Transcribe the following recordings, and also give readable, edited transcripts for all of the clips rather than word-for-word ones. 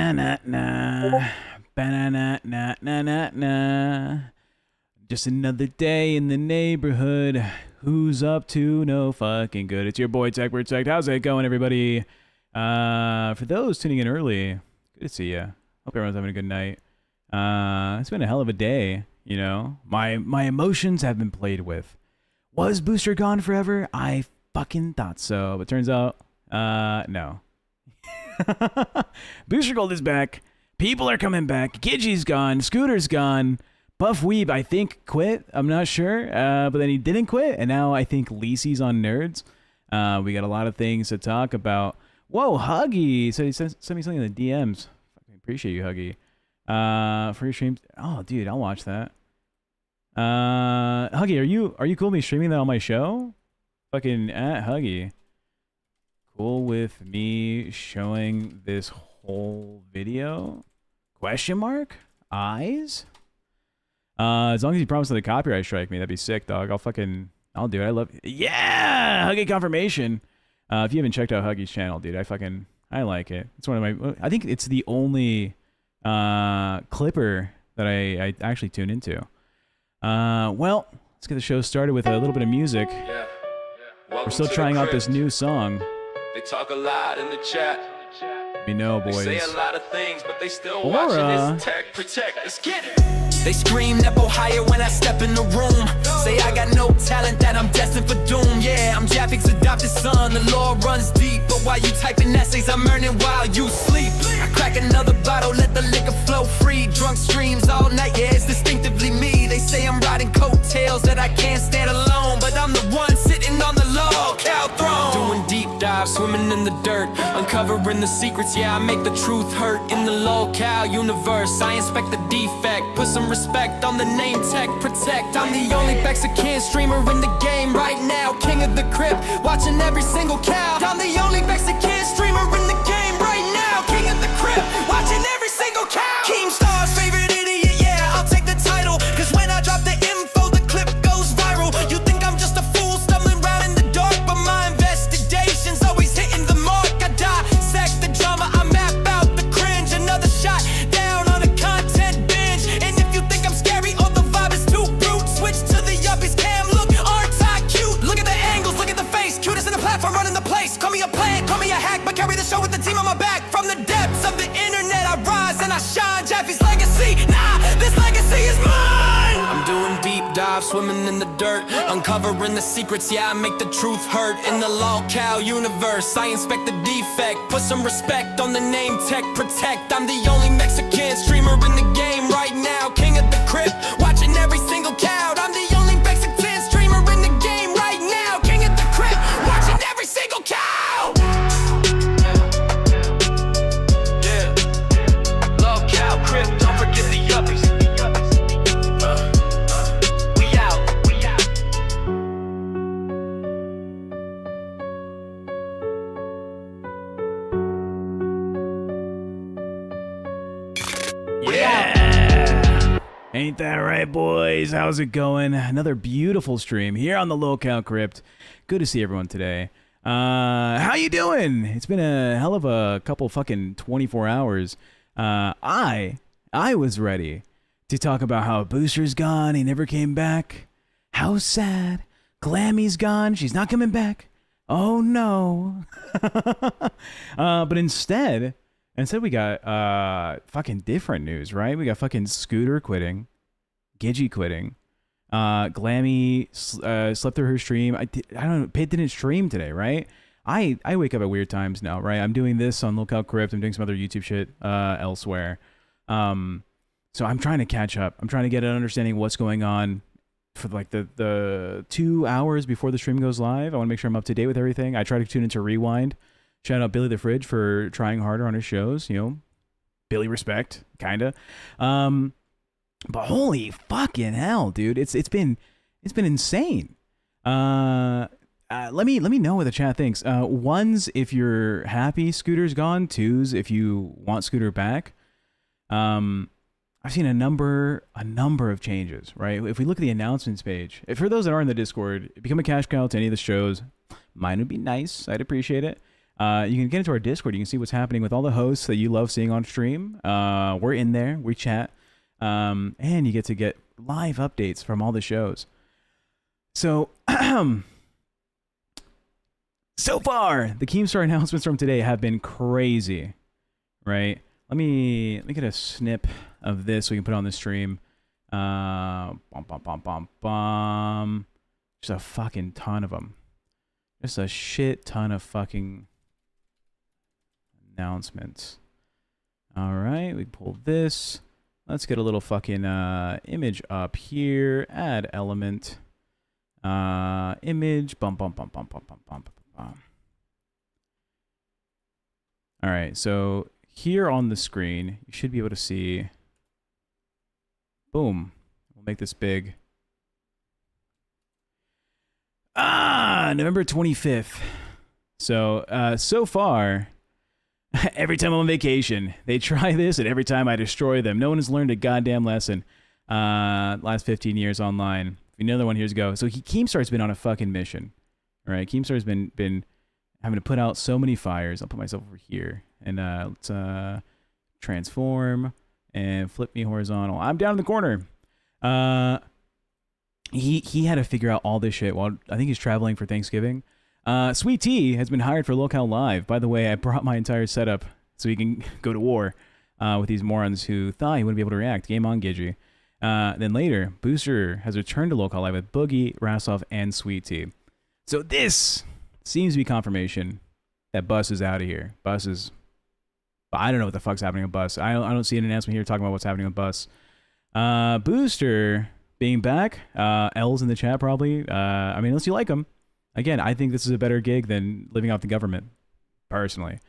Ba-na-na. Ba-na-na-na-na-na-na. Just another day in the neighborhood. Who's up to no fucking good? It's your boy TechProtect. How's it going, everybody? For those tuning in early, good to see you. Hope everyone's having a good night. It's been a hell of a day, you know. My emotions have been played with. Was Booster gone forever? I fucking thought so, but turns out, no. Booster Gold is back. People are coming back. Gidgey's gone. Scooter's gone. Buff Weeb, I think, quit. I'm not sure. But then he didn't quit. And now I think Lisi's on Nerds. We got a lot of things to talk about. Whoa, Huggy. So he sent me something in the DMs. I appreciate you, Huggy. For your streams. Oh, dude, I'll watch that. Huggy, are you cool with me streaming that on my show? Fucking at Huggy. Cool with me showing this whole video? Question mark? Eyes? As long as you promise not to copyright strike me, that'd be sick, dog. I'll do it. I love it. Yeah! Huggy confirmation. If you haven't checked out Huggy's channel, dude, I like it. It's one of my, I think it's the only clipper that I actually tune into. Well, let's get the show started with a little bit of music. Yeah. We're still trying out this new song. They talk a lot in the chat. We know, boys. They say a lot of things, but they still watching this TechProtect. Let's get it. They scream Nepo higher when I step in the room. Say I got no talent, that I'm destined for doom. Yeah, I'm Jaffe's adopted son, the law runs deep. But while you typing essays, I'm earning while you sleep. I crack another bottle, let the liquor flow free. Drunk streams all night, yeah, it's distinctively me. They say I'm riding coattails, that I can't stand alone. But I'm the one sitting on the LolCow throne. Doing deep dives, swimming in the dirt, uncovering the secrets, yeah, I make the truth hurt. In the LolCow Universe, I inspect the defect. Put some respect on the name TechProtect. I'm the only Mexican streamer in the game right now. King of the crypt, watching every single cow. I'm the only Mexican streamer in the game right now. King of the crypt, watching every single cow. Keemstar's favorite idiot, yeah, I'll take the title. Cause when I drop the info, the clip goes viral. You think I'm just a fool stumbling around in the dark, but my investigation's always hitting the mark. I dissect the drama, I map out the cringe. Another shot down on a content binge. And if you think I'm scary or the vibe is too brute, switch to the yuppies cam, look, aren't I cute? Look at the angles, look at the face, cutest in the platform running the place. Call me a plant, call me a hack, but carry the show with the team on my back. From the depths of the internet I rise and I shine. Jaffe's legacy, nah, this legacy is mine. I'm doing deep dives, swimming in the dirt, uncovering the secrets, yeah, I make the truth hurt. In the LolCow Universe, I inspect the defect. Put some respect on the name TechProtect. I'm the only Mexican streamer in the game right now. King of the crypt, watching every single cow. I'm the only Mexican streamer in the game right now. King of the crypt, watching every single cow. Yeah, LolCow crypt, don't forget the yuppies. We out. Yeah! Ain't that right, boys? How's it going? Another beautiful stream here on the LolCow Crypt. Good to see everyone today. How you doing? It's been a hell of a couple fucking 24 hours. I was ready to talk about how Booster's gone. He never came back. How sad. Glammy's gone. She's not coming back. Oh, no. But instead we got fucking different news, right? We got fucking Scooter quitting, Gidgey quitting, Glammy slept through her stream. I don't know, Pit didn't stream today, right? I wake up at weird times now, right? I'm doing this on LolCow Crypt. I'm doing some other YouTube shit elsewhere. So I'm trying to catch up. I'm trying to get an understanding of what's going on for like the 2 hours before the stream goes live. I want to make sure I'm up to date with everything. I try to tune into Rewind. Shout out Billy the Fridge for trying harder on his shows, you know. Billy respect, kinda. But holy fucking hell, dude. It's been insane. Let me know what the chat thinks. Ones, if you're happy Scooter's gone. Twos, if you want Scooter back. I've seen a number of changes, right? If we look at the announcements page, for those that are in the Discord, become a cash cow to any of the shows. Mine would be nice. I'd appreciate it. You can get into our Discord. You can see what's happening with all the hosts that you love seeing on stream. We're in there. We chat. And you get to get live updates from all the shows. So, so far, the Keemstar announcements from today have been crazy, right? Let me get a snip of this so we can put it on the stream. Bum, bum, bum, bum, bum. Just a fucking ton of them. Just a shit ton of fucking announcements. All right, we pull this. Let's get a little fucking image up here. Add element. Image. Bum, bum, bum, bum, bum, bum, bum, bum. All right, so here on the screen, you should be able to see. Boom. We'll make this big. November 25th. So, so far, every time I'm on vacation, they try this, and every time I destroy them. No one has learned a goddamn lesson. Last 15 years online. Another one, here's go. So Keemstar's been on a fucking mission. All right, Keemstar's been having to put out so many fires. I'll put myself over here. And let's transform and flip me horizontal. I'm down in the corner. He had to figure out all this shit while I think he's traveling for Thanksgiving. Sweet Tea has been hired for LolCow Live. By the way, I brought my entire setup so he can go to war with these morons who thought he wouldn't be able to react. Game on, Gidgey. Then later, Booster has returned to LolCow Live with Boogie, Rasov, and Sweet Tea. So this seems to be confirmation that Bus is out of here. Bus is... I don't know what the fuck's happening with Bus. I don't see an announcement here talking about what's happening with Bus. Booster being back. L's in the chat probably. I mean, unless you like him. Again, I think this is a better gig than living off the government, personally.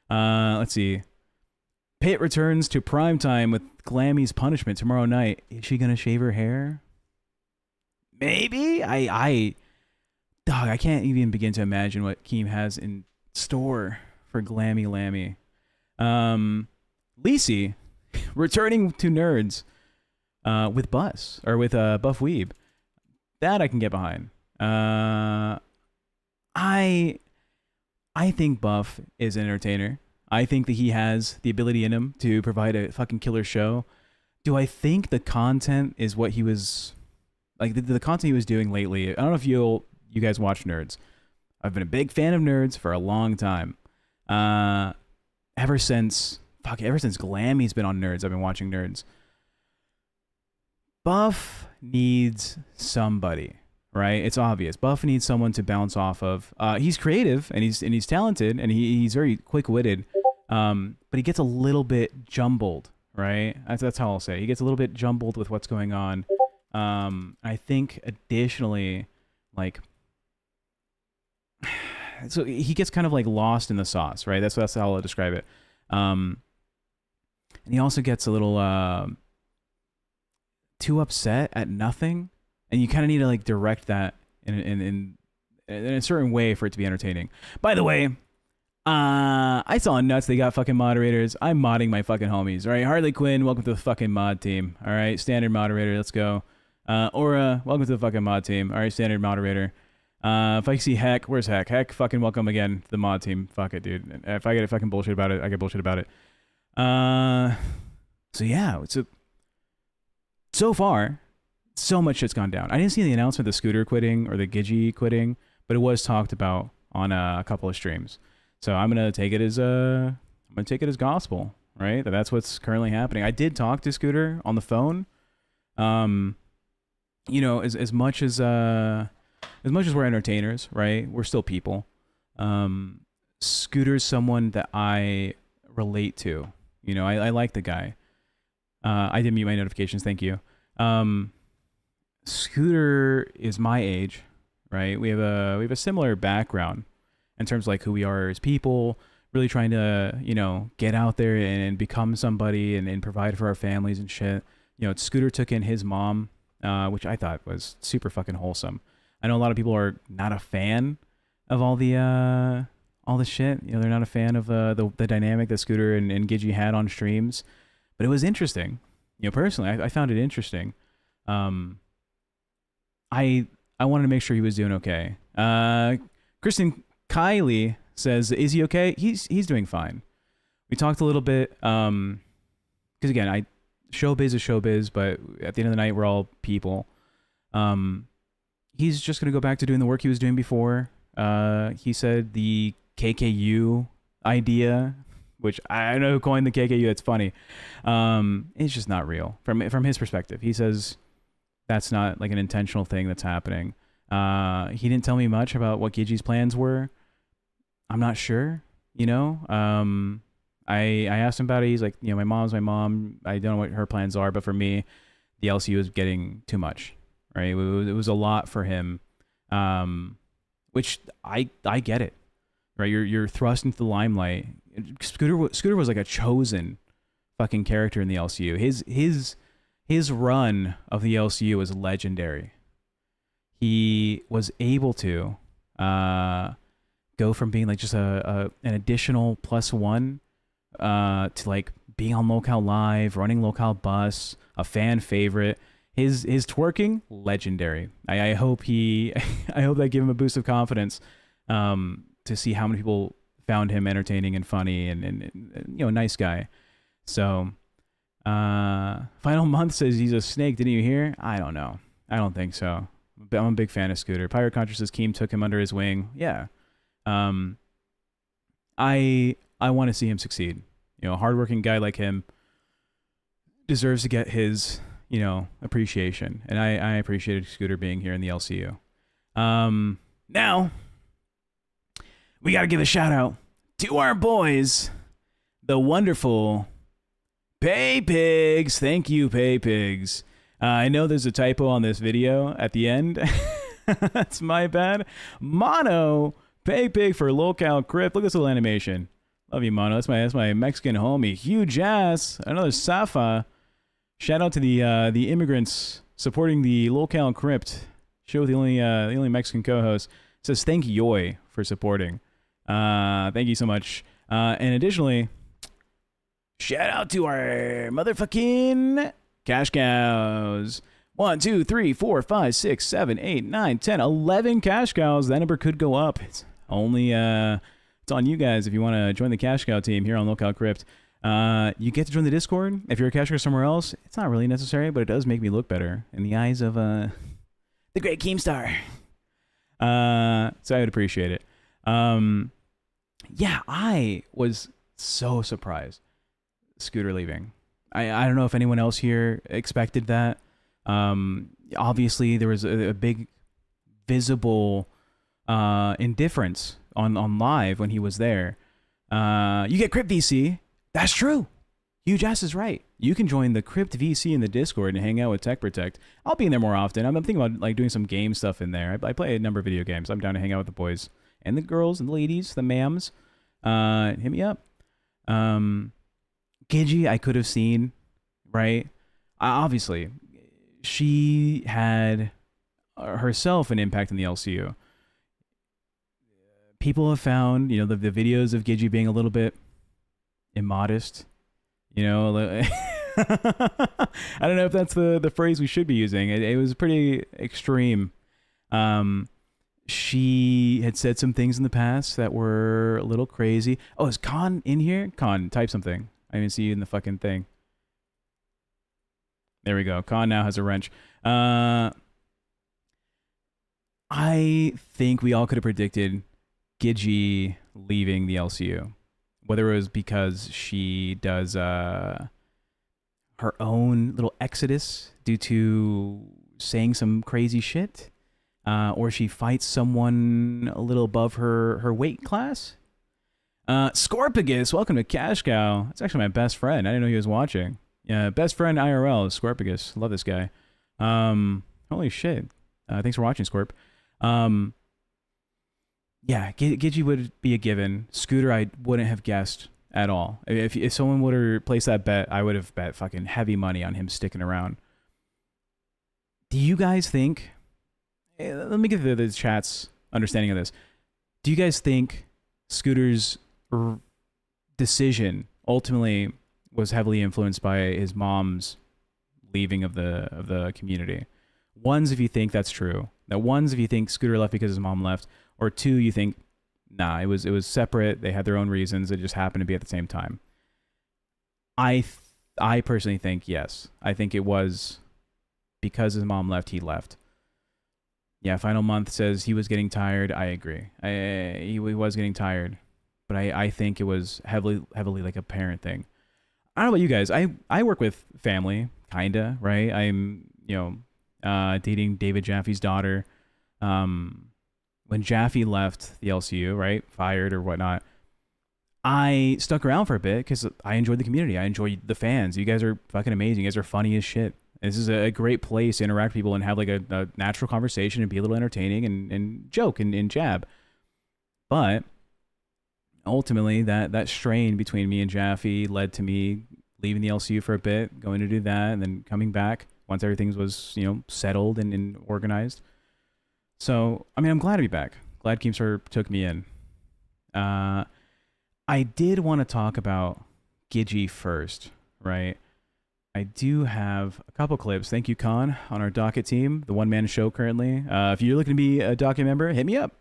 Let's see. Pitt returns to primetime with Glammy's punishment tomorrow night. Is she gonna shave her hair? Maybe? Dog, I can't even begin to imagine what Keem has in store for Glammy Lammy. Lacey returning to Nerds with Buff Weeb. That I can get behind. I think Buff is an entertainer. I think that he has the ability in him to provide a fucking killer show. Do I think the content is what he was like the content he was doing lately? I don't know if you guys watch Nerds. I've been a big fan of Nerds for a long time. Ever since Glammy's been on Nerds, I've been watching Nerds. Buff needs somebody, right? It's obvious. Buff needs someone to bounce off of. He's creative and he's talented and he's very quick-witted. But he gets a little bit jumbled, right? That's how I'll say it. He gets a little bit jumbled with what's going on. I think additionally, like, so he gets kind of like lost in the sauce, right? That's how I'll describe it. And he also gets a little too upset at nothing, and you kind of need to like direct that in a certain way for it to be entertaining. By the way, I saw nuts. They got fucking moderators. I'm modding my fucking homies. All right, Harley Quinn, welcome to the fucking mod team. All right, standard moderator. Let's go. Aura, welcome to the fucking mod team. All right, standard moderator. If I see Heck, where's Heck? Heck, fucking welcome again to the mod team. Fuck it, dude. If I get a fucking bullshit about it, I get bullshit about it. So yeah, so far, so much shit's gone down. I didn't see the announcement of the Scooter quitting or the Gidgey quitting, but it was talked about on a couple of streams. So I'm gonna take it as gospel, right? That's what's currently happening. I did talk to Scooter on the phone. You know, as much as we're entertainers, right? We're still people. Scooter's someone that I relate to. You know, I like the guy. I did mute my notifications. Thank you. Scooter is my age, right? We have a similar background in terms of like who we are as people, really trying to, you know, get out there and become somebody and provide for our families and shit. You know, Scooter took in his mom, which I thought was super fucking wholesome. I know a lot of people are not a fan of all the shit. You know, they're not a fan of the dynamic that Scooter and Gidgey had on streams, but it was interesting. You know, personally, I found it interesting. I wanted to make sure he was doing okay. Kristen Kylie says, is he okay? He's doing fine. We talked a little bit, because again, showbiz is showbiz, but at the end of the night, we're all people. He's just gonna go back to doing the work he was doing before. He said the KKU idea, which I know who coined the KKU. It's funny. It's just not real from his perspective. He says that's not like an intentional thing that's happening. He didn't tell me much about what Gidgey's plans were. I'm not sure. You know. I asked him about it. He's like, you know, my mom's my mom. I don't know what her plans are, but for me, the LCU is getting too much. Right? It was a lot for him. Which I get it. Right? You're thrust into the limelight. Scooter was like a chosen fucking character in the LCU. His run of the LCU was legendary. He was able to go from being like just an additional +1 to like being on LolCow Live, running LolCow Bus, a fan favorite. His twerking, legendary. I hope I hope that gave him a boost of confidence to see how many people found him entertaining and funny and you know, nice guy. So Final Month says he's a snake. Didn't you hear? I don't know. I don't think so. I'm a big fan of Scooter. Pirate Contra says Keem took him under his wing. Yeah. I want to see him succeed. You know, a hardworking guy like him deserves to get his, you know, appreciation. And I appreciated Scooter being here in the LCU. Now, we got to give a shout out to our boys, the wonderful Pay Pigs. Thank you, Pay Pigs. I know there's a typo on this video at the end. That's my bad. Mono, Pay Pig for LolCow Crypt. Look at this little animation. Love you, Mono. That's my Mexican homie. Huge ass. Another Safa. Shout out to the immigrants supporting the LolCow Crypt show with the only Mexican co-host. It says thank Yoy for supporting. Thank you so much. And additionally, shout out to our motherfucking cash cows. 1, 2, 3, 4, 5, 6, 7, 8, 9, 10, 11 cash cows. That number could go up. It's only it's on you guys if you want to join the cash cow team here on LolCow Crypt. You get to join the Discord. If you're a cash cow somewhere else, it's not really necessary, but it does make me look better in the eyes of the great Keemstar. So I would appreciate it. Yeah, I was so surprised Scooter leaving. I don't know if anyone else here expected that. Obviously there was a big visible indifference on live when he was there. You get Crypt VC. That's true. Huge ass is right. You can join the Crypt VC in the Discord and hang out with TechProtect. I'll be in there more often. I'm thinking about like doing some game stuff in there. I play a number of video games. I'm down to hang out with the boys and the girls and the ladies, the mams. Hit me up. Gidgey, I could have seen, right? Obviously, she had herself an impact in the LCU. People have found, you know, the videos of Gidgey being a little bit immodest. You know, I don't know if that's the phrase we should be using. It was pretty extreme. She had said some things in the past that were a little crazy. Oh, is Khan in here? Khan, type something. I didn't see you in the fucking thing. There we go. Khan now has a wrench. I think we all could have predicted Gidgey leaving the LCU. Whether it was because she does her own little exodus due to saying some crazy shit, or she fights someone a little above her weight class. Scorpigus, welcome to Cash Cow. That's actually my best friend. I didn't know he was watching. Yeah, best friend IRL is Scorpigus. Love this guy. Holy shit. Thanks for watching, Scorp. Yeah, Gidgey would be a given. Scooter, I wouldn't have guessed at all. If someone would have placed that bet, I would have bet fucking heavy money on him sticking around. Do you guys think... Let me give the chat's understanding of this. Do you guys think Scooter's decision ultimately was heavily influenced by his mom's leaving of the community? Ones, if you think that's true. That ones, if you think Scooter left because his mom left. Or two, you think Nah, it was separate. They had their own reasons. It just happened to be at the same time. I personally think yes. I think it was because his mom left, he left. Yeah, Final Month says he was getting tired. I agree. He was getting tired, but I think it was heavily like a parent thing. I don't know about you guys. I work with family, kinda, right? I'm dating David Jaffe's daughter. When Jaffe left the LCU, right, fired or whatnot, I stuck around for a bit because I enjoyed the community. I enjoyed the fans. You guys are fucking amazing. You guys are funny as shit. This is a great place to interact with people and have like a natural conversation and be a little entertaining and joke and jab. But ultimately, that strain between me and Jaffe led to me leaving the LCU for a bit, going to do that, and then coming back once everything was settled and organized. So, I mean, I'm glad to be back. Glad Keemstar took me in. I did want to talk about Gidgey first, right? I do have a couple clips. Thank you, Khan, on our docket team, the one-man show currently. If you're looking to be a docket member, hit me up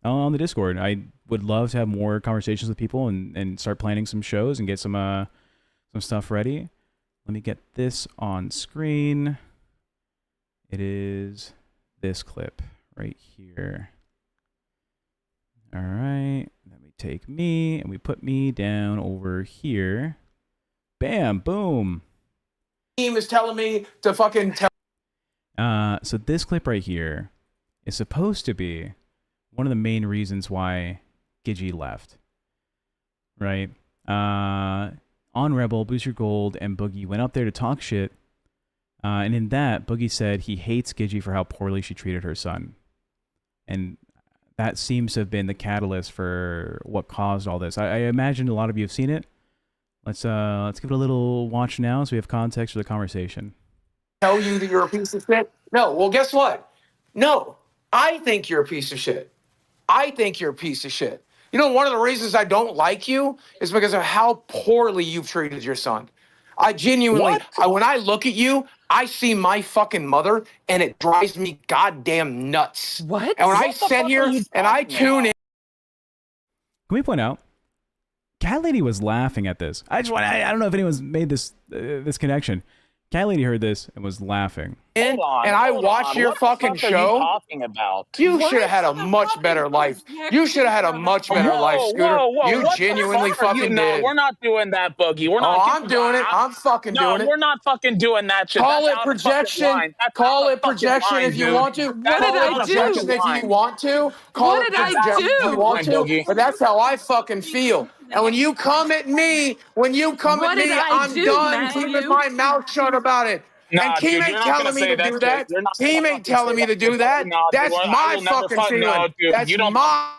on the Discord. I would love to have more conversations with people and start planning some shows and get some stuff ready. Let me get this on screen. It is this clip right here. All right, then we take me and we put me down over here. Bam, boom. Team is telling me to fucking tell. So this clip right here is supposed to be one of the main reasons why Gidgey left. Right? On Rebel, Booster Gold and Boogie went up there to talk shit. And in that, Boogie said he hates Gidgey for how poorly she treated her son. And that seems to have been the catalyst for what caused all this. I imagine a lot of you have seen it. Let's give it a little watch now so we have context for the conversation. Tell you that you're a piece of shit? No. Well, guess what? No. I think you're a piece of shit. I think you're a piece of shit. You know, one of the reasons I don't like you is because of how poorly you've treated your son. I genuinely, when I look at you, I see my fucking mother, and it drives me goddamn nuts. What? And when I sit here and I tune in. Can we point out, Cat Lady was laughing at this. I don't know if anyone's made this connection. Cat Lady heard this and was laughing. And I watch your fucking show. What are you talking about? You should have had a much better life. You should have had a much better life, Scooter. You genuinely fucking No, did. we're not doing that, Boogie. We're not. I'm doing it. I'm fucking doing it. No, we're not fucking doing that shit. Call it projection. Call it projection if you want to. What did I do? Projection if you want to. Call it projection if you want to. But that's how I fucking feel. And when you come at me, I'm done keeping my mouth shut about it. Nah, and Keem ain't telling me to do that. Keem ain't telling me to do that. That's my fucking feeling. That's my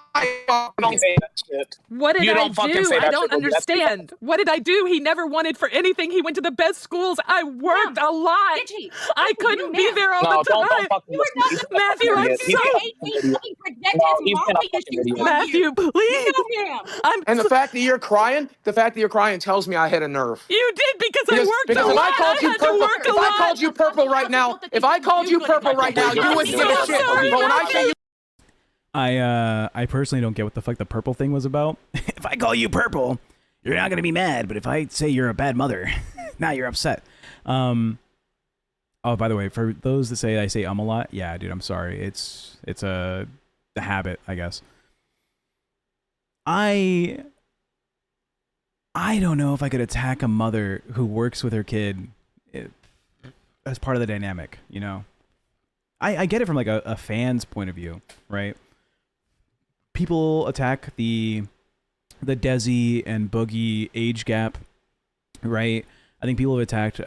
fucking say that shit. What did You I don't fucking do? say I that don't shit, Boogie. That's understand. What did I do? He never wanted for anything. He went to the best schools. I worked a lot. Gidgey, I couldn't be there all No, the time. don't fucking listen. Matthew, I'm He's so... a fucking idiot. He's been a fucking idiot. Matthew, please. And the fact that you're crying, tells me I hit a nerve. You did because I worked Because a if lot. I called you had to purple, work a if I lot. called you purple right now, you wouldn't give a shit. sorry, But when I say you I personally don't get what the fuck the purple thing was about. If I call you purple, you're not gonna be mad, but if I say you're a bad mother, now you're upset. Oh, by the way, for those that say I say a lot, yeah, dude, I'm sorry. It's a habit, I guess. I don't know if I could attack a mother who works with her kid as part of the dynamic, you know? I get it from like a fan's point of view, right? People attack the Desi and Boogie age gap, right? I think people have attacked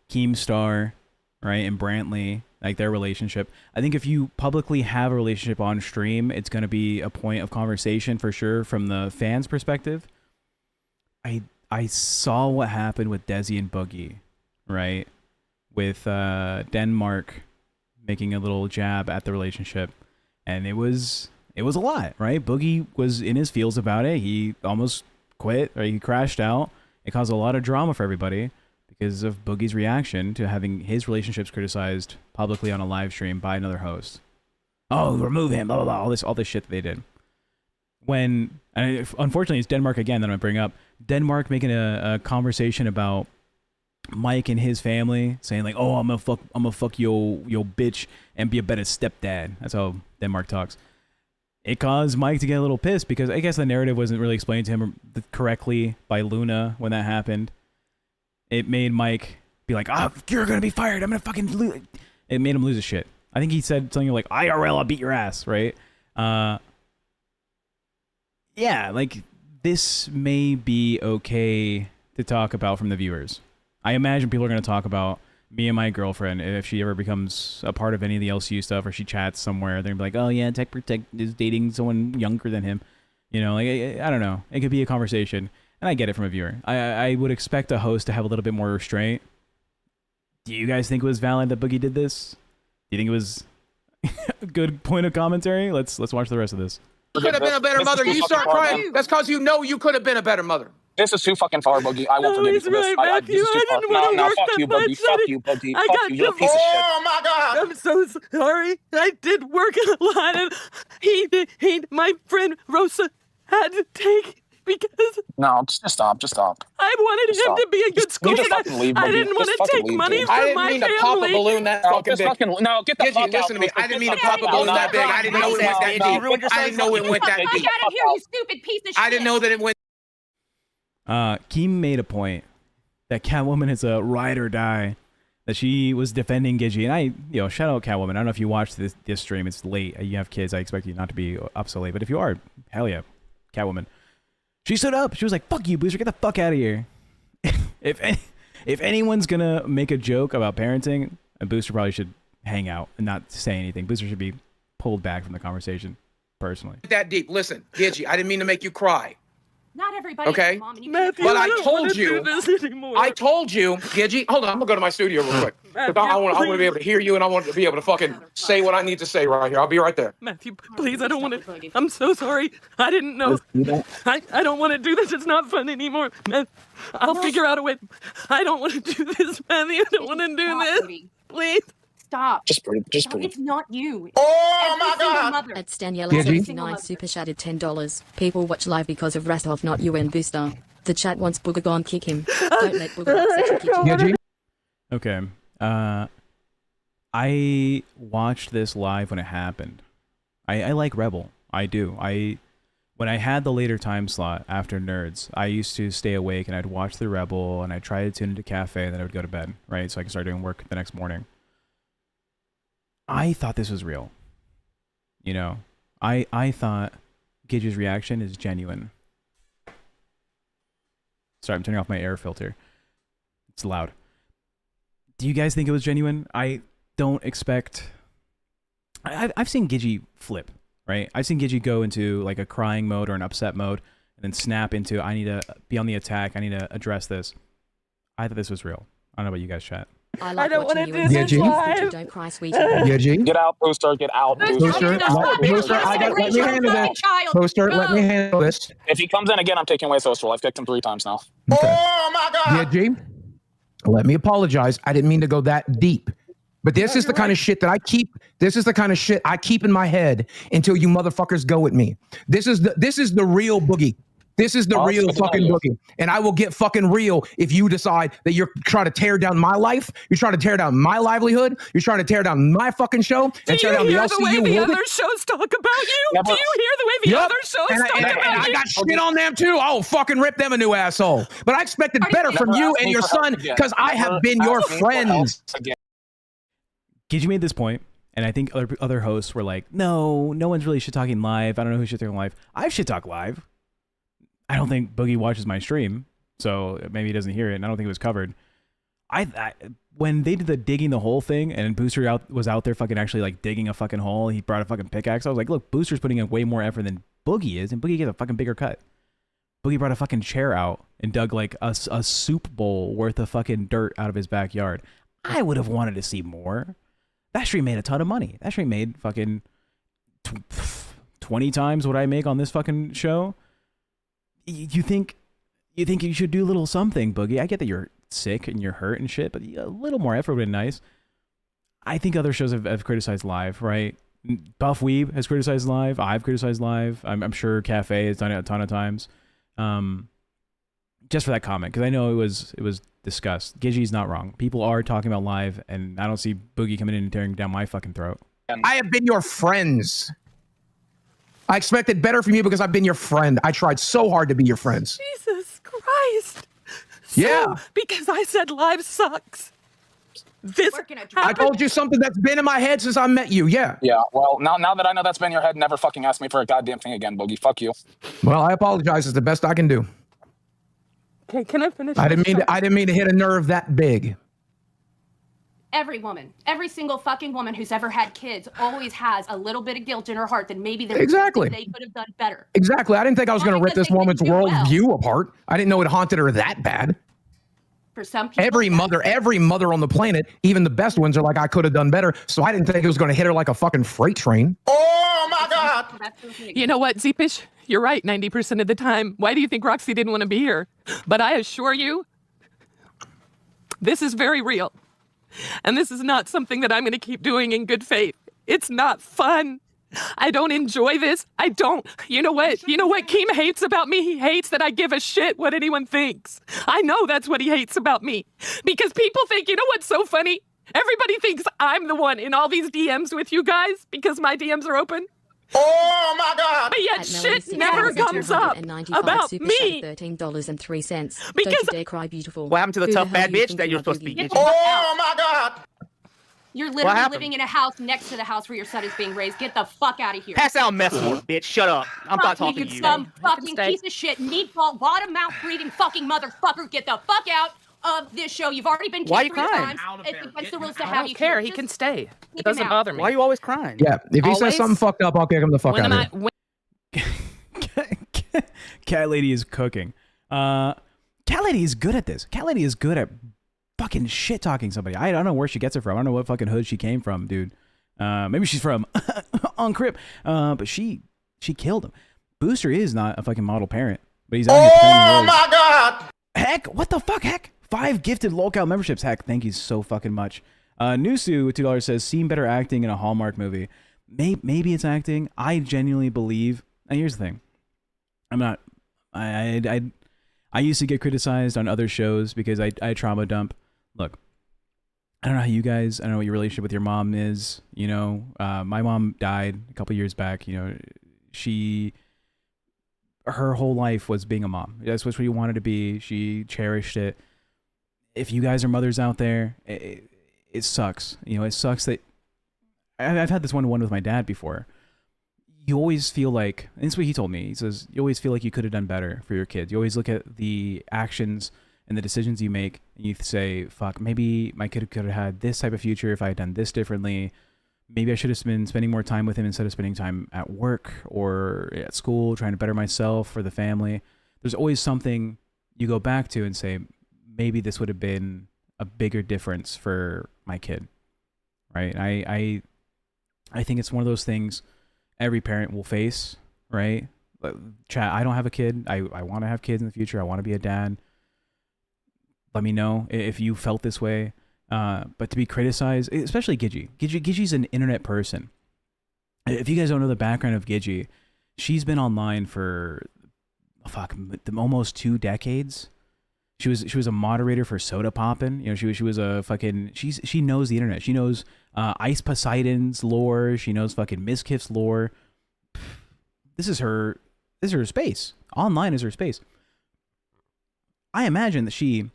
Keemstar, right, and Brantley, like their relationship. I think if you publicly have a relationship on stream, it's going to be a point of conversation for sure from the fans' perspective. I saw what happened with Desi and Boogie, right, with Denmark making a little jab at the relationship, and it was a lot, right? Boogie was in his feels about it. He almost quit, or he crashed out. It caused a lot of drama for everybody because of Boogie's reaction to having his relationships criticized publicly on a live stream by another host. Oh, remove him, blah blah blah, all this shit that they did. when, and unfortunately it's Denmark again that I bring up, Denmark making a conversation about Mike and his family, saying like, "Oh, I'm gonna fuck yo bitch and be a better stepdad." That's how Denmark talks. It caused Mike to get a little pissed because I guess the narrative wasn't really explained to him correctly by Luna when that happened. It made Mike be like, "Ah, oh, you're gonna be fired. I'm gonna fucking lose." It made him lose his shit. I think he said something like, "IRL, I'll beat your ass," right? Yeah, like this may be okay to talk about from the viewers. I imagine people are going to talk about me and my girlfriend if she ever becomes a part of any of the LCU stuff or she chats somewhere. They're going to be like, "Oh yeah, TechProtect is dating someone younger than him." You know, like I don't know. It could be a conversation, and I get it from a viewer. I would expect a host to have a little bit more restraint. Do you guys think it was valid that Boogie did this? Do you think it was a good point of commentary? Let's watch the rest of this. You could have been a better mother. You start crying. That's because you know you could have been a better mother. This is too fucking far, Boogie. I won't forgive you for this. Right, Matthew. This is too I far. didn't want to work fuck that you, much. Boogie. Fuck you, Boogie. I Fuck got you. You're a piece of shit. Oh my God! I'm so sorry. I did work a lot, and my friend Rosa had to take because No, just stop. Just stop. I wanted him to be a good school. Just fucking leave, I Boogie. didn't want Just to fucking take leave, money dude. from I didn't my mean to family. pop a balloon that No, fucking just big. fucking no. Get the Gidgey, fuck out. listen to me. I didn't mean to pop a balloon that big. I didn't know it went that deep. I didn't know it went that I deep. gotta hear you, stupid piece of shit. I didn't know that it went. Keem made a point that Catwoman is a ride or die, that she was defending Gidgey, and I, shout out Catwoman. I don't know if you watched this stream. It's late. You have kids. I expect you not to be up so late, but if you are, hell yeah, Catwoman. She stood up. She was like, "Fuck you, Booster. Get the fuck out of here." If anyone's gonna make a joke about parenting, Booster probably should hang out and not say anything. Booster should be pulled back from the conversation, personally. That deep. Listen, Gidgey, I didn't mean to make you cry. Not everybody. Okay. Mom, and you Matthew, But I I don't told wanna you- do this anymore. I told you, Gidgey. Hold on, I'm gonna go to my studio real quick. I want to be able to hear you, and I want to be able to fucking say what I need to say right here. I'll be right there. Matthew, please, I don't want to. I'm so sorry. I didn't know. I don't want to do this. It's not fun anymore. I'll figure out a way. I don't want to do this, Matthew. I don't want to do Stop, this. Cody. Please. Stop. Just breathe. Just Stop. breathe. It's not you. Oh my Every single God! mother. It's Daniela Gidgey? 79 super chatted $10. People watch live because of Rastov, not you and Booster. The chat wants Booger gone, kick him. Don't let Booger upset your kitchen. Gidgey? Okay. I watched this live when it happened. I like Rebel. I do. When I had the later time slot after Nerds, I used to stay awake and I'd watch the Rebel and I'd try to tune into Cafe and then I would go to bed, right? So I could start doing work the next morning. I thought this was real. I thought Gidgey's reaction is genuine. Sorry, I'm turning off my air filter. It's loud. Do you guys think it was genuine? I don't expect... I've seen Gidgey flip, right? I've seen Gidgey go into like a crying mode or an upset mode and then snap into, I need to be on the attack. I need to address this. I thought this was real. I don't know about you guys, chat. I like don't watching wanna you do and this Booster. live. Don't cry, sweetie. Gidgey? Get out, Booster. Get out, Booster, Booster. Booster, let me handle this. Booster, let me handle this. If he comes in again, I'm taking away social. I've kicked him 3 times now. Okay. Oh my God! Gidgey, let me apologize. I didn't mean to go that deep. But this is the kind of shit that I keep. This is the kind of shit I keep in my head until you motherfuckers go at me. This is the real Boogie. This is the real fucking Boogie. And I will get fucking real if you decide that you're trying to tear down my life. You're trying to tear down my livelihood. You're trying to tear down my fucking show and tear down the LCU. Do you hear the way the other shows talk about you? Yeah, Do you hear the way the other shows talk and about I you? got shit on them too. I'll fucking rip them a new asshole. But I expected better from you and your son because I have been your friends. Gidgey made this point, and I think other hosts were like, no one's really shit talking live. I don't know who shit talking live. I've shit talk live. I don't think Boogie watches my stream, so maybe he doesn't hear it, and I don't think it was covered. When they did the digging the hole thing, and Booster was out there fucking actually like digging a fucking hole, he brought a fucking pickaxe. I was like, look, Booster's putting in way more effort than Boogie is, and Boogie gets a fucking bigger cut. Boogie brought a fucking chair out and dug like a soup bowl worth of fucking dirt out of his backyard. I would have wanted to see more. That stream made a ton of money. That stream made fucking 20 times what I make on this fucking show. You think you should do a little something, Boogie? I get that you're sick and you're hurt and shit, but a little more effort would be nice. I think other shows have criticized live, right? Buff Weeb has criticized live. I've criticized live. I'm sure Cafe has done it a ton of times. Just for that comment, because I know it was discussed. Gidgey's not wrong. People are talking about live, and I don't see Boogie coming in and tearing down my fucking throat. I have been your friends. I expected better from you because I've been your friend. I tried so hard to be your friends. Jesus Christ. So, Yeah. Because I said live sucks. This I told you something that's been in my head since I met you. Yeah. Yeah, well, now that I know that's been in your head, never fucking ask me for a goddamn thing again, Boogie. Fuck you. Well, I apologize. It's the best I can do. Okay, can I finish? I didn't mean to hit a nerve that big. Every woman, every single fucking woman who's ever had kids always has a little bit of guilt in her heart that maybe there's Exactly. something they could have done better. Exactly. I didn't think I was going to rip this woman's worldview apart. I didn't know it haunted her that bad. For some people, Every mother on the planet, even the best ones, are like, I could have done better. So I didn't think it was going to hit her like a fucking freight train. Oh my God! You know what, Zeepish? You're right 90% of the time. Why do you think Roxy didn't want to be here? But I assure you, this is very real. And this is not something that I'm going to keep doing in good faith. It's not fun. I don't enjoy this. I don't. You know what? You know what Keem hates about me? He hates that I give a shit what anyone thinks. I know that's what he hates about me. Because people think, you know what's so funny? Everybody thinks I'm the one in all these DMs with you guys because my DMs are open. Oh my God! But yet shit never comes up about me. $13.03. Because Don't you dare cry, beautiful. What happened to the Who tough hell bad you bitch think that you you're are, supposed to be? Boogie? Oh my God! You're literally happened? living in a house next to the house where your son is being raised. Get the fuck out of here. Pass out mess for bitch. Shut up. I'm not Fuck talking to you. Some fucking piece of shit, meatball, bottom mouth breathing fucking motherfucker. Get the fuck out of this show. You've already been Why are you kicked 3 crying? times. It's against the rules to I have don't you care. here. He Just can stay. keep It him doesn't out. bother me. Why are you always crying? Yeah. If he Always? says something fucked up, I'll kick him the fuck When out am of I? here. Cat Lady is cooking. Cat Lady is good at this. Cat Lady is good at fucking shit talking somebody. I don't know where she gets it from. I don't know what fucking hood she came from, dude. Maybe she's from on Crip. But she killed him. Booster is not a fucking model parent, but he's out here playing Oh roles. my God! Heck, what the fuck, heck? 5 gifted LolCow memberships. Heck, thank you so fucking much. Nusu with $2 says, seen better acting in a Hallmark movie. Maybe it's acting. I genuinely believe. And here's the thing. I'm not. I used to get criticized on other shows because I trauma dump. Look, I don't know how you guys. I don't know what your relationship with your mom is. You know, my mom died a couple years back. You know, her whole life was being a mom. That's what she wanted to be. She cherished it. If you guys are mothers out there, it sucks. You know, it sucks that I've had this one-to-one with my dad before. You always feel like, and that's what he told me. He says, you always feel like you could have done better for your kids. You always look at the actions and the decisions you make, and you say, fuck, maybe my kid could have had this type of future if I had done this differently. Maybe I should have been spending more time with him instead of spending time at work or at school, trying to better myself for the family. There's always something you go back to and say, maybe this would have been a bigger difference for my kid, right? I think it's one of those things every parent will face, right? Chat, I don't have a kid. I want to have kids in the future. I want to be a dad. Let me know if you felt this way. But to be criticized, especially Gidgey's an internet person. If you guys don't know the background of Gidgey, she's been online for almost 2 decades. She was a moderator for Soda Poppin'. You know, she was a fucking she knows the internet. She knows Ice Poseidon's lore. She knows fucking Mizkif's lore. This is her space. Online is her space. I imagine that she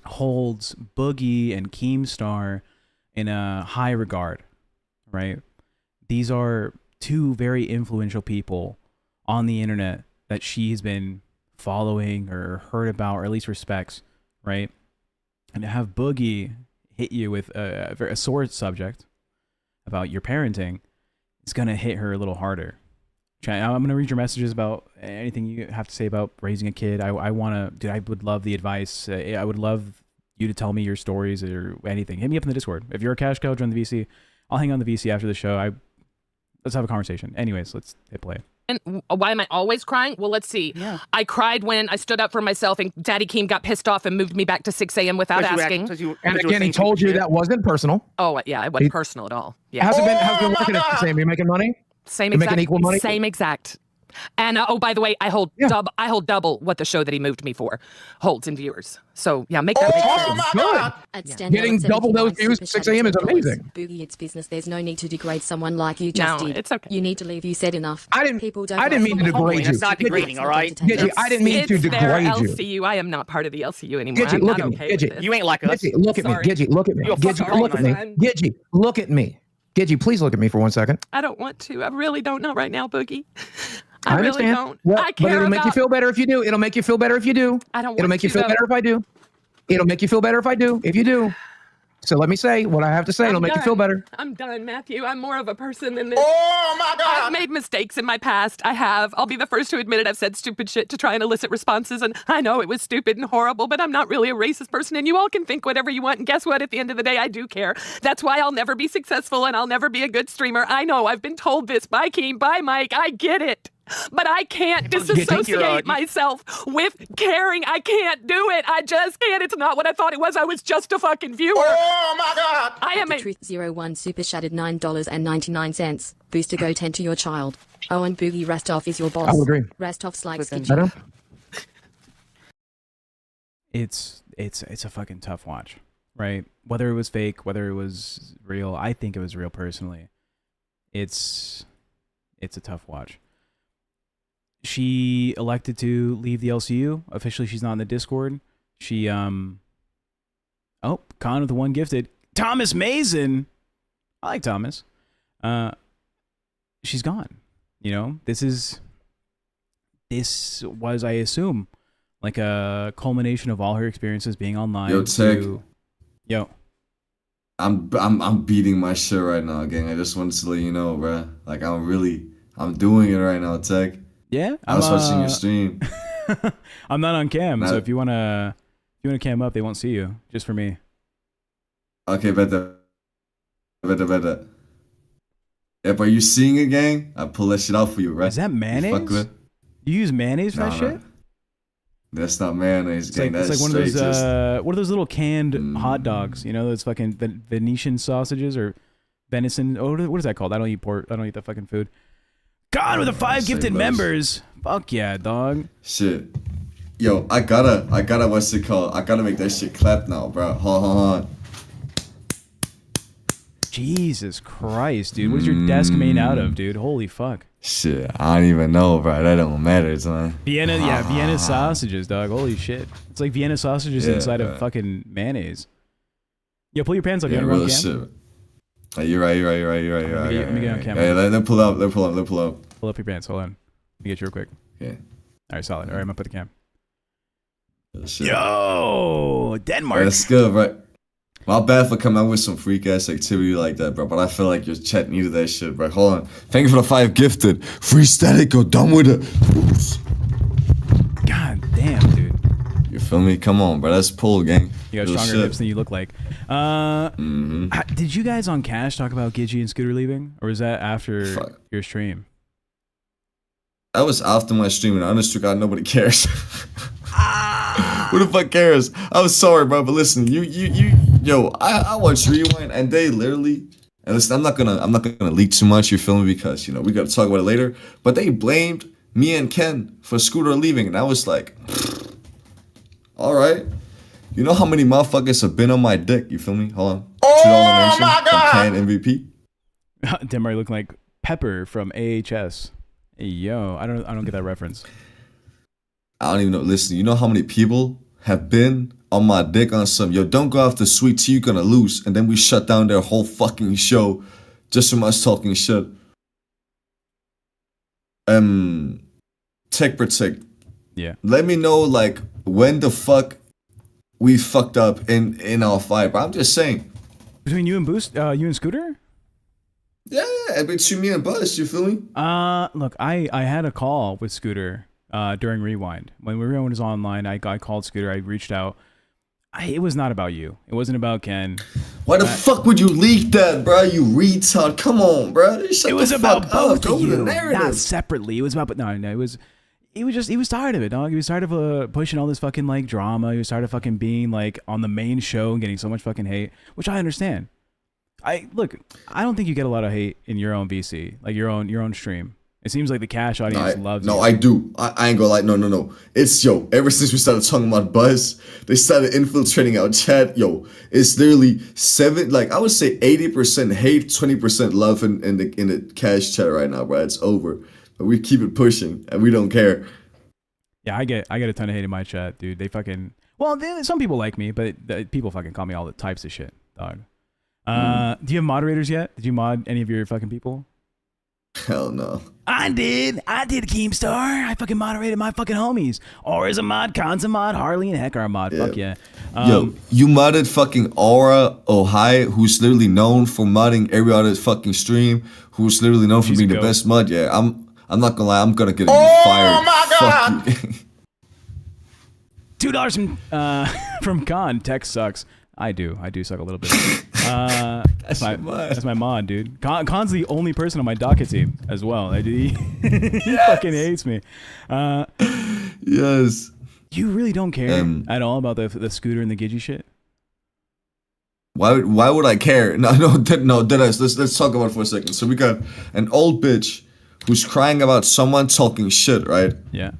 holds Boogie and Keemstar in a high regard, right? These are 2 very influential people on the internet that she's been following or heard about or at least respects, right? And to have Boogie hit you with a sore subject about your parenting, it's gonna hit her a little harder. I'm gonna read your messages about anything you have to say about raising a kid. I would love the advice. I would love you to tell me your stories or anything. Hit me up in the Discord. If you're a cash cow, join the VC. I'll hang on the VC after the show. Let's have a conversation. Anyways, let's hit play. And why am I always crying? Well, let's see. Yeah. I cried when I stood up for myself and Daddy Keem got pissed off and moved me back to 6 a.m. without asking. And again, he told you that wasn't personal. Oh, yeah, it wasn't personal at all. Yeah. How's it been working at the same? Are you making money? Same You're exact. making equal money? Same exact. And oh, by the way, I hold double what the show that he moved me for holds in viewers. So yeah, make that make sense. Good. Getting double those views at 6 a.m. is amazing. Boogie, it's business. There's no need to degrade someone like you just No, did. it's okay. You need to leave. You said enough. I didn't mean to degrade you. That's not degrading, all right? Gidget, I didn't mean to It's their degrade you. LCU. I am not part of the LCU anymore. Gidget, I'm look not at me. okay with Gidget, this. You ain't like us. Gidget, look at me. Sorry. Gidget, look at me. You're a fucking Gidget, look at me. colonist. Gidget, look at me. Gidget, please look at me for 1 second. I don't want to. I really don't know right now, Boogie. I really understand. don't. Well, I care but it'll make you about- feel better if you do. It'll make you feel better if you do. I don't It'll want make you to, feel though. better if I do. It'll make you feel better if I do. If you do. So let me say what I have to say. It'll make you feel better. I'm done, Matthew. I'm more of a person than this. Oh my God! I've made mistakes in my past. I have. I'll be the first to admit it. I've said stupid shit to try and elicit responses, and I know it was stupid and horrible, but I'm not really a racist person, and you all can think whatever you want, and guess what? At the end of the day, I do care. That's why I'll never be successful, and I'll never be a good streamer. I know. I've been told this by Keem, by Mike. I get it. But I can't disassociate myself with caring. I can't do it. I just can't. It's not what I thought it was. I was just a fucking viewer. Oh my God. I am The Truth 01 super shattered $9.99. Booster go 10 to your child. Oh, and Boogie Rastov is your boss. I would agree. Rastov's like Listen. skin. It's a fucking tough watch, right? Whether it was fake, whether it was real, I think it was real personally. It's a tough watch. She elected to leave the LCU. Officially, she's not in the Discord. She Con with the one gifted. Thomas Mason. I like Thomas. She's gone. You know, this was, I assume, like a culmination of all her experiences being online. Yo, Tech. Yo. I'm beating my shit right now, gang. I just wanted to let you know, bruh. Like I'm doing it right now, Tech. Yeah, I was watching your stream. I'm not on cam, so if you wanna cam up, they won't see you. Just for me. Okay, better. If are you seeing it, gang? I pull that shit out for you, right? Is that mayonnaise? You fuck with? You use mayonnaise for that shit? That's not mayonnaise, gang. It's That's like one of straight those what are those little canned hot dogs? You know, those fucking Venetian sausages or venison. Oh, what is that called? I don't eat pork. I don't eat that fucking food. God, with the 5 gifted members. Fuck yeah, dog. Shit. Yo, I gotta, what's it called? I gotta make that shit clap now, bro. Hold on. Jesus Christ, dude. What is your desk made out of, dude? Holy fuck. Shit, I don't even know, bro. That don't matter, son. Vienna sausages, dog. Holy shit. It's like Vienna sausages inside of fucking mayonnaise. Yo, pull your pants up. Yeah, You wanna real go on cam? shit. Hey, you're right. Let me get on camera. Hey, let them pull up. Pull up your pants. Hold on. Let me get you real quick. Okay. All right, solid. All right, I'm gonna put the cam. Shit. Yo, Denmark. That's good, right? My bad for coming out with some freak ass activity like that, bro. But I feel like your chat needed that shit, bro. Hold on. Thank you for the 5 gifted. Free static, go done with it. Oops. God damn, dude. You feel me? Come on, bro. That's pull, gang. You got Real stronger shit. hips than you look like. Did you guys on Cash talk about Gidgey and Scooter leaving? Or was that after your stream? That was after my stream, and honest to God, nobody cares. Who the fuck cares? I'm sorry, bro, but listen, yo, I watched Rewind, and they literally, and listen, I'm not gonna leak too much. You feel me? Because you know we gotta talk about it later. But they blamed me and Ken for Scooter leaving, and I was like, all right. You know how many motherfuckers have been on my dick? You feel me? Hold on. $2 donation from Ken MVP. Denmark looking like Pepper from AHS. Hey, yo, I don't get that reference. I don't even know. Listen, you know how many people have been on my dick on some, yo, don't go after Sweet Tea, you're gonna lose. And then we shut down their whole fucking show just from us talking shit. TechProtect. Yeah. Let me know, like, when the fuck we fucked up in our fight, bro. I'm just saying. Between you and you and Scooter? Yeah, between me and Buzz, you feel me? Look, I had a call with Scooter during Rewind. When Rewind was online, I called Scooter, I reached out. It was not about you. It wasn't about Ken. Why the fuck would you leak that, bro? You retard. Come on, bro. It was about both of you, not separately. It was about, no, it was. He was tired of it, dog. He was tired of pushing all this fucking like drama. He was tired of fucking being like on the main show and getting so much fucking hate, which I understand. I don't think you get a lot of hate in your own VC, like your own stream. It seems like the cash audience loves you. No, I do. I ain't gonna lie. No. It's, yo, ever since we started talking about Buzz, they started infiltrating our chat. Yo, it's literally I would say 80% hate, 20% love in the cash chat right now, bro. It's over. But we keep it pushing and we don't care. Yeah, I get a ton of hate in my chat, dude. They fucking, well, some people like me, but people fucking call me all the types of shit, dog. Do you have moderators yet? Did you mod any of your fucking people? Hell no. I did, Keemstar. I fucking moderated my fucking homies. Aura's a mod, Khan's a mod, Harley and Heck are a mod. Yeah. Fuck yeah. Yo, you modded fucking Aura Ohio, who's literally known for modding every other fucking stream, who's literally known for being the best mod. Yeah, I'm not gonna lie, I'm gonna get fired. Oh my god! $2 from Khan. Tech sucks. I do suck a little bit. That's my mod, dude. Khan's the only person on my docket team as well. He fucking hates me. Yes. You really don't care at all about the scooter and the Gidgee shit? Why would I care? No, deadass. Let's talk about it for a second. So we got an old bitch who's crying about someone talking shit, right? Yeah.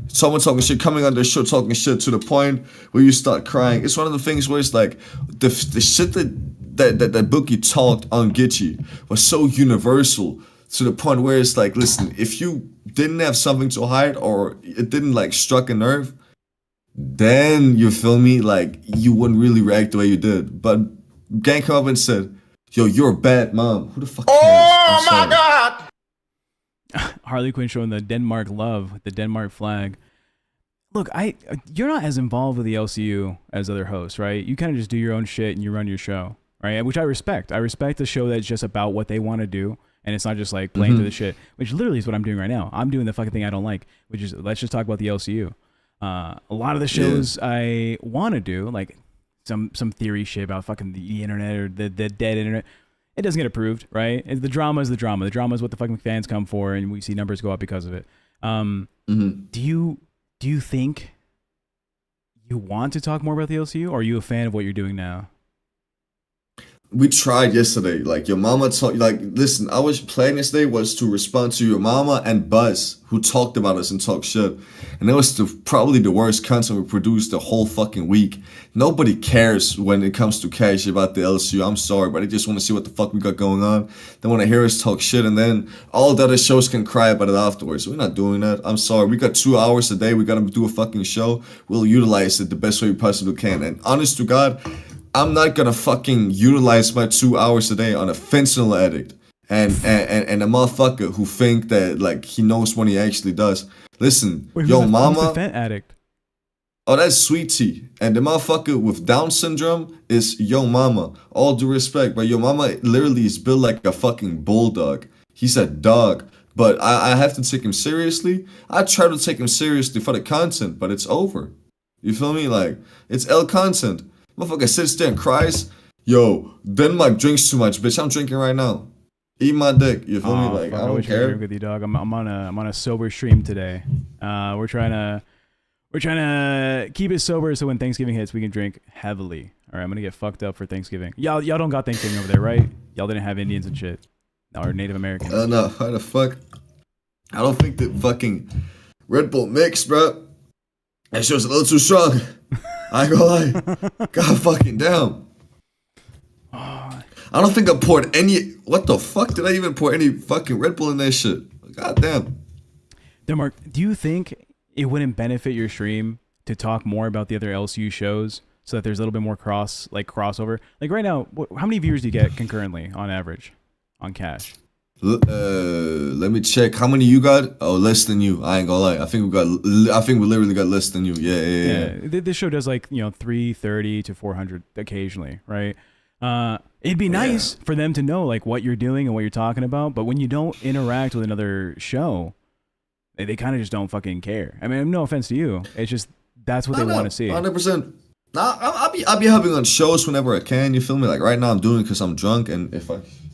Someone talking shit, coming on their show talking shit to the point where you start crying. It's one of the things where it's like the shit that Bookie talked on Gitchy was so universal to the point where it's like, listen, if you didn't have something to hide or it didn't like struck a nerve, then you feel me, like you wouldn't really react the way you did. But Gang come up and said, yo, you're a bad mom. Who the fuck cares? Oh my god! Harley Quinn showing the Denmark love with the Denmark flag. Look, you're not as involved with the LCU as other hosts, right? You kind of just do your own shit and you run your show, right? Which I respect. I respect a show that's just about what they want to do, and it's not just like playing to the shit, which literally is what I'm doing right now. I'm doing the fucking thing I don't like, which is let's just talk about the LCU. A lot of the shows I want to do, like some theory shit about fucking the internet or the dead internet, it doesn't get approved, right? The drama is the drama. The drama is what the fucking fans come for, and we see numbers go up because of it. Do you think you want to talk more about the LCU, or are you a fan of what you're doing now? We tried yesterday. Like your mama talked. Like, listen, our plan yesterday was to respond to your mama and Buzz, who talked about us and talked shit, and that was probably the worst content we produced the whole fucking week. Nobody cares when it comes to cash about the LCU. I'm sorry, but they just want to see what the fuck we got going on. They want to hear us talk shit, and then all the other shows can cry about it afterwards. We're not doing that. I'm sorry. We got 2 hours a day. We got to do a fucking show. We'll utilize it the best way we possibly can. And honest to God, I'm not gonna fucking utilize my 2 hours a day on a fentanyl addict and a motherfucker who think that like he knows what he actually does. Listen, yo mama. Who's the fent addict? Oh, that's Sweet Tea. And the motherfucker with Down syndrome is Yo Mama. All due respect, but Yo Mama literally is built like a fucking bulldog. He's a dog. But I have to take him seriously. I try to take him seriously for the content, but it's over. You feel me? Like, it's L content. Motherfucker sits there and cries. Yo, Denmark drinks too much, bitch. I'm drinking right now. Eat my dick. You feel me? Like, I don't care. With you, dog. I'm on a sober stream today. We're trying to keep it sober so when Thanksgiving hits, we can drink heavily. All right, I'm gonna get fucked up for Thanksgiving. Y'all don't got Thanksgiving over there, right? Y'all didn't have Indians and shit, or Native Americans. No. How the fuck? I don't think the fucking Red Bull mix, bro. That show's a little too strong. I ain't gonna lie. God fucking damn. I don't think I poured any. What the fuck did I even pour any fucking Red Bull in that shit? God damn. Denmark, do you think it wouldn't benefit your stream to talk more about the other LCU shows so that there's a little bit more crossover? Like right now, how many viewers do you get concurrently on average on Cash? Let me check. How many you got? Oh, less than you. I ain't gonna lie. I think we literally got less than you. Yeah. This show does like 330 to 400 occasionally, right? It'd be nice for them to know like what you're doing and what you're talking about, but when you don't interact with another show, they kind of just don't fucking care. I mean, no offense to you. It's just that's what they want to see. 100%. Nah, I'll be helping on shows whenever I can. You feel me? Like right now, I'm doing it because I'm drunk, and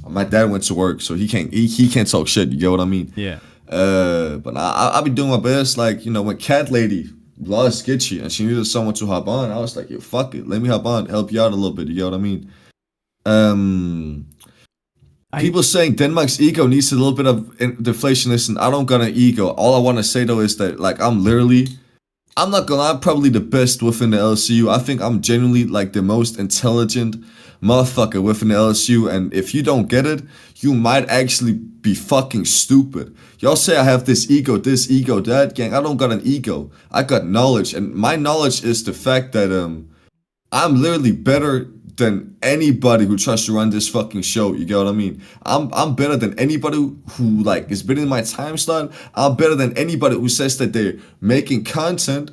my dad went to work, so he can't talk shit. You get what I mean? Yeah. But I'll be doing my best. Like, you know, when Cat Lady lost Sketchy and she needed someone to hop on, I was like, yo, fuck it, let me hop on, help you out a little bit. You get what I mean? People saying Denmark's ego needs a little bit of deflation. Listen, I don't got an ego. All I want to say though is that, like, I'm not gonna lie, I'm probably the best within the LCU. I think I'm genuinely like the most intelligent motherfucker within the LSU, and if you don't get it, you might actually be fucking stupid. Y'all say I have this ego, that, gang. I don't got an ego. I got knowledge, and my knowledge is the fact that I'm literally better than anybody who tries to run this fucking show. You get what I mean? I'm better than anybody who like is been in my time slot. I'm better than anybody who says that they're making content,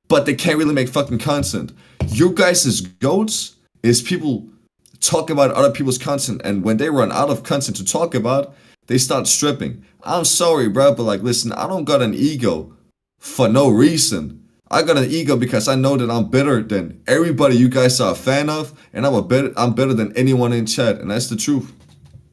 but they can't really make fucking content. You guys' goats is people talk about other people's content, and when they run out of content to talk about, they start stripping. I'm sorry, bro, but like, listen, I don't got an ego for no reason. I got an ego because I know that I'm better than everybody you guys are a fan of, and I'm better than anyone in chat, and that's the truth.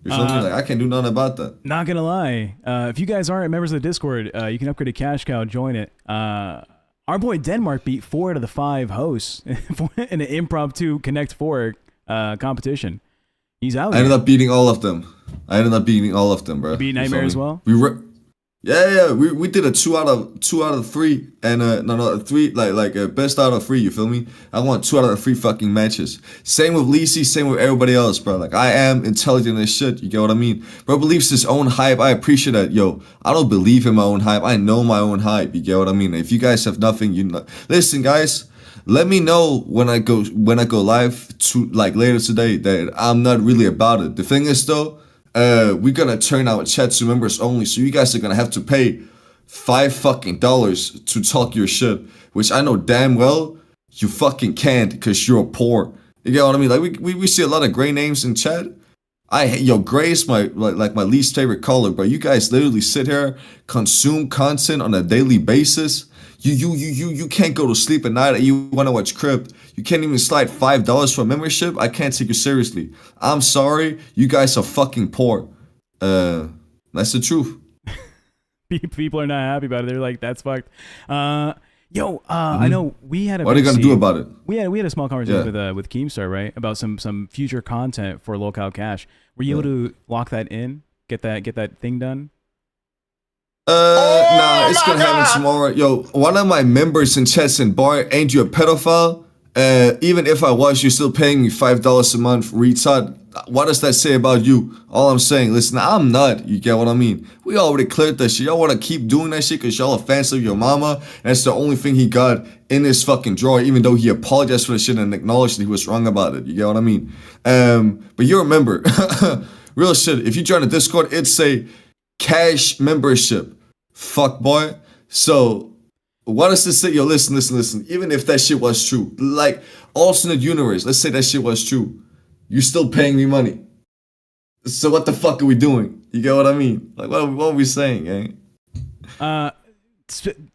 You feel me? Like, I can't do nothing about that. Not gonna lie, if you guys aren't members of the Discord, you can upgrade to Cash Cow, join it. Our boy Denmark beat 4 out of the 5 hosts in an impromptu Connect 4 competition. He's out. I ended up beating all of them. Bro. You beat Nightmare as well? We did a 2 out of 3, and 3 like best out of 3. You feel me? I won 2 out of 3 fucking matches. Same with Lisi, same with everybody else, bro. Like, I am intelligent as shit. You get what I mean? Bro believes his own hype. I appreciate that. Yo, I don't believe in my own hype. I know my own hype. You get what I mean? If you guys have nothing, you know. Listen, guys. Let me know when I go live to like later today that I'm not really about it. The thing is though, we're gonna turn our chat to members only, so you guys are gonna have to pay $5 to talk your shit, which I know damn well you fucking can't because you're poor. You get what I mean? Like we see a lot of gray names in chat. Gray is my my least favorite color, but you guys literally sit here, consume content on a daily basis. You can't go to sleep at night and you want to watch Crypt. You can't even slide $5 for a membership. I can't take you seriously. I'm sorry. You guys are fucking poor. That's the truth. People are not happy about it. They're like, that's fucked. I know we had a. What are you gonna do about it? We had a small conversation with Keemstar, right, about some future content for LolCow Cash. Were you able to lock that in? Get that thing done? Nah, it's gonna happen tomorrow. Yo, one of my members in chat said, "Bar, ain't you a pedophile? Even if I was, you're still paying me $5 a month, retard. What does that say about you?" All I'm saying, listen, I'm not. You get what I mean? We already cleared that shit. Y'all wanna keep doing that shit because y'all are fans of your mama, and that's the only thing he got in his fucking drawer, even though he apologized for the shit and acknowledged that he was wrong about it. You get what I mean? But you remember, real shit, if you join the Discord, it's a cash membership. Fuck boy. So what does this say? Yo, listen. Even if that shit was true, like alternate universe, let's say that shit was true, you're still paying me money. So what the fuck are we doing? You get what I mean? Like, what are we saying, eh?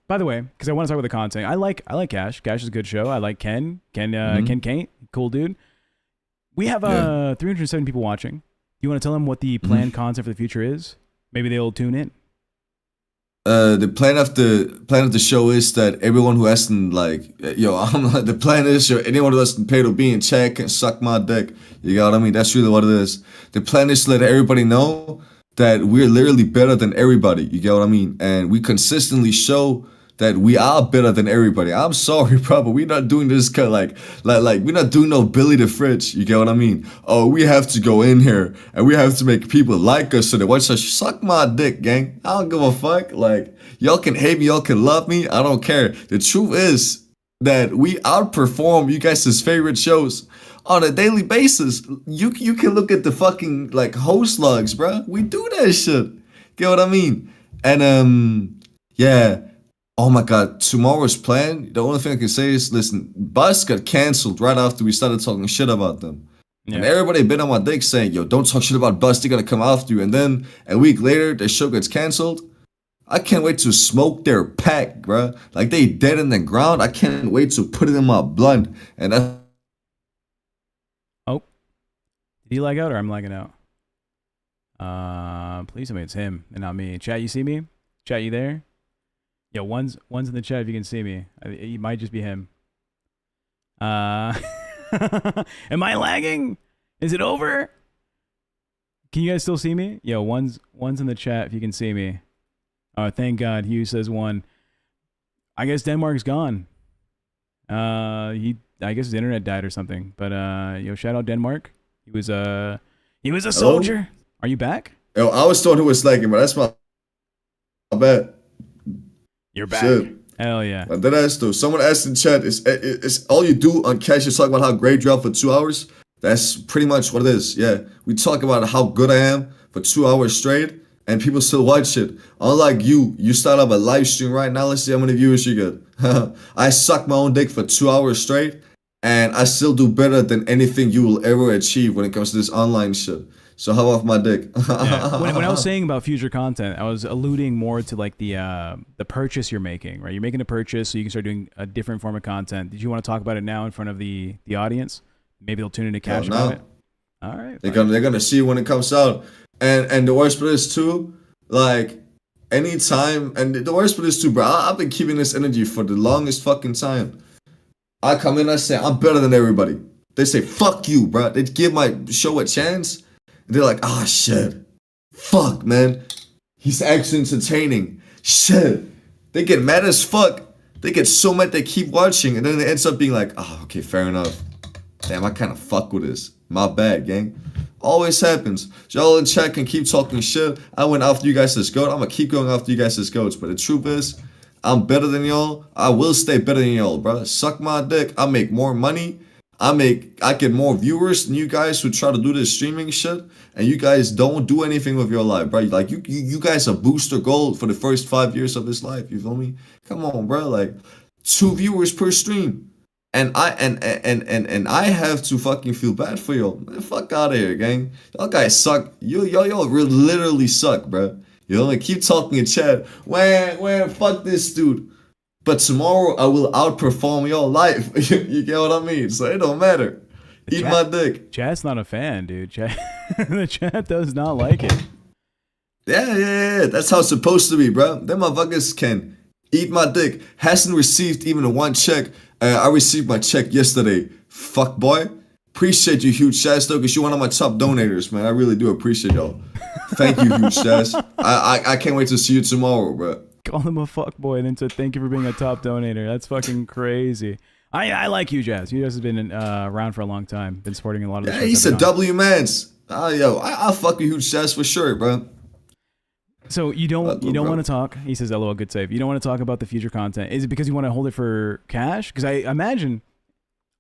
By the way, because I want to talk about the content, I like Cash. Cash is a good show. I like Ken Kane, cool dude. We have 307 people watching. You want to tell them what the planned content for the future is? Maybe they'll tune in. The plan of the show is that everyone who hasn't the plan is anyone who doesn't pay to be in chat can suck my dick. You got what I mean? That's really what it is. The plan is to let everybody know that we're literally better than everybody. You get what I mean? And we consistently show that we are better than everybody. I'm sorry, bro, but we're not doing this like we're not doing no Billy the Fridge. You get what I mean? Oh, we have to go in here and we have to make people like us so they watch us. Suck my dick, gang. I don't give a fuck. Like, y'all can hate me, y'all can love me. I don't care. The truth is that we outperform you guys' favorite shows on a daily basis. You can look at the fucking like host logs, bro. We do that shit. Get what I mean? And yeah. Oh my god, tomorrow's plan, the only thing I can say is, listen, Bus got cancelled right after we started talking shit about them. Yeah. And everybody been on my dick saying, yo, don't talk shit about Bus, they're gonna come after you. And then a week later, the show gets cancelled. I can't wait to smoke their pack, bro. Like they dead in the ground. I can't wait to put it in my blunt. And that's Oh, did he lag out or I'm lagging out? Please tell me it's him and not me. Chat, you see me? Chat, you there? Yo, one's in the chat if you can see me. It might just be him. Am I lagging? Is it over? Can you guys still see me? Yo, one's in the chat if you can see me. Oh, thank God. Hugh says one. I guess Denmark's gone. I guess his internet died or something. But yo, shout out Denmark. He was a soldier. Are you back? Yo, I was told who was lagging, but that's my bad. You're back. Shit. Hell yeah. That ass though. Someone asked in chat, is all you do on Cash is talk about how great you are for 2 hours? That's pretty much what it is. Yeah. We talk about how good I am for 2 hours straight, and people still watch it. Unlike you start up a live stream right now. Let's see how many viewers you get. I suck my own dick for 2 hours straight, and I still do better than anything you will ever achieve when it comes to this online shit. So how off my dick? Yeah. When I was saying about future content, I was alluding more to like the purchase you're making, right? You're making a purchase so you can start doing a different form of content. Did you want to talk about it now in front of the audience? Maybe they'll tune into Cash about it. All right. They're gonna see when it comes out. And the worst part is too, like anytime, and the worst part is too, bro. I've been keeping this energy for the longest fucking time. I come in, I say I'm better than everybody. They say fuck you, bro. They give my show a chance. They're like, ah, shit. Fuck, man. He's actually entertaining. Shit. They get mad as fuck. They get so mad they keep watching. And then it ends up being like, oh, okay, fair enough. Damn, I kind of fuck with this. My bad, gang. Always happens. Y'all in chat can keep talking shit. I went after you guys as goat. I'm going to keep going after you guys as goats. But the truth is, I'm better than y'all. I will stay better than y'all, bro. Suck my dick. I make more money. I get more viewers than you guys who try to do this streaming shit, and you guys don't do anything with your life, bro. Like you guys are booster gold for the first 5 years of this life. You feel me? Come on, bro. Like 2 viewers per stream, and I have to fucking feel bad for y'all. Man, fuck out of here, gang. Y'all guys suck. Y'all literally suck, bro. You only keep talking in chat. When fuck this dude. But tomorrow I will outperform your life. You get what I mean? So it don't matter. Eat my dick. Chat's not a fan, dude. The chat does not like it. Yeah. That's how it's supposed to be, bro. Them motherfuckers can eat my dick. Hasn't received even one check. I received my check yesterday. Fuck boy. Appreciate you, Huge Shaz, though, because you're one of my top donators, man. I really do appreciate y'all. Thank you, Huge Shaz. I can't wait to see you tomorrow, bro. Call him a fuckboy and then said thank you for being a top donator. That's fucking crazy. I like Hugh Jazz. Hugh Jazz has been around for a long time. Been supporting a lot of the he's a W mans. I'll fuck with Hugh Jazz for sure, bro. So you don't want to talk. He says, "LOL, good save." You don't want to talk about the future content. Is it because you want to hold it for cash? Because I imagine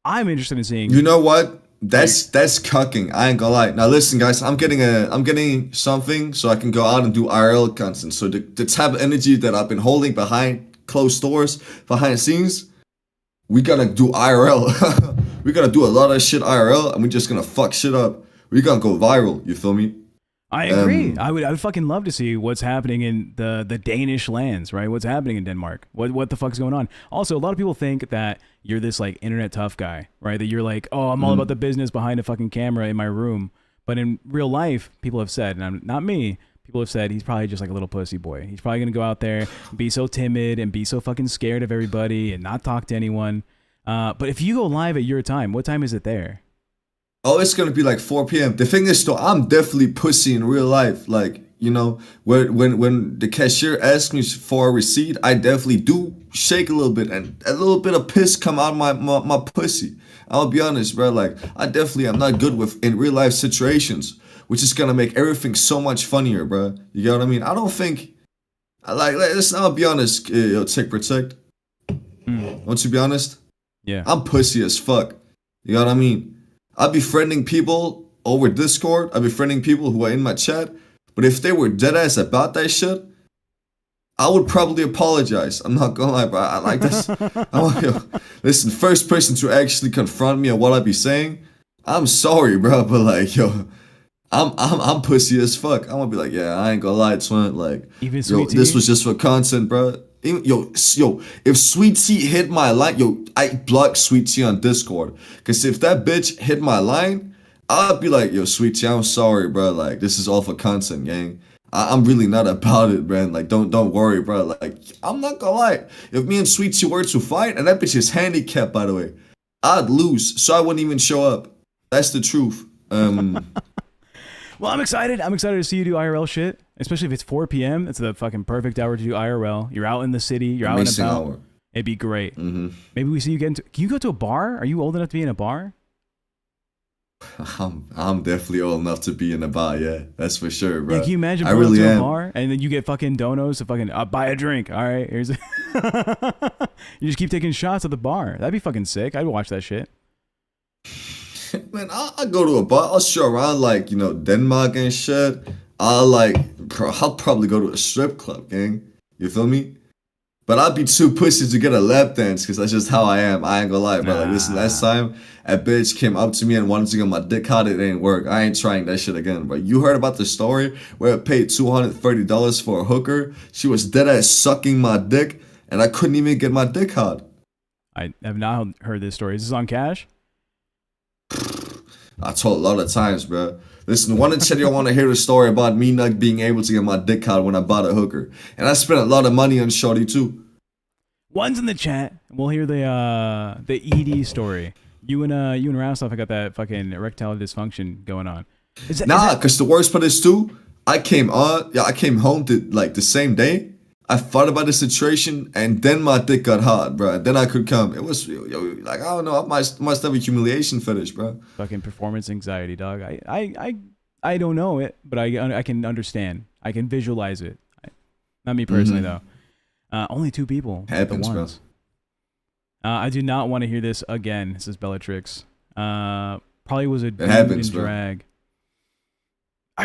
I'm interested in seeing. You know what? That's cucking. I ain't gonna lie. Now listen, guys. I'm getting something so I can go out and do IRL content. So the type of energy that I've been holding behind closed doors, behind scenes, we gotta do IRL. We gotta do a lot of shit IRL, and we're just gonna fuck shit up. We're gonna go viral. You feel me? I agree. I would fucking love to see what's happening in the Danish lands, right? What's happening in Denmark? What the fuck's going on? Also, a lot of people think that you're this like internet tough guy, right? That you're like, oh, I'm all about the business behind a fucking camera in my room. But in real life, people have said, and I'm not me, people have said he's probably just like a little pussy boy. He's probably gonna go out there, be so timid and be so fucking scared of everybody and not talk to anyone. But if you go live at your time, what time is it there? Oh, it's gonna be like 4 p.m. The thing is, though, I'm definitely pussy in real life. Like, you know, when the cashier asks me for a receipt, I definitely do shake a little bit, and a little bit of piss come out of my pussy. I'll be honest, bro. Like, I definitely am not good with in real life situations, which is gonna make everything so much funnier, bro. You get what I mean? I don't think, listen, I'll be honest, TechProtect. Want to be honest? Yeah. I'm pussy as fuck. You know what I mean? I'm befriending people over Discord. I'm befriending people who are in my chat. But if they were deadass about that shit, I would probably apologize. I'm not gonna lie, bro. I like this. Listen, first person to actually confront me on what I be saying, I'm sorry, bro. But like, I'm pussy as fuck. I'm gonna be like, yeah, I ain't gonna lie, twin. Like, Even yo, Sweet this Tea? was just for content, bro. Even, yo, if Sweet Tea hit my line, yo, I blocked Sweet Tea on Discord. Cause if that bitch hit my line, I'd be like, yo, Sweet Tea, I'm sorry, bro. Like, this is all for content, gang. I'm really not about it, man. Like, don't worry, bro. Like, I'm not gonna lie. If me and Sweet Tea were to fight, and that bitch is handicapped, by the way, I'd lose, so I wouldn't even show up. That's the truth. Well, I'm excited. I'm excited to see you do IRL shit, especially if it's 4 p.m. That's the fucking perfect hour to do IRL. You're out in the city. You're out and Amazing about. hour. It'd be great. Maybe we see you get into. Can you go to a bar? Are you old enough to be in a bar? I'm definitely old enough to be in a bar, yeah. That's for sure, bro. Yeah, can you imagine I going really to a am. bar and then you get fucking donos to fucking buy a drink? All right, here's. You just keep taking shots at the bar. That'd be fucking sick. I'd watch that shit. Man, I'll go to a bar. I'll show around like, you know, Denmark and shit. I'll probably go to a strip club, gang. You feel me? But I'd be too pussy to get a lap dance because that's just how I am. I ain't gonna lie, bro. Like, listen, last time a bitch came up to me and wanted to get my dick hard, it ain't work. I ain't trying that shit again, bro. You heard about the story where I paid $230 for a hooker? She was dead ass sucking my dick and I couldn't even get my dick hard. I have not heard this story. Is this on Cash? I told a lot of times, bro. Listen, one in 10 y'all want to hear the story about me not being able to get my dick hard when I bought a hooker. And I spent a lot of money on shorty too. One's in the chat. We'll hear the ED story. You and Rastov, I got that fucking erectile dysfunction going on. Nah, because the worst part is too, I came home the same day. I thought about the situation and then my dick got hard, bro. And then I could come. It was like, I don't know, I must have a humiliation fetish, bro. Fucking performance anxiety, dog. I don't know it, but I can understand. I can visualize it. Not me personally though. Only 2 people. Happens, bro. I do not want to hear this again, says Bellatrix. Probably was a dude in drag.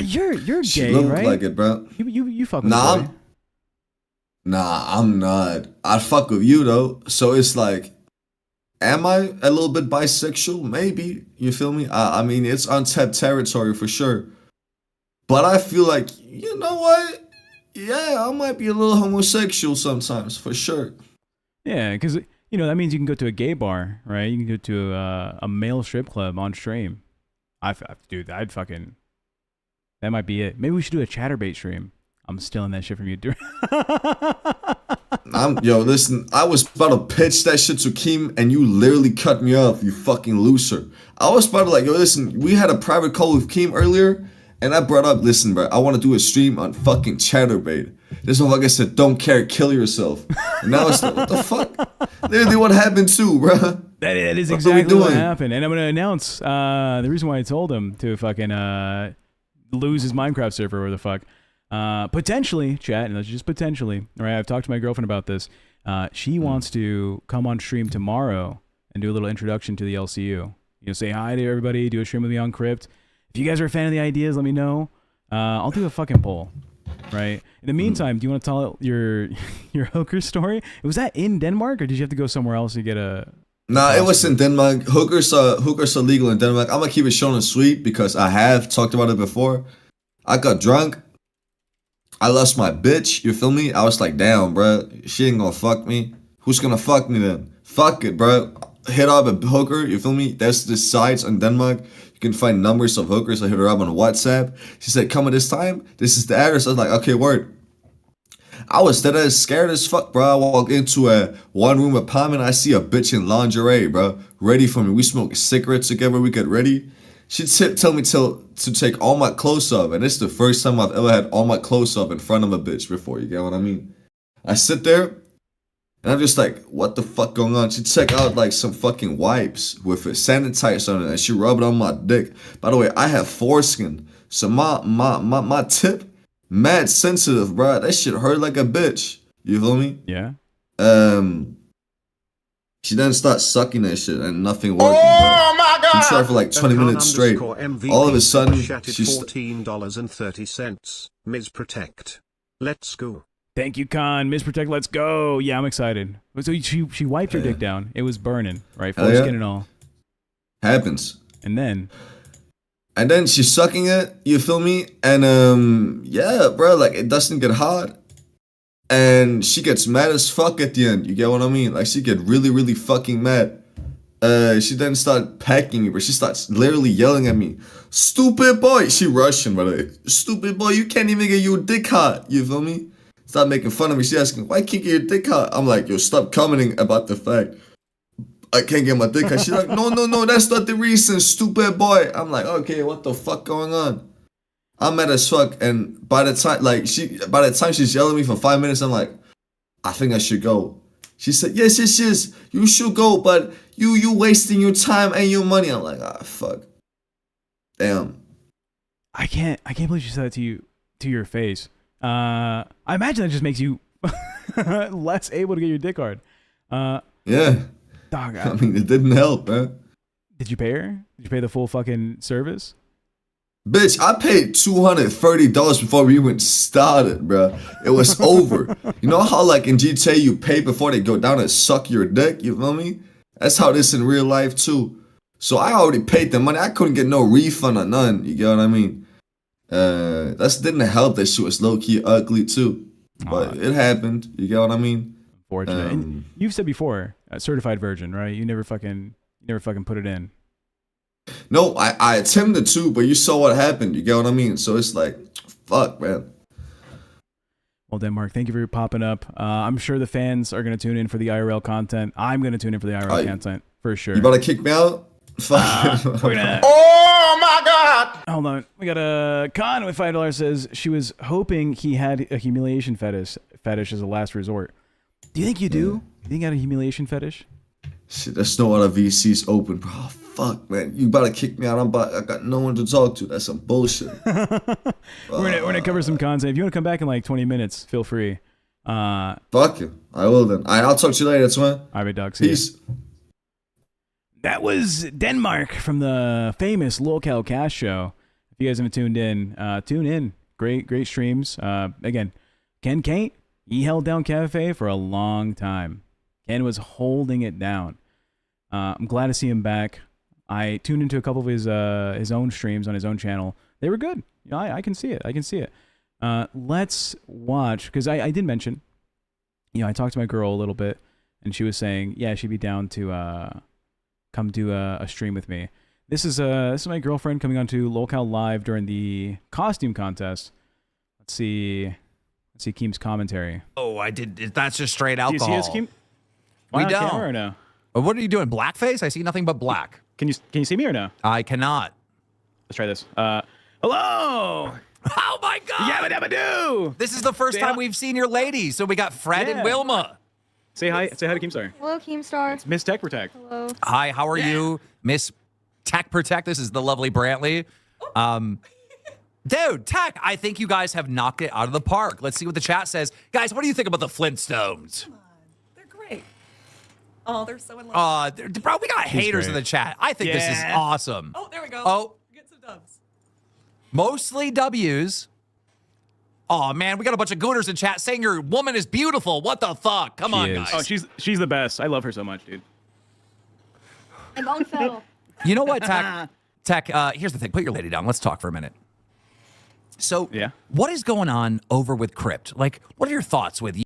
You're gay, She looked right? like it, bro. You fuck with boy. Nah, I'm not. I fuck with you though. So it's like, am I a little bit bisexual? Maybe. You feel me? I mean, it's untapped territory for sure. But I feel like, you know what? Yeah, I might be a little homosexual sometimes, for sure. Yeah, because you know that means you can go to a gay bar, right? You can go to a male strip club on stream. Dude, that might be it. Maybe we should do a chatterbait stream. I'm stealing that shit from you, dude. Listen, I was about to pitch that shit to Keem and you literally cut me off, you fucking loser. I was about to like, listen, we had a private call with Keem earlier and I brought up, listen, bro, I want to do a stream on fucking chatterbait. This motherfucker said, don't care, kill yourself. And now it's like, what the fuck? Literally what happened too, bro. That is exactly what happened. And I'm going to announce the reason why I told him to fucking lose his Minecraft server or the fuck. Potentially, chat, and that's just potentially. All right, I've talked to my girlfriend about this. She wants to come on stream tomorrow and do a little introduction to the LCU. You know, say hi to everybody, do a stream with me on Crypt. If you guys are a fan of the ideas, let me know. I'll do a fucking poll. Right. In the meantime, do you want to tell your hooker story? Was that in Denmark, or did you have to go somewhere else to get a? Nah, it was in Denmark. Hookers are legal in Denmark. I'm gonna keep it short and sweet because I have talked about it before. I got drunk. I lost my bitch, you feel me? I was like, damn, bro, she ain't gonna fuck me. Who's gonna fuck me then? Fuck it, bro. Hit up a hooker, you feel me? There's the sites in Denmark. You can find numbers of hookers. I hit her up on WhatsApp. She said, come at this time. This is the address. I was like, okay, word. I was dead as scared as fuck, bro. I walk into a one-room apartment. I see a bitch in lingerie, bro. Ready for me. We smoke cigarettes together. We get ready. She tell me to take all my clothes off, and it's the first time I've ever had all my clothes off in front of a bitch before, you get what I mean? I sit there, and I'm just like, what the fuck going on? She check out like some fucking wipes with a sanitizer on it, and she rub it on my dick. By the way, I have foreskin, so my tip, mad sensitive, bro. That shit hurt like a bitch. You feel me? Yeah. She then starts sucking that shit and nothing working. Oh my god! She tried for like 20 minutes straight. All of a sudden, she's $14.30. Ms. Protect. Let's go. Thank you, Khan. Ms. Protect, let's go. Yeah, I'm excited. So she wiped her dick down. It was burning, right? Foreskin and all. Happens. And then? And then she's sucking it, you feel me? And yeah, bro, like it doesn't get hard. And she gets mad as fuck at the end, you get what I mean? Like she get really, really fucking mad. She then start packing me, but she starts literally yelling at me. Stupid boy! She Russian, by the way. Stupid boy, you can't even get your dick hard, you feel me? Start making fun of me. She asking, why can't you get your dick hard? I'm like, yo, stop commenting about the fact I can't get my dick hard. She's like, no, that's not the reason, stupid boy. I'm like, okay, what the fuck going on? I'm mad as fuck, and by the time she's yelling at me for 5 minutes, I'm like, I think I should go. She said, yes, you should go, but you wasting your time and your money. I'm like, fuck. Damn. I can't believe she said that to your face. I imagine that just makes you less able to get your dick hard. Yeah. Dog, I mean, it didn't help, man. Did you pay her? Did you pay the full fucking service? Bitch, I paid $230 before we even started, bro. It was over. You know how like in GTA you pay before they go down and suck your dick? You feel me? That's how this in real life too. So I already paid the money. I couldn't get no refund or none. You get what I mean? That didn't help that she was low-key ugly too. But it happened. You get what I mean? Unfortunate. And you've said before, a certified virgin, right? You never fucking put it in. No, I attempted to, but you saw what happened. You get what I mean? So it's like, fuck, man. Well, Denmark, thank you for popping up. I'm sure the fans are going to tune in for the IRL content. I'm going to tune in for the IRL content, for sure. You about to kick me out? Fuck. Oh my God! Hold on. We got a Con with $5 says she was hoping he had a humiliation fetish as a last resort. Do you think you do? Do you think you had a humiliation fetish? Shit, there's no other VCs open, bro. Oh, fuck, man. You about to kick me out. I got no one to talk to. That's some bullshit. We're gonna cover some content. If you want to come back in like 20 minutes, feel free. Fuck you. I will then. I'll talk to you later, twin. All right, dog. Peace. That was Denmark from the famous LolCow Cast Show. If you guys haven't tuned in, tune in. Great streams. Again, Ken Kate, he held down Cafe for a long time. Ken was holding it down. I'm glad to see him back. I tuned into a couple of his own streams on his own channel. They were good. You know, I can see it. Let's watch, because I did mention, you know, I talked to my girl a little bit, and she was saying, yeah, she'd be down to come do a stream with me. This is my girlfriend coming on to LolCow Live during the costume contest. Let's see Keem's commentary. Oh, I did. That's just straight alcohol. Do you see us, Keem? We on don't. Camera or no? What are you doing? Blackface? I see nothing but black. Can you see me or no? I cannot. Let's try this. Hello. Oh my God! Yabba dabba doo! This is the first time we've seen your ladies. So we got Fred and Wilma. Say hi to Keemstar. Hello, Keemstar. It's Miss TechProtect. Hello. Hi, how are you, Miss TechProtect? This is the lovely Brantley. Dude, Tech, I think you guys have knocked it out of the park. Let's see what the chat says. Guys, what do you think about the Flintstones? Come on. They're great. Oh, they're so in love. Bro, we got haters in the chat. I think this is awesome. Oh, there we go. Oh. Get some dubs. Mostly W's. Oh man, we got a bunch of gooners in chat saying your woman is beautiful. What the fuck? Come on, guys. Oh, she's the best. I love her so much, dude. I'm on fellow. You know what, Tech? Tech, here's the thing. Put your lady down. Let's talk for a minute. So, what is going on over with Crypt? Like, what are your thoughts with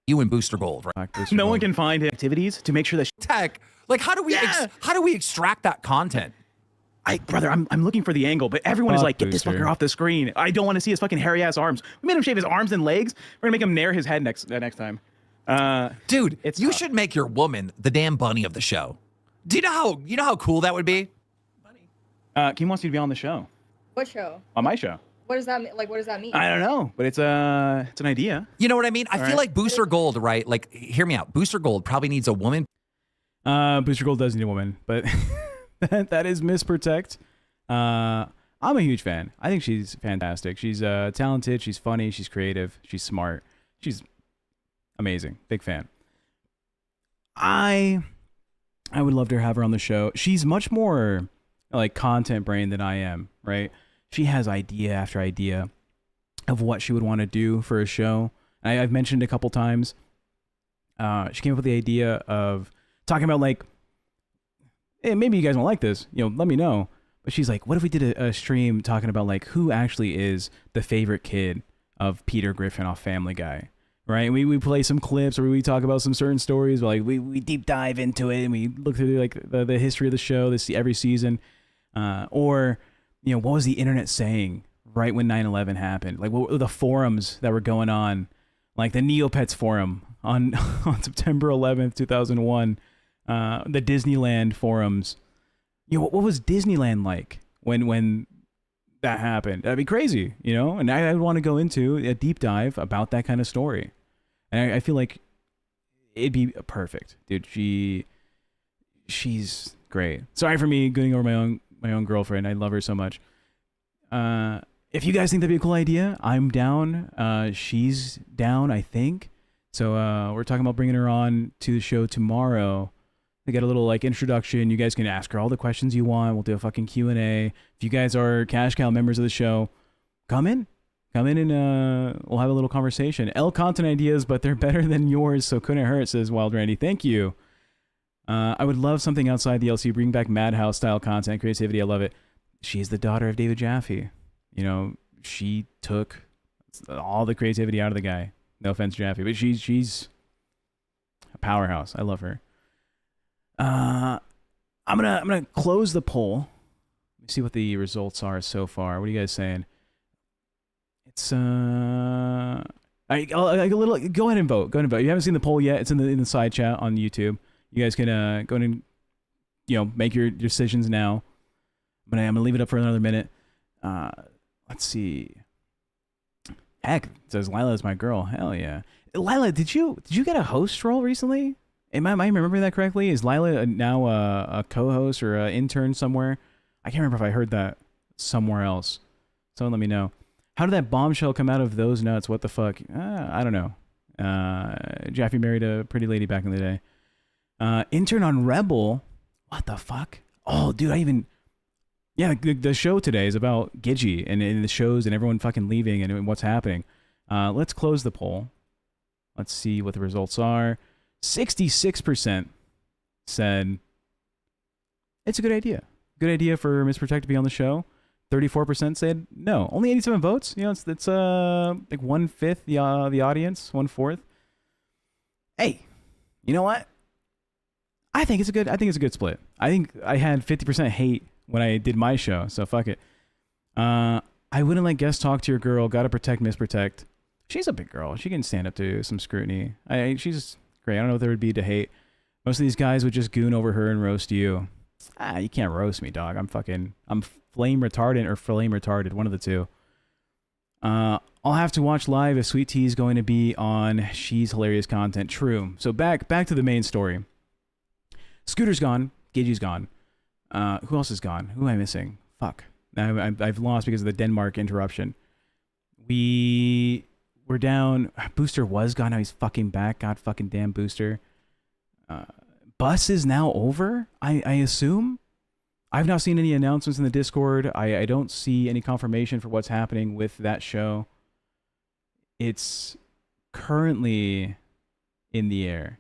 you and Booster Gold? Right? No one can find activities to make sure that Tech, like, how do we extract that content? Brother, I'm looking for the angle, but everyone is like, get this fucker off the screen. I don't want to see his fucking hairy ass arms. We made him shave his arms and legs. We're gonna make him nair his head next time. Dude, you should make your woman the damn bunny of the show. Do you know how cool that would be? Keem wants you to be on the show. What show? On my show. What does that mean? Like, what does that mean? I don't know, but it's an idea. You know what I mean? I feel like Booster Gold, right? Like, hear me out. Booster Gold probably needs a woman. Booster Gold does need a woman, but that is Miss Protect. I'm a huge fan. I think she's fantastic. She's talented. She's funny. She's creative. She's smart. She's amazing. Big fan. I would love to have her on the show. She's much more like content brain than I am, right? She has idea after idea of what she would want to do for a show. I've mentioned a couple times. She came up with the idea of talking about like, hey, maybe you guys won't like this. You know, let me know. But But she's like, what if we did a stream talking about like who actually is the favorite kid of Peter Griffin off Family Guy, right? We play some clips or we talk about some certain stories, like we deep dive into it and we look through like the history of the show, every season, or you know, what was the internet saying right when 9/11 happened? Like what were the forums that were going on, like the Neopets forum on September 11th, 2001, the Disneyland forums. You know, what was Disneyland like when that happened? That'd be crazy, you know? And I would want to go into a deep dive about that kind of story. And I feel like it'd be perfect. Dude, she's great. Sorry for me going over my own girlfriend. I love her so much. If you guys think that'd be a cool idea, I'm down. She's down, I think. So we're talking about bringing her on to the show tomorrow. We get a little like introduction. You guys can ask her all the questions you want. We'll do a fucking Q&A. If you guys are Cash Cow members of the show, come in and we'll have a little conversation. L content ideas, but they're better than yours, so couldn't hurt, says Wild Randy. Thank you. I would love something outside the LCU, bring back Madhouse style content, creativity. I love it. She's the daughter of David Jaffe. You know, she took all the creativity out of the guy. No offense, Jaffe, but she's a powerhouse. I love her. I'm gonna close the poll. Let me see what the results are so far. What are you guys saying? It's go ahead and vote. Go ahead and vote. You haven't seen the poll yet. It's in the side chat on YouTube. You guys can go in and make your decisions now. I'm gonna leave it up for another minute. Let's see. Heck, it says Lila is my girl. Hell yeah. Lila, did you get a host role recently? Am I remembering that correctly? Is Lila now a co-host or an intern somewhere? I can't remember if I heard that somewhere else. Someone let me know. How did that bombshell come out of those nuts? What the fuck? I don't know. Jaffe married a pretty lady back in the day. Intern on Rebel. What the fuck? Oh, dude, yeah, the show today is about Gidgey and the shows and everyone fucking leaving and what's happening. Let's close the poll. Let's see what the results are. 66% said it's a good idea. Good idea for Miss Protect to be on the show. 34% said no. Only 87 votes. You know, it's like 1/5 the audience, 1/4. Hey, you know what? I think it's a good split. I think I had 50% hate when I did my show, so fuck it. I wouldn't let guest talk to your girl. Gotta protect Miss Protect. She's a big girl. She can stand up to some scrutiny. She's great. I don't know what there would be to hate. Most of these guys would just goon over her and roast you. You can't roast me, dog. I'm flame retardant or flame retarded, one of the two. I'll have to watch live if Sweet Tea is going to be on. She's hilarious content. True. So back to the main story. Scooter's gone. Gidgey's gone. Who else is gone? Who am I missing? Fuck. I've lost because of the Denmark interruption. We're down. Booster was gone. Now he's fucking back. God fucking damn Booster. Bus is now over, I assume. I've not seen any announcements in the Discord. I don't see any confirmation for what's happening with that show. It's currently in the air.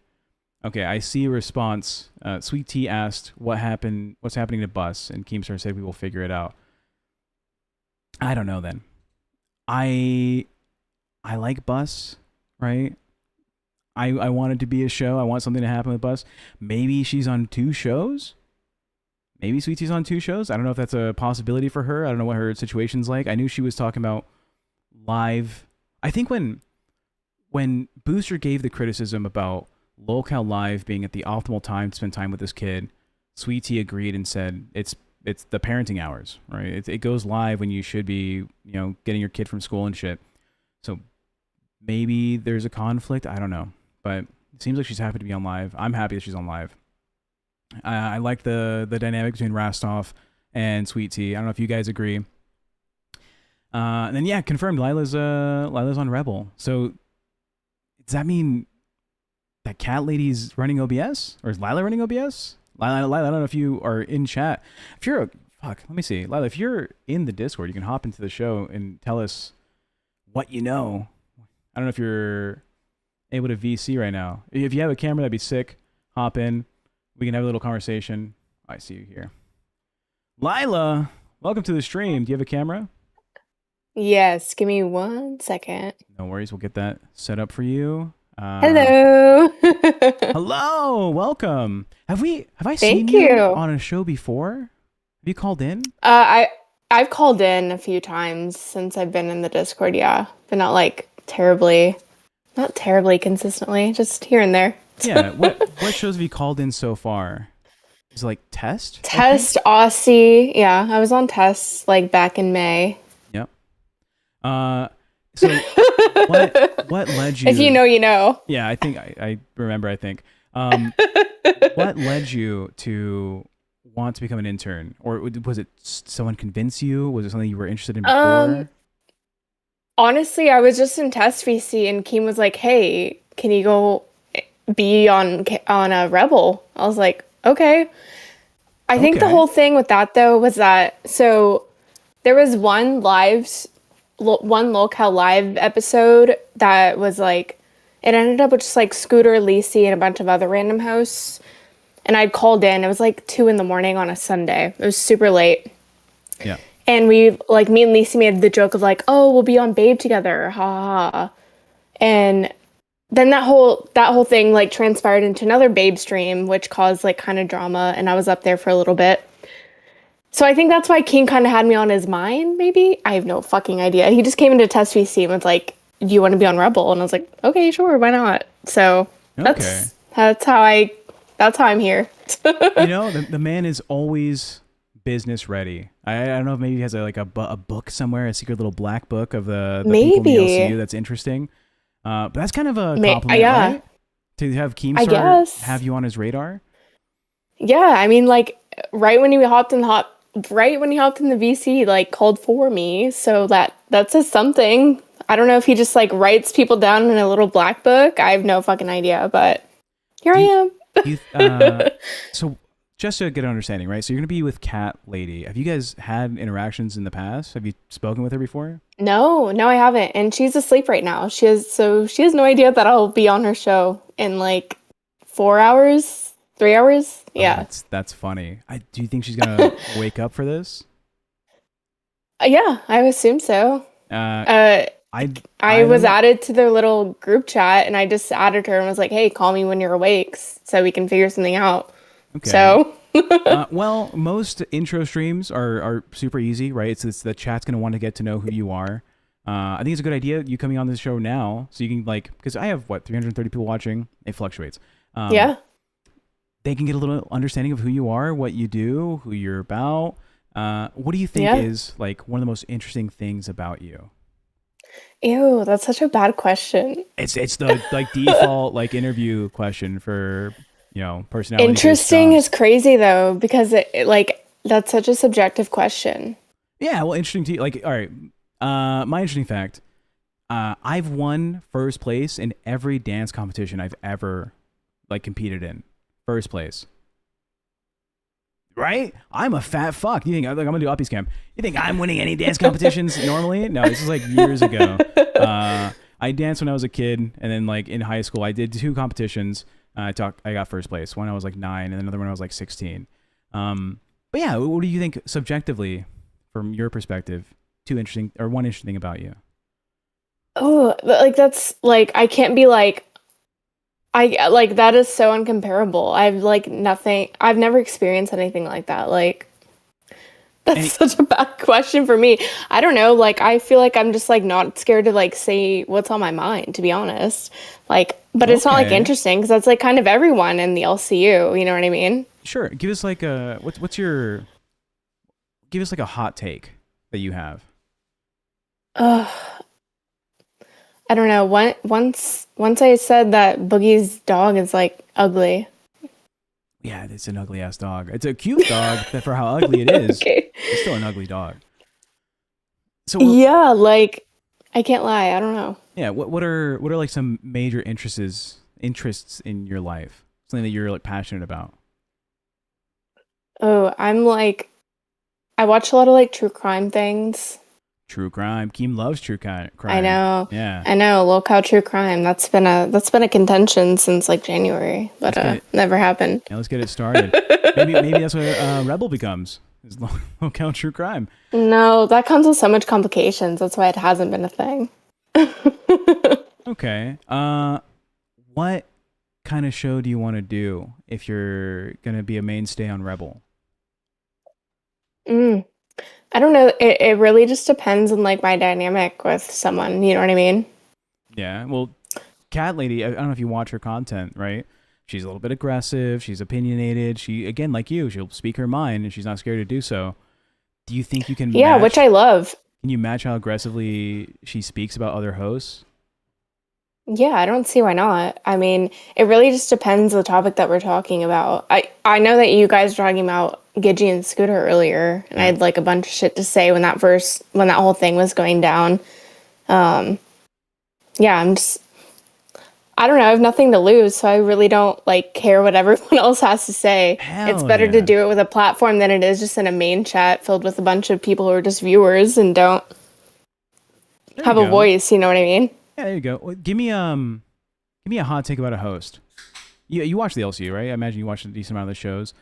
Okay, I see a response. Sweet Tea asked what's happening to Bus, and Keemstar said we will figure it out. I don't know then. I like Bus, right? I want it to be a show. I want something to happen with Bus. Maybe she's on 2 shows? Maybe Sweet Tea's on 2 shows? I don't know if that's a possibility for her. I don't know what her situation's like. I knew she was talking about live. I think when Booster gave the criticism about LolCow Live being at the optimal time to spend time with this kid, Sweet Tea agreed and said it's the parenting hours, right? It goes live when you should be, getting your kid from school and shit. So maybe there's a conflict. I don't know. But it seems like she's happy to be on live. I'm happy that she's on live. I like the dynamic between Rastov and Sweet Tea. I don't know if you guys agree. And then yeah, confirmed. Lila's on Rebel. So does that mean that Cat Lady's running OBS, or is Lila running OBS? Lila, I don't know if you are in chat. If you're let me see, Lila. If you're in the Discord, you can hop into the show and tell us what you know. I don't know if you're able to VC right now. If you have a camera, that'd be sick. Hop in. We can have a little conversation. I see you here. Lila, welcome to the stream. Do you have a camera? Yes, give me 1 second. No worries, we'll get that set up for you. Hello. Hello, welcome. Have I seen Thank you you. on a show before? Have you called in? I've called in a few times since I've been in the Discord, yeah. But not like terribly consistently, just here and there. Yeah, what shows have you called in so far? Is it like Test? Test Aussie. Yeah, I was on Test like back in May. Yep. So what led you? If you know, you know. Yeah, I think I remember. I think. What led you to want to become an intern, or was it someone convince you? Was it something you were interested in before? Honestly, I was just in Test VC, and Keem was like, "Hey, can you go be on a Rebel?" I was like, "Okay." I think the whole thing with that though was that there was one LolCow live episode that was like, it ended up with just like Scooter, Lacey, and a bunch of other random hosts. And I'd called in. It was like 2 a.m. on a Sunday. It was super late. Yeah. And me and Lacey made the joke of like, oh, we'll be on Babe together. Ha ha ha. And then that whole thing like transpired into another Babe stream, which caused like kind of drama. And I was up there for a little bit. So I think that's why King kind of had me on his mind, maybe. I have no fucking idea. He just came into Test VC and was like, do you want to be on Rebel? And I was like, okay, sure, why not? So that's how I'm here. You know, the man is always business ready. I don't know if maybe he has a book somewhere, a secret little black book of the people in the LCU that's interesting. But that's kind of a compliment, right? To have Keemstar have you on his radar. Yeah, I mean, like right when he hopped in the VC, like called for me. So that says something. I don't know if he just like writes people down in a little black book. I have no fucking idea, but here I am. So just to get an understanding, right? So you're gonna be with Cat Lady. Have you guys had interactions in the past? Have you spoken with her before? No, I haven't. And she's asleep right now. She has no idea that I'll be on her show in like 4 hours, 3 hours. Yeah. That's funny. Do you think she's gonna wake up for this? Yeah, I assume so. I was added to their little group chat, and I just added her and was like, "Hey, call me when you're awake, so we can figure something out." Okay. So, well, most intro streams are super easy, right? It's the chat's gonna want to get to know who you are. I think it's a good idea you coming on this show now, so you can because I have 330 people watching. It fluctuates. Yeah. They can get a little understanding of who you are, what you do, who you're about. What do you think is like one of the most interesting things about you? Ew, that's such a bad question. It's the like default like interview question for personality. Interesting is crazy though, because it like that's such a subjective question. Yeah, well, interesting to you. Like, all right, my interesting fact: I've won first place in every dance competition I've ever like competed in. First place. Right? I'm a fat fuck. You think I'm gonna do Uppy's Camp? You think I'm winning any dance competitions normally? No, this is like years ago. I danced when I was a kid, and then like in high school, I did 2 competitions. I got first place. One I was like 9, and another one I was like 16. But yeah, what do you think subjectively, from your perspective, one interesting thing about you? Oh, like that's like I can't be like. That is so uncomparable. I've never experienced anything like that. Like, that's such a bad question for me. I don't know. Like, I feel like I'm just like not scared to like say what's on my mind, to be honest. Like, but it's not like interesting because that's like kind of everyone in the LCU. You know what I mean? Sure. Give us like give us like a hot take that you have. I don't know. Once I said that Boogie's dog is like ugly. Yeah, it's an ugly ass dog. It's a cute dog for how ugly it is. Okay. It's still an ugly dog. So yeah, like I can't lie. I don't know. Yeah, what are like some major interests in your life? Something that you're like passionate about. Oh, I watch a lot of like true crime things. True crime. Keem loves true crime. I know. Yeah. I know. LolCow true crime. That's been a contention since like January, but never happened. Yeah, let's get it started. maybe that's what Rebel becomes. Is LolCow True Crime. No, that comes with so much complications. That's why it hasn't been a thing. Okay. What kind of show do you want to do if you're gonna be a mainstay on Rebel? I don't know. It really just depends on like my dynamic with someone. You know what I mean? Yeah. Well, Cat Lady, I don't know if you watch her content, right? She's a little bit aggressive. She's opinionated. She, again, like you, she'll speak her mind, and she's not scared to do so. Do you think you can? Yeah, match, which I love. Can you match how aggressively she speaks about other hosts? Yeah, I don't see why not. I mean, it really just depends on the topic that we're talking about. I know that you guys were talking about Gidgey and Scooter earlier, and I had like a bunch of shit to say when that whole thing was going down. Yeah, I don't know, I have nothing to lose, so I really don't like care what everyone else has to say. It's better to do it with a platform than it is just in a main chat filled with a bunch of people who are just viewers and don't have a voice, you know what I mean? Yeah, there you go. Well, give me a hot take about a host. You watch the LCU, right? I imagine you watch a decent amount of the shows.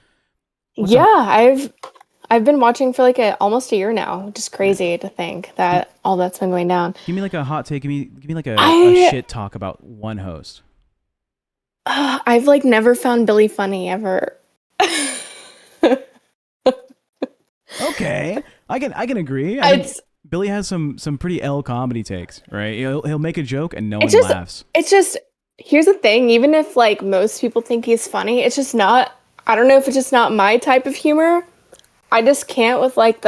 I've been watching for like almost a year now. Just crazy to think that all that's been going down. Give me like a hot take. Give me like a shit talk about one host. I've like never found Billy funny ever. Okay, I can agree. Billy has some pretty L comedy takes, right? He'll make a joke and no one laughs. It's just, here's the thing. Even if like most people think he's funny, it's just not. I don't know if it's just not my type of humor. I just can't with like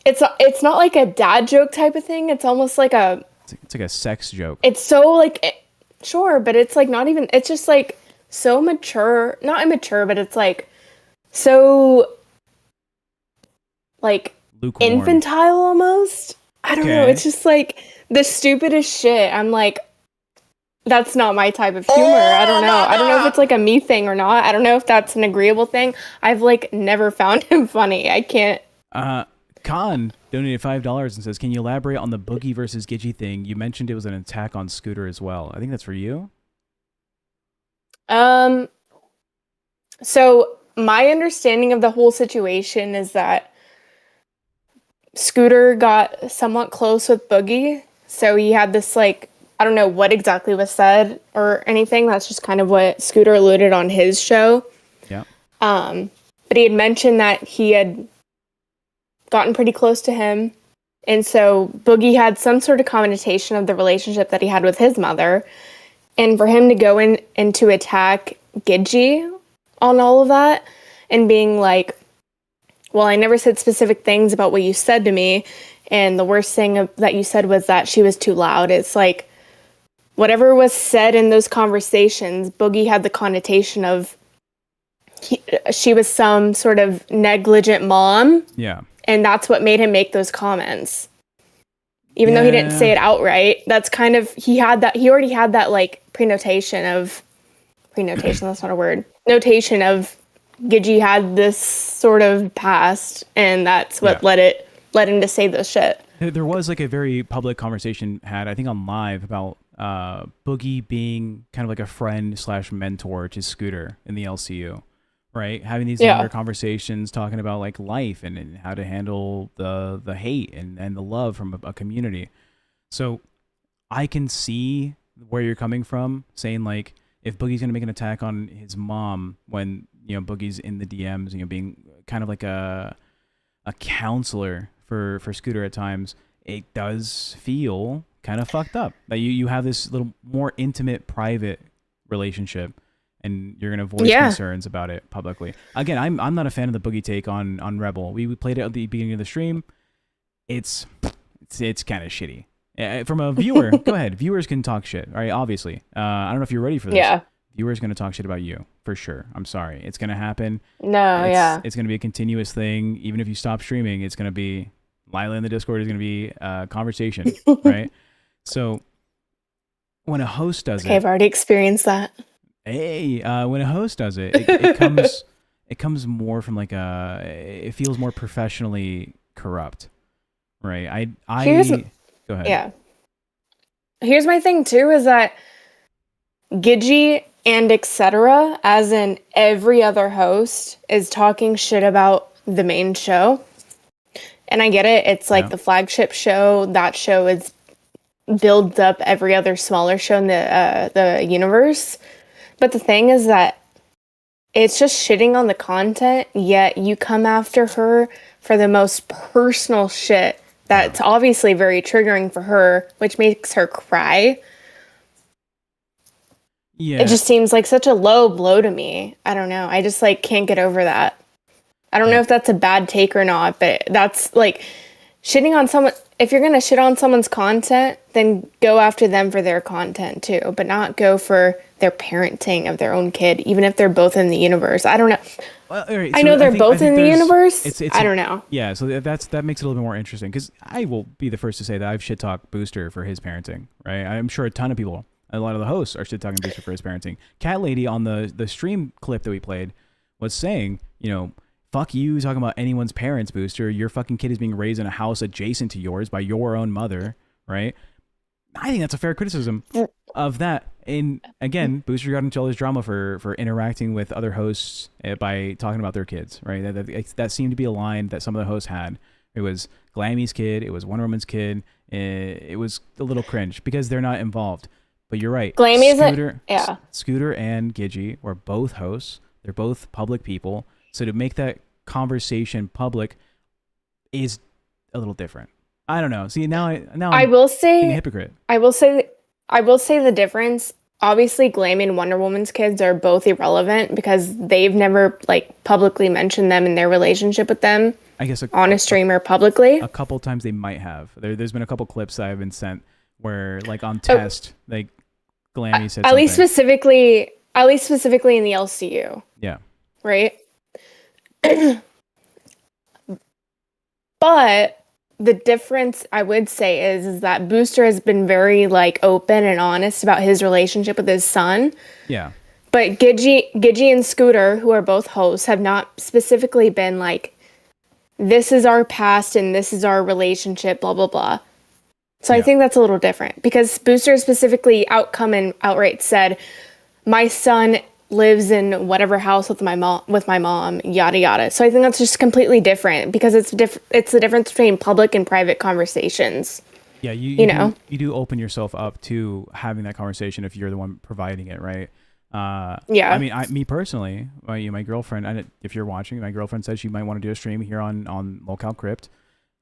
it's not like a dad joke type of thing. It's almost like it's like a sex joke. It's so like, sure, but it's like not even, it's just like so mature, not immature, but it's like so like lukewarm, infantile almost. I don't know. It's just like the stupidest shit. I'm like, that's not my type of humor. I don't know. I don't know if it's like a me thing or not. I don't know if that's an agreeable thing. I've like never found him funny. I can't. Khan donated $5 and says, "Can you elaborate on the Boogie versus Gidgey thing? You mentioned it was an attack on Scooter as well." I think that's for you. So my understanding of the whole situation is that Scooter got somewhat close with Boogie. So he had this like, I don't know what exactly was said or anything. That's just kind of what Scooter alluded on his show. Yeah. But he had mentioned that he had gotten pretty close to him. And so Boogie had some sort of connotation of the relationship that he had with his mother. And for him to go in and to attack Gidgey on all of that and being like, well, I never said specific things about what you said to me. And the worst thing that you said was that she was too loud. It's like, whatever was said in those conversations, Boogie had the connotation of she was some sort of negligent mom. Yeah. And that's what made him make those comments. Even though he didn't say it outright, that's kind of, he already had that like notation, that's not a word. Notation of Gidgey had this sort of past, and that's what led him to say this shit. There was like a very public conversation had, I think on live, about Boogie being kind of like a friend / mentor to Scooter in the LCU, right? Having these longer conversations, talking about like life and how to handle the hate and the love from a community. So I can see where you're coming from, saying like, if Boogie's gonna make an attack on his mom when, you know, Boogie's in the DMs, you know, being kind of like a counselor for Scooter at times, it does feel kind of fucked up that you have this little more intimate, private relationship, and you're gonna voice concerns about it publicly. Again, I'm not a fan of the Boogie take on Rebel. We played it at the beginning of the stream. It's kind of shitty. From a viewer, go ahead. Viewers can talk shit, right? Obviously. I don't know if you're ready for this. Yeah. Viewers going to talk shit about you, for sure. I'm sorry. It's going to happen. It's going to be a continuous thing. Even if you stop streaming, it's going to be, Lila in the Discord is going to be a conversation, right? So when a host does it... I've already experienced that. Hey, when a host does it, it comes more from like it feels more professionally corrupt, right? Go ahead. Yeah. Here's my thing too, is that Gidgey and etc., as in every other host is talking shit about the main show. And I get it. It's like the flagship show. That show is builds up every other smaller show in the universe. But the thing is that it's just shitting on the content, yet you come after her for the most personal shit that's obviously very triggering for her, which makes her cry. Yeah. It just seems like such a low blow to me. I don't know. I just like can't get over that. I don't know if that's a bad take or not, but that's like shitting on someone. If you're going to shit on someone's content, then go after them for their content too, but not go for their parenting of their own kid, even if they're both in the universe. I don't know. Well, all right, I so know they're think- both I think in the there's- universe. I don't know. Yeah, so that makes it a little bit more interesting because I will be the first to say that I've shit talked Booster for his parenting, right? I'm sure a ton of people, a lot of the hosts are shit talking Booster for his parenting. Cat Lady on the stream clip that we played was saying, fuck you talking about anyone's parents, Booster. Your fucking kid is being raised in a house adjacent to yours by your own mother, right? I think that's a fair criticism of that. And again, Booster got into all this drama for interacting with other hosts by talking about their kids, right? That seemed to be a line that some of the hosts had. It was Glammy's kid. It was Wonder Woman's kid. It was a little cringe because they're not involved. But you're right. Glammy Scooter and Gidgey were both hosts. They're both public people. So to make that conversation public is a little different. I don't know. See, now I will say being a hypocrite. I will say the difference. Obviously, Glammy and Wonder Woman's kids are both irrelevant because they've never like publicly mentioned them in their relationship with them. I guess on a stream or publicly. A couple times they might have. There's been a couple clips that I've been sent where, like on test, like Glammy said at least something. at least specifically in the LCU. Yeah. Right. But the difference I would say is that Booster has been very like open and honest about his relationship with his son. Yeah. But Gidgey and Scooter, who are both hosts, have not specifically been like, this is our past and this is our relationship, blah, blah, blah. So I think that's a little different because Booster specifically come and outright said, my son lives in whatever house with my mom, yada yada. So I think that's just completely different because it's the difference between public and private conversations. Yeah, you do open yourself up to having that conversation if you're the one providing it, right? Yeah. I mean, me personally, my girlfriend, if you're watching, my girlfriend said she might want to do a stream here on LolCow Crypt.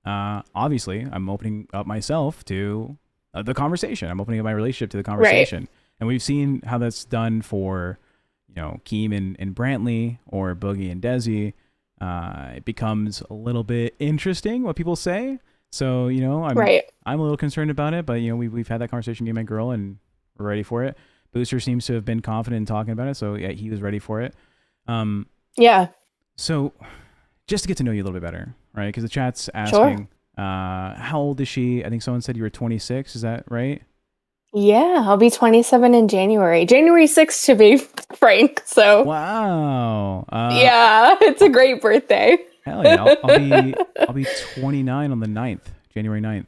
Obviously, I'm opening up myself to the conversation. I'm opening up my relationship to the conversation. Right. And we've seen how that's done for, Keem and Brantley or Boogie and Desi. It becomes a little bit interesting what people say. So, I'm a little concerned about it, but, we've had that conversation, me and my girl, and we're ready for it. Booster seems to have been confident in talking about it, so yeah, he was ready for it. Yeah. So, just to get to know you a little bit better, right? Because the chat's asking, how old is she? I think someone said you were 26. Is that right? Yeah, I'll be 27 in January. January 6th to be frank. So. Wow. Yeah, it's a great birthday. Hell yeah! I'll be 29 on the 9th, January 9th.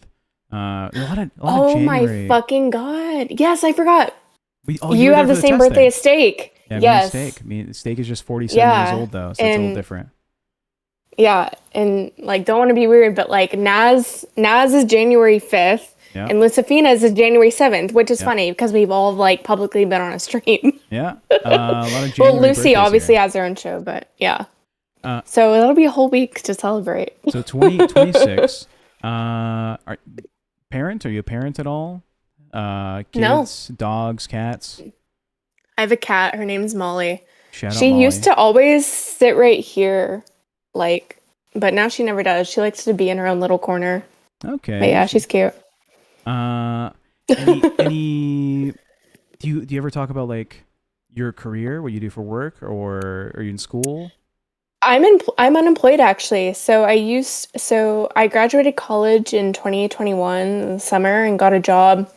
A lot of January. My fucking god! Yes, I forgot. You have the same birthday as Steak. Yeah, yes. Steak is just 47 years old though, so it's a little different. Yeah, and like don't want to be weird, but like Naz is January 5th. Yeah. And Lucifina's is January 7th, which is funny because we've all like publicly been on a stream. Yeah. A lot of January Lucy obviously here. has her own show, but yeah. So it'll be a whole week to celebrate. So 26. Are you a parent at all? Kids, dogs, cats? I have a cat. Her name's Molly. Shout out she Molly. Used to always sit right here, but now she never does. She likes to be in her own little corner. Okay. But yeah, she's cute. Any do you ever talk about like your career, what you do for work, or are you in school? I'm unemployed actually. So I graduated college in 2021 in the summer and got a job.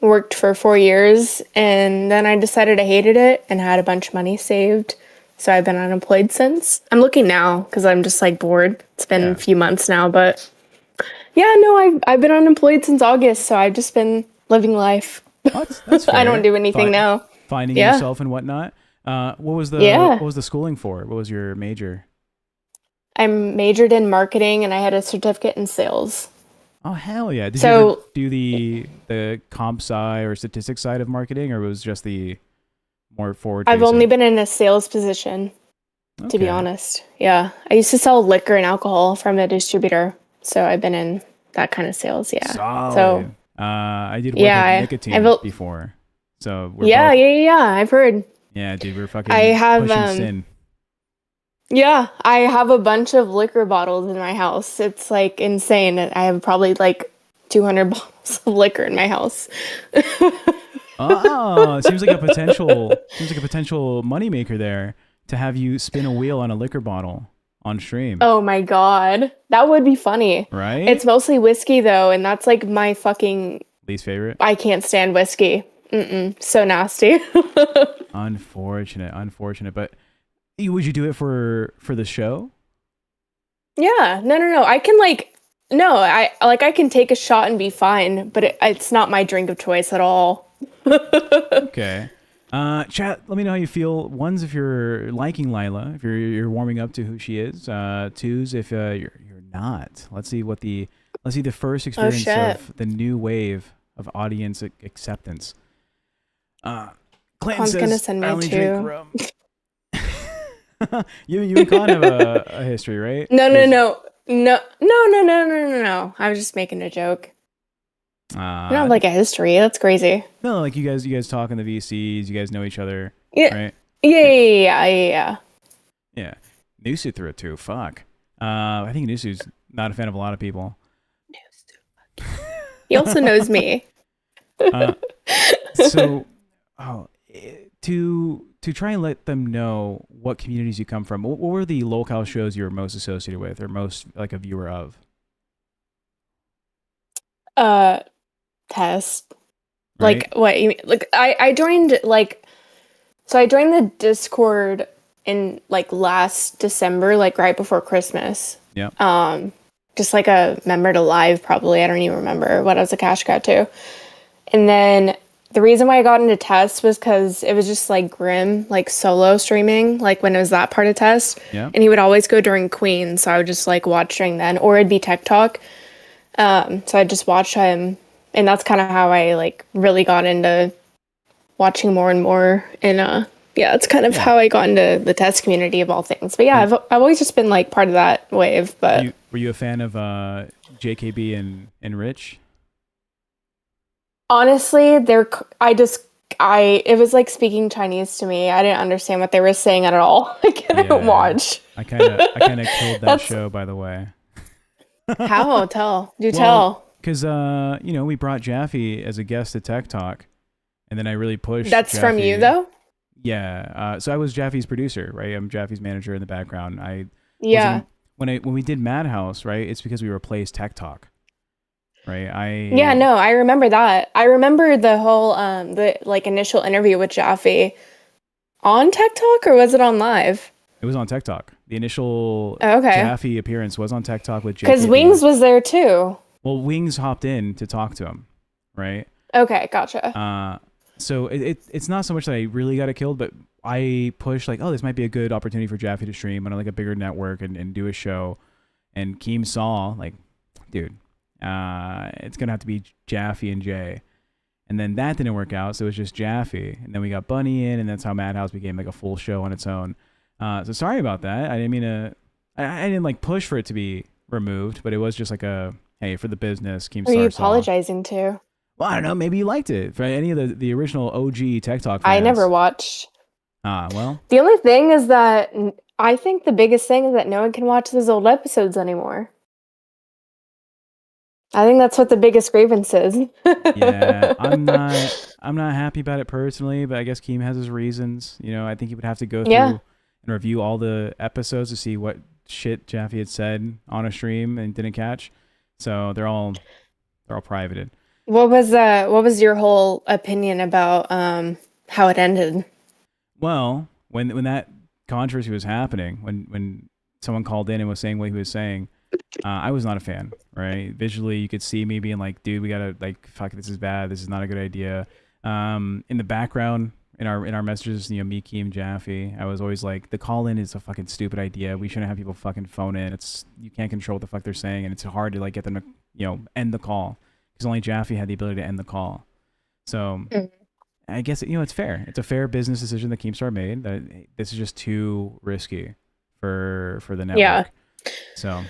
Worked for 4 years and then I decided I hated it and had a bunch of money saved. So I've been unemployed since. I'm looking now because I'm just like bored. It's been a few months now, but yeah, no, I've been unemployed since August, so I've just been living life. That's fair, I don't do anything now. finding Yeah. yourself and whatnot. What was the Yeah. what was the schooling for? What was your major? I majored in marketing and I had a certificate in sales. Oh hell yeah! Did you So ever do the comp sci or statistics side of marketing, or was it just the more forward? I've only been in a sales position, to be Okay. honest. Yeah. I used to sell liquor and alcohol from a distributor. So I've been in that kind of sales. Yeah. Solid. So I did work yeah, with nicotine I've before, so we're yeah, both. yeah. I've heard. Yeah, dude, we're fucking I have pushing sin. yeah, I have a bunch of liquor bottles in my house. It's like insane. I have probably like 200 bottles of liquor in my house. Oh, it seems like a potential moneymaker there to have you spin a wheel on a liquor bottle on stream. Oh my god. That would be funny. Right? It's mostly whiskey though, and that's like my fucking Least favorite? I can't stand whiskey. So nasty. Unfortunate. But would you do it for the show? Yeah. No. I can I can take a shot and be fine, but it's not my drink of choice at all. Okay. Chat, let me know how you feel. One's if you're liking Lila, if you're warming up to who she is. Two's if you're not. Let's see the first experience of the new wave of audience acceptance. Clinton Con's says, gonna send me I a only two. drink rum. you and Con have a history, right? No. I was just making a joke. Not like a history. That's crazy. No, like you guys talk in the VCs. You guys know each other, Yeah. right? Yeah. Yeah. Nusu threw it too. Fuck. I think Nusu's not a fan of a lot of people. He also knows me. So, to try and let them know what communities you come from, what were the LolCow shows you were most associated with or most like a viewer of? Test. Right? Like what you mean? Like I joined I joined the Discord in like last December, like right before Christmas. Yeah. Just like a member to live probably. I don't even remember what I was a cash cow to. And then the reason why I got into Test was because it was just like Grim, like solo streaming, like when it was that part of Test. Yeah. And he would always go during Queen, so I would just like watch during then, or it'd be Tech Talk. So I'd just watch him, and that's kind of how I like really got into watching more and more. And yeah, it's kind of how I got into the Test community of all things. But yeah, I've always just been like part of that wave. But were you a fan of JKB and Rich? honestly, it was like speaking Chinese to me. I didn't understand what they were saying at all. I couldn't watch. I kind of killed that show, by the way. How? Tell. Because we brought Jaffe as a guest at Tech Talk, and then I really pushed. That's Jaffe. from you though? Yeah. So I was Jaffe's producer, right? I'm Jaffe's manager in the background. Yeah. When we did Madhouse, right? It's because we replaced Tech Talk, right? Yeah, no, I remember that. I remember the whole the like initial interview with Jaffe on Tech Talk, or was it on live? It was on Tech Talk. The initial okay. Jaffe appearance was on Tech Talk with JKB. Because Wings was there too. Well, Wings hopped in to talk to him, right? Okay, gotcha. So it's not so much that I really got it killed, but I pushed like, oh, this might be a good opportunity for Jaffe to stream on like a bigger network and do a show. And Keem saw like, dude, it's gonna have to be Jaffe and Jay. And then that didn't work out, so it was just Jaffe. And then we got Bunny in, and that's how Madhouse became like a full show on its own. So sorry about that. I didn't mean to. I didn't like push for it to be removed, but it was just like a hey for the business. Keem. Are you apologizing to? Well, I don't know. Maybe you liked it. For any of the original OG Tech Talk fans. I never watched. Well. The only thing is that I think the biggest thing is that no one can watch those old episodes anymore. I think that's what the biggest grievance is. Yeah, I'm not happy about it personally, but I guess Keem has his reasons. I think he would have to go through and review all the episodes to see what shit Jaffe had said on a stream and didn't catch. So they're all privated. What was your whole opinion about how it ended? Well, when that controversy was happening, when someone called in and was saying what he was saying, I was not a fan, right? Visually, you could see me being like, dude, we gotta, like, fuck, this is bad. This is not a good idea. In the background, in our messages, me, Keem, Jaffe, I was always like, the call in is a fucking stupid idea. We shouldn't have people fucking phone in. You can't control what the fuck they're saying, and it's hard to like get them to end the call because only Jaffe had the ability to end the call. So I guess it's fair. It's a fair business decision that Keemstar made. That this is just too risky for the network. Yeah. So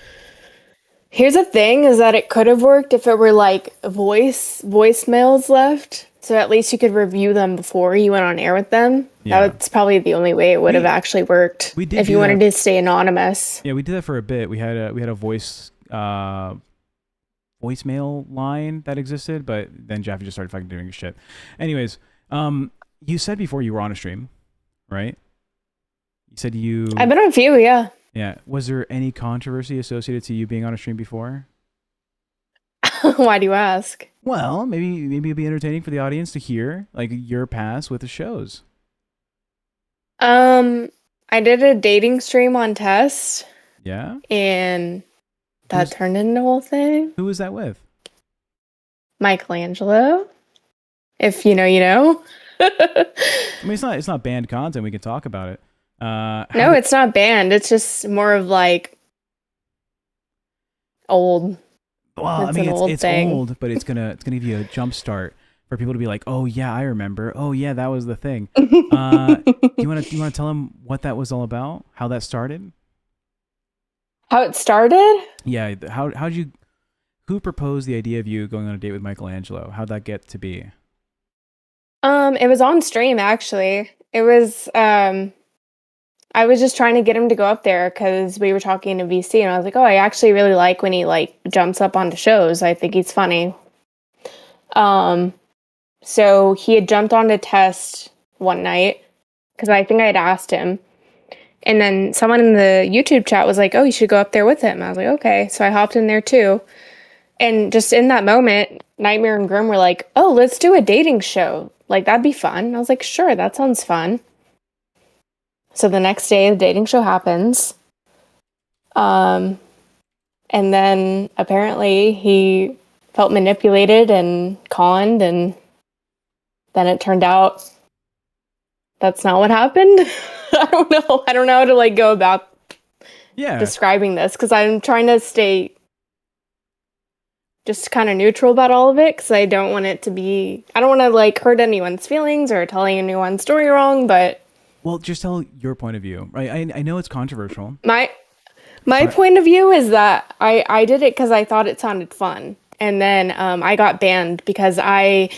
here's the thing: is that it could have worked if it were like voicemails left. So at least you could review them before you went on air with them. Yeah. That's probably the only way it would have actually worked. We did if you wanted to stay anonymous. Yeah, we did that for a bit. We had a voicemail line that existed, but then Jaffe just started fucking doing shit. Anyways, you said before you were on a stream, right? You said I've been on a few, yeah. Yeah. Was there any controversy associated to you being on a stream before? Why do you ask? Well, maybe it'd be entertaining for the audience to hear like your past with the shows. I did a dating stream on Test. Yeah. And that turned into a whole thing. Who was that with? Michelangelo. If you know, you know. I mean, it's not banned content. We can talk about it. No, it's not banned. It's just more of like old. Well, it's old, but it's gonna give you a jump start for people to be like, oh yeah, I remember. Oh yeah, that was the thing. Do you want to tell them what that was all about? How that started? How it started? Yeah. Who proposed the idea of you going on a date with Michelangelo? How'd that get to be? It was on stream actually. It was I was just trying to get him to go up there because we were talking to VC, and I was like, oh, I actually really like when he like jumps up onto shows. I think he's funny. So he had jumped onto Test one night because I think I had asked him, and then someone in the YouTube chat was like, oh, you should go up there with him. I was like, okay. So I hopped in there too. And just in that moment, Nightmare and Grim were like, oh, let's do a dating show. Like, that'd be fun. I was like, sure, that sounds fun. So the next day, the dating show happens. And then apparently he felt manipulated and conned, and then it turned out that's not what happened. I don't know. I don't know how to like go about describing this because I'm trying to stay just kind of neutral about all of it because I don't want to like hurt anyone's feelings or tell anyone's story wrong, but well, just tell your point of view. Right? I know it's controversial. My point of view is that I did it because I thought it sounded fun. And then I got banned because I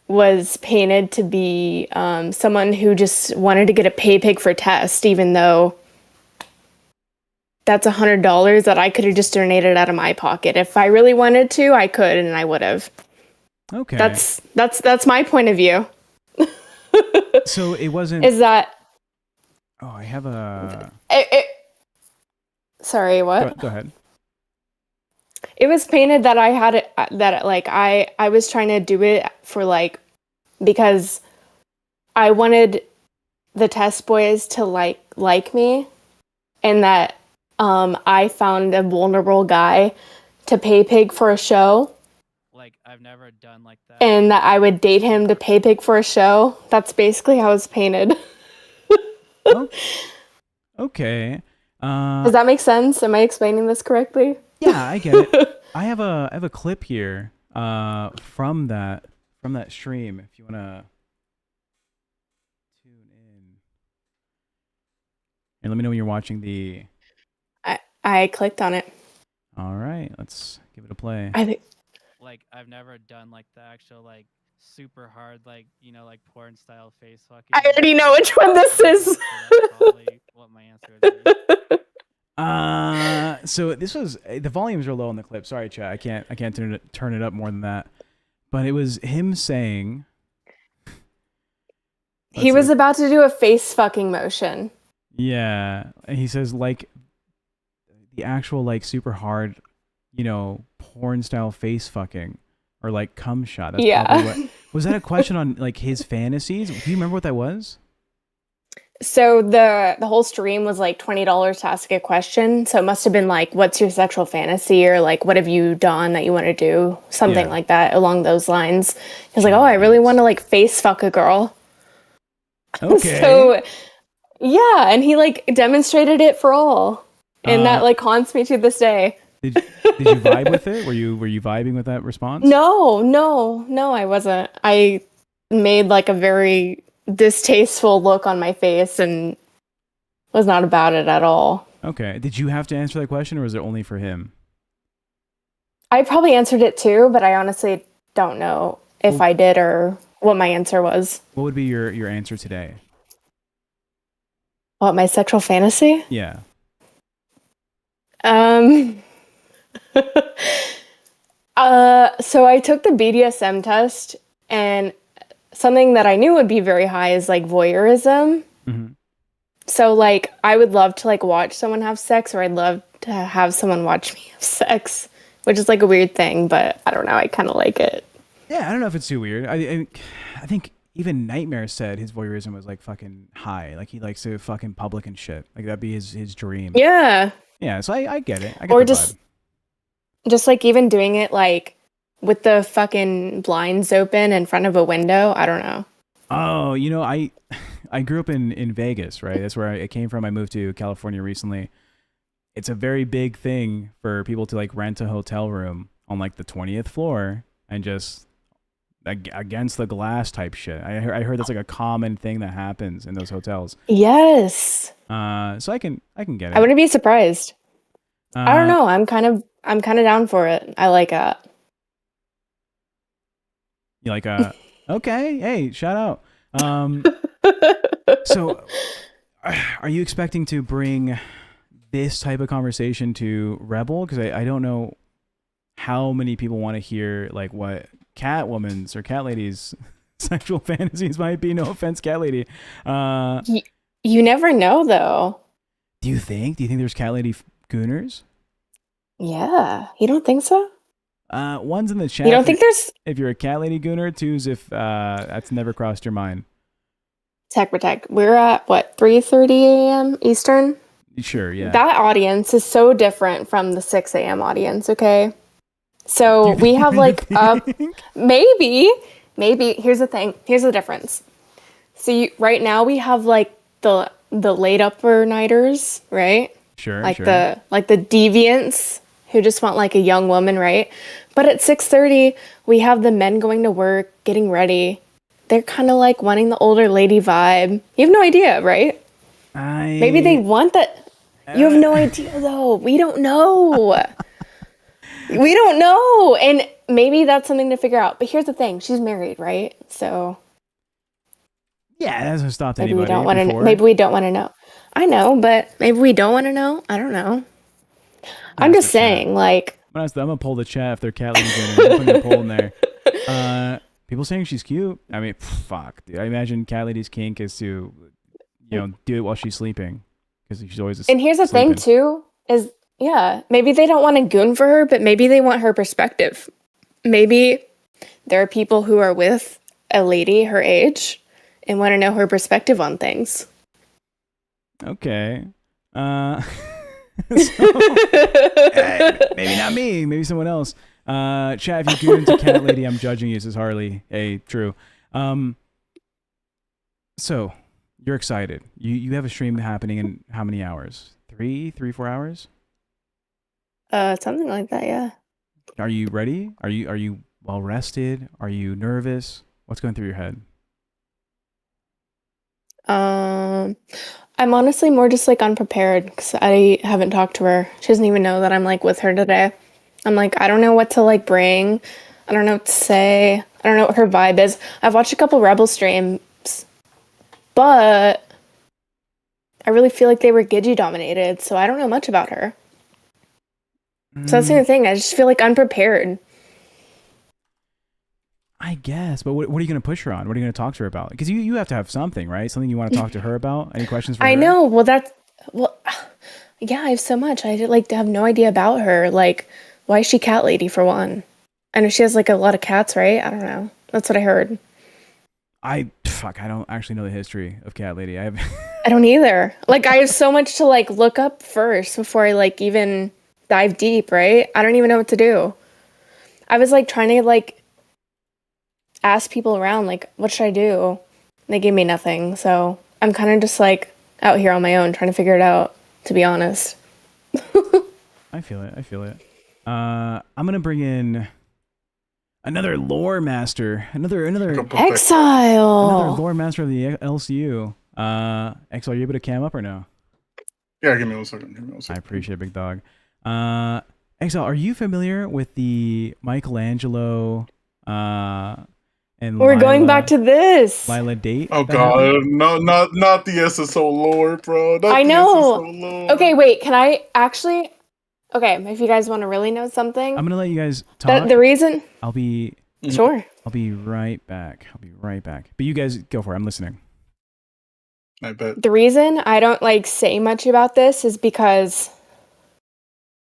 was painted to be someone who just wanted to get a pay pig for Test, even though that's $100 that I could have just donated out of my pocket. If I really wanted to, I could, and I would have. Okay. That's my point of view. So it wasn't. Is that? Oh, I have a. Sorry, what? Go ahead. It was painted that I had it, that like I was trying to do it for like because I wanted the Test boys to like me, and that I found a vulnerable guy to pay pig for a show. Like I've never done like that. And that I would date him to pay pig for a show. That's basically how it's painted. Okay. Does that make sense? Am I explaining this correctly? Yeah, I get it. I have a clip here from that stream if you want to tune in. And let me know when you're watching the I clicked on it. All right, let's give it a play. I think like I've never done like the actual like super hard like like porn style face fucking. I already know which one this is. So that's probably what my answer would be. So this was the volumes are low on the clip. Sorry, chat. I can't turn it up more than that. But it was him saying he was about to do a face fucking motion. Yeah, and he says like the actual like super hard, porn style face fucking or like cum shot. That's probably what. Was that a question on like his fantasies? Do you remember what that was? So the whole stream was like $20 to ask a question. So it must have been like, what's your sexual fantasy, or like, what have you done that you want to do? Something like that along those lines. He's like, oh, I really want to like face fuck a girl. Okay. So yeah, and he like demonstrated it for all. And that like haunts me to this day. Did you vibe with it? Were you vibing with that response? No, I wasn't. I made like a very distasteful look on my face and was not about it at all. Okay. Did you have to answer that question, or was it only for him? I probably answered it too, but I honestly don't know if I did or what my answer was. What would be your answer today? What, my sexual fantasy? Yeah. So I took the BDSM test, and something that I knew would be very high is like voyeurism. Mhm. So like I would love to like watch someone have sex, or I'd love to have someone watch me have sex, which is like a weird thing, but I don't know, I kind of like it. Yeah, I don't know if it's too weird. I think even Nightmare said his voyeurism was like fucking high. Like he likes to fucking public and shit. Like that'd be his dream. Yeah. Yeah, so I get it. I get Or the vibe. just like even doing it like with the fucking blinds open in front of a window. I don't know. Oh, I grew up in Vegas, right? That's where I came from. I moved to California recently. It's a very big thing for people to like rent a hotel room on like the 20th floor and just against the glass type shit. I heard that's like a common thing that happens in those hotels. Yes. So I can get it. I wouldn't be surprised. I don't know. I'm kind of down for it. I like it. You like okay, hey, shout out. So are you expecting to bring this type of conversation to Rebel? Because I don't know how many people want to hear like what Catwoman's or Cat Lady's sexual fantasies might be. No offense, Cat Lady. You never know though. Do you think there's Cat Lady gooners? Yeah. You don't think so? One's in the chat. You don't think there's if you're a Cat Lady gooner? Two's if that's never crossed your mind. TechProtect. We're at what, 3:30 a.m. Eastern? Sure, yeah. That audience is so different from the 6 a.m. audience, okay? So we have like maybe here's the thing. Here's the difference. So right now we have like the late upper nighters, right? Sure. Like the deviants who just want like a young woman, right? But at 6:30 we have the men going to work, getting ready. They're kind of like wanting the older lady vibe. You have no idea, right? Maybe they want that. You have no idea though. We don't know. We don't know. And maybe that's something to figure out. But here's the thing. She's married, right? So yeah, that hasn't stopped maybe anybody. Maybe we don't want to know. I know, but maybe we don't want to know. I don't know. I'm just saying, like. I'm gonna pull the chat if they're Cat Lady gooners. I'm putting a poll in there. People saying she's cute. I mean, fuck, dude. I imagine Cat Lady's kink is to, do it while she's sleeping, because she's always. And here's the thing too: is maybe they don't want a goon for her, but maybe they want her perspective. Maybe there are people who are with a lady her age and want to know her perspective on things. Okay. Maybe not me. Maybe someone else. Chat, if you goon into Cat Lady, I'm judging you, says Harley. Hey, true. So you're excited. You have a stream happening in how many hours? 4 hours? Something like that, yeah. Are you ready? Are you well rested? Are you nervous? What's going through your head? I'm honestly more just like unprepared because I haven't talked to her. She doesn't even know that I'm like with her today. I'm like, I don't know what to like bring. I don't know what to say. I don't know what her vibe is. I've watched a couple Rebel streams, but I really feel like they were Gidgy dominated, so I don't know much about her. So that's the other thing. I just feel like unprepared. I guess, but what are you going to push her on? What are you going to talk to her about? Because you have to have something, right? Something you want to talk to her about? Any questions for her? I know. Yeah, I have so much. I like have no idea about her. Like, why is she Cat Lady for one? I know she has like a lot of cats, right? I don't know. That's what I heard. I don't actually know the history of Cat Lady. I don't either. Like, I have so much to like look up first before I like even dive deep, right? I don't even know what to do. I was like trying to like ask people around, like, what should I do? They gave me nothing, so I'm kind of just like out here on my own trying to figure it out, to be honest. I feel it. I feel it. I'm gonna bring in another lore master, another Exile, another lore master of the LCU. Exile, are you able to cam up or no? Yeah, give me 1 second. I appreciate it, big dog. Exile, are you familiar with the Michelangelo and we're going back to this. Lila date? Oh that god, happened? not the SSO lore, bro. Not I the know. SSO lore. Okay, wait. Can I actually? Okay, if you guys want to really know something, I'm gonna let you guys talk. the reason. I'll be Sure. I'll be right back. But you guys go for it. I'm listening. I bet. The reason I don't like say much about this is because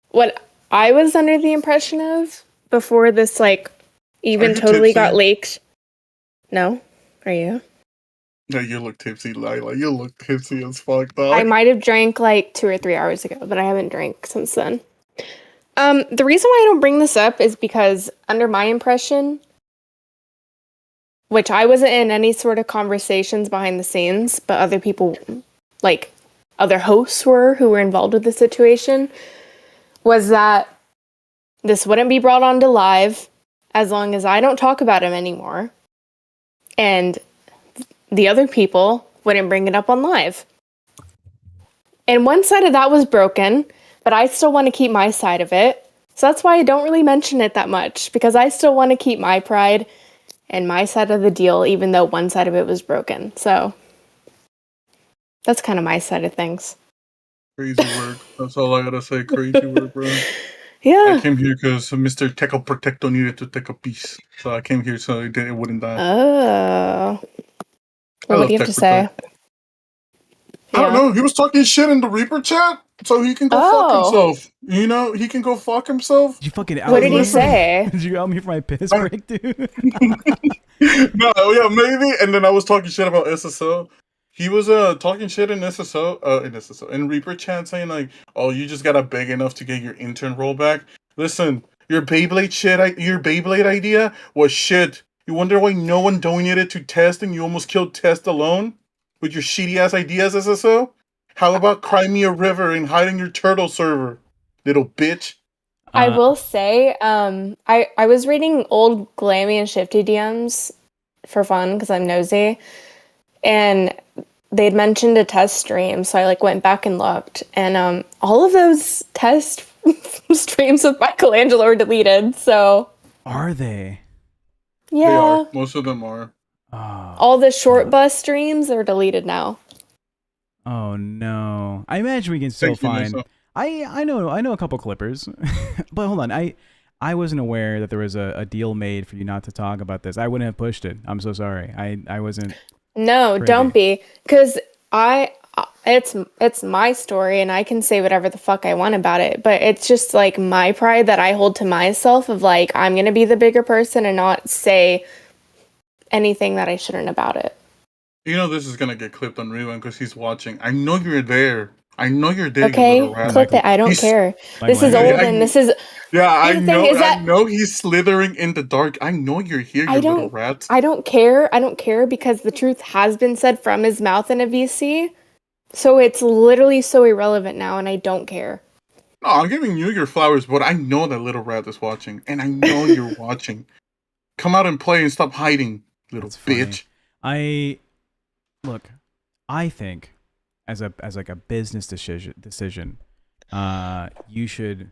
what I was under the impression of before this like even totally got leaked. No, are you? No, you look tipsy, Lila. You look tipsy as fuck, dog. I might have drank like 2 or 3 hours ago, but I haven't drank since then. The reason why I don't bring this up is because under my impression, which I wasn't in any sort of conversations behind the scenes, but other people, like other hosts were who were involved with the situation, was that this wouldn't be brought onto live as long as I don't talk about him anymore. And the other people wouldn't bring it up on live. And one side of that was broken, but I still want to keep my side of it. So that's why I don't really mention it that much, because I still want to keep my pride and my side of the deal, even though one side of it was broken. So that's kind of my side of things. Crazy work. That's all I gotta say. Crazy work, bro. Yeah. I came here because Mr. TechProtect needed to take a piece. So I came here so it wouldn't die. Oh. Well, what do you have to say? I don't know. He was talking shit in the Reaper chat, so he can go fuck himself. You know, he can go fuck himself. Did you fucking out What did he say? Did you out me for my piss break, dude? No, yeah, maybe. And then I was talking shit about SSO. He was talking shit in in Reaper chat, saying like, "Oh, you just got big enough to get your intern role back." Listen, your Beyblade idea was shit. You wonder why no one donated to Test and you almost killed Test alone with your shitty ass ideas, SSO? How about Cry Me a River and hiding your turtle server, little bitch? I will say, I was reading old Glammy and Shifty DMs for fun because I'm nosy, and they'd mentioned a test stream, so I like went back and looked, and all of those test streams with Michelangelo are deleted. So are they? Yeah, They are. Most of them are. all the short bus streams are deleted now. Oh no! I imagine we can still find. I know a couple clippers, but hold on. I wasn't aware that there was a deal made for you not to talk about this. I wouldn't have pushed it. I'm so sorry. I wasn't. No, privy. don't be, because it's my story and I can say whatever the fuck I want about it, but it's just like my pride that I hold to myself of like I'm gonna be the bigger person and not say anything that I shouldn't about it. You know this is gonna get clipped on Rewind because he's watching. I know you're there. I know you're there. Okay, you little rat. clip it. I don't care. This is old and this is. Yeah, I the thing know. is I that- know he's slithering in the dark. I know you're here, you little rat. I don't care. I don't care because the truth has been said from his mouth in a VC. So it's literally so irrelevant now, and I don't care. No, I'm giving you your flowers, but I know that little rat is watching, and I know you're watching. Come out and play and stop hiding, little bitch. I think, as like a business decision, you should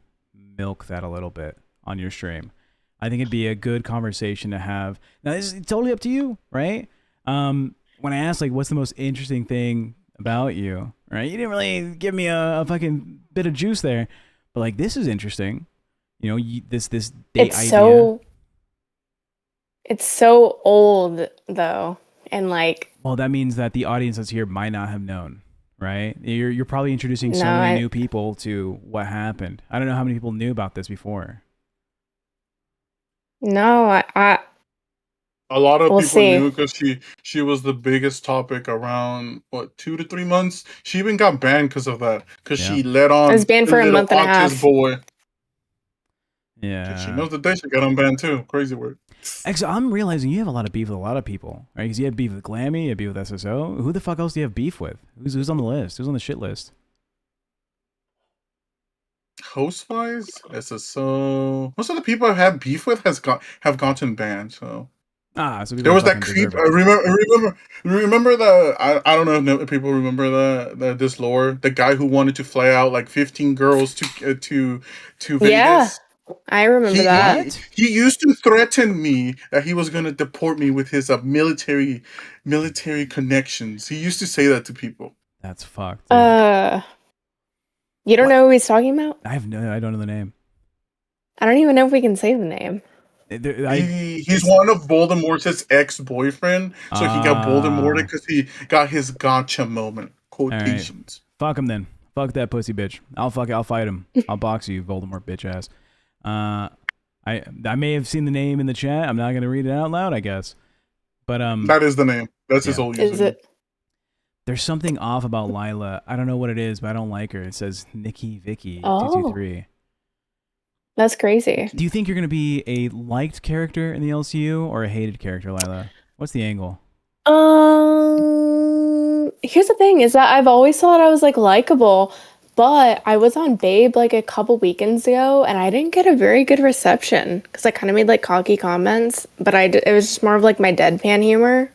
milk that a little bit on your stream. I think it'd be a good conversation to have. Now, this is totally up to you, right? When I asked, like, what's the most interesting thing about you, right? You didn't really give me a fucking bit of juice there, but like, this is interesting. You know, this date idea. It's so old though, and like. Well, that means that the audience that's here might not have known, right? You're probably introducing so No, many new people to what happened. I don't know how many people knew about this before. No, I A lot of We'll people see. knew because she was the biggest topic around 2 to 3 months. She even got banned because of that. Because she let on. I was banned the for a little month and a autistic half. boy. Yeah. She knows the day she got unbanned too. Crazy word. Actually, I'm realizing you have a lot of beef with a lot of people, right? Because you have beef with Glammy, you have beef with SSO. Who the fuck else do you have beef with? Who's on the list? Who's on the shit list? Host-wise, SSO. Most of the people I've had beef with have gotten banned. So so there was that creep. I remember the. I don't know if people remember this lore. The guy who wanted to fly out like 15 girls to Vegas. Yeah, I remember that. He used to threaten me that he was going to deport me with his military connections. He used to say that to people. That's fucked. You don't know who he's talking about? I don't know the name. I don't even know if we can say the name. He's one of Voldemort's ex-boyfriend, so he got Voldemort because he got his gotcha moment. Quotations. Right. Fuck him then. Fuck that pussy bitch. I'll fight him. I'll box you, Voldemort bitch ass. I may have seen the name in the chat. I'm not gonna read it out loud, I guess. But that is the name. That's his old username. Is it? There's something off about Lila. I don't know what it is, but I don't like her. It says Nikki Vicky 223. That's crazy. Do you think you're going to be a liked character in the LCU or a hated character, Lila? What's the angle? Here's the thing is that I've always thought I was like likable, but I was on Babe like a couple weekends ago and I didn't get a very good reception because I kind of made like cocky comments, but it was just more of like my deadpan humor.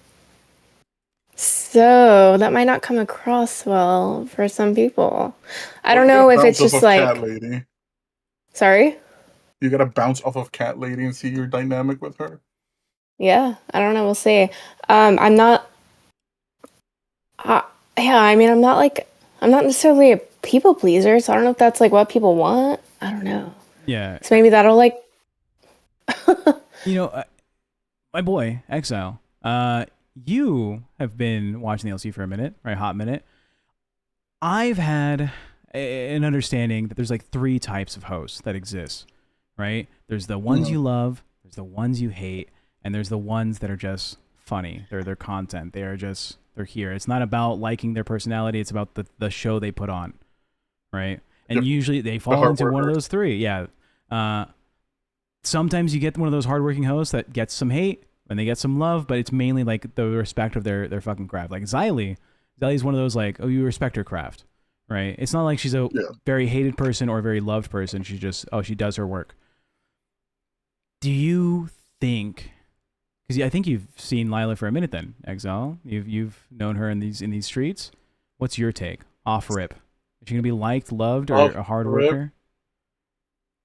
So that might not come across well for some people. I don't know if it's just like. Cat Lady. Sorry? You gotta bounce off of Cat Lady and see your dynamic with her. Yeah, I don't know. We'll see. I'm not. I'm not necessarily a people pleaser, so I don't know if that's like what people want. I don't know. Yeah. So maybe that'll like. My boy Exile. You have been watching the LC for a minute, right? Hot minute. I've had an understanding that there's like 3 types of hosts that exist, right? There's the ones you love, there's the ones you hate, and there's the ones that are just funny. They're their content. They're here. It's not about liking their personality. It's about the show they put on, right? And usually they fall into one of those 3. Yeah. Sometimes you get one of those hardworking hosts that gets some hate. And they get some love, but it's mainly like the respect of their fucking craft. Like Xylee is one of those like, oh, you respect her craft, right? It's not like she's a very hated person or a very loved person. She's just, she does her work. Do you think? Because I think you've seen Lila for a minute. Then Exile, you've known her in these streets. What's your take? Off rip, is she gonna be liked, loved, or a hard worker?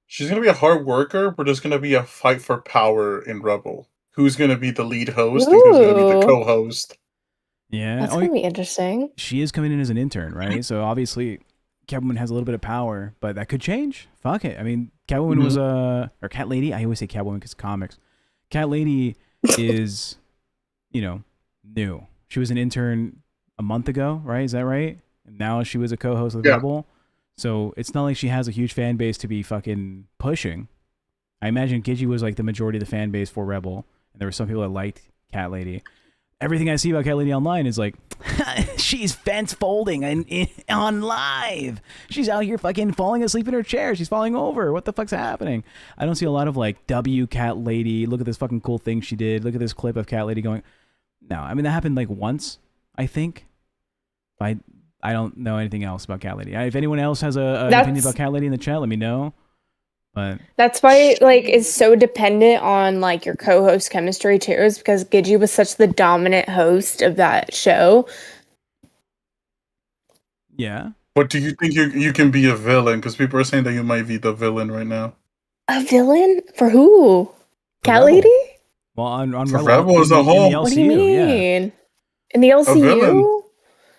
She's gonna be a hard worker, but there's gonna be a fight for power in Rebel. Who's going to be the lead host and who's going to be the co-host. Yeah. That's going to be interesting. She is coming in as an intern, right? So obviously Catwoman has a little bit of power, but that could change. Fuck it. I mean, Catwoman was or Cat Lady. I always say Catwoman because comics. Cat Lady is, new. She was an intern a month ago, right? Is that right? And now she was a co-host with Rebel. So it's not like she has a huge fan base to be fucking pushing. I imagine Gigi was like the majority of the fan base for Rebel. There were some people that liked Cat Lady. Everything I see about Cat Lady online is like, she's fence folding on live. She's out here fucking falling asleep in her chair. She's falling over. What the fuck's happening? I don't see a lot of like, W Cat Lady. Look at this fucking cool thing she did. Look at this clip of Cat Lady going. No, I mean, that happened like once, I think. I don't know anything else about Cat Lady. If anyone else has an opinion about Cat Lady in the chat, let me know. But that's why it's so dependent on like your co-host chemistry too, is because Gigi was such the dominant host of that show. Yeah. But do you think you can be a villain? Because people are saying that you might be the villain right now. A villain? For who? Cat Lady? Well, on Rebel as a whole. What do you mean? In the LCU?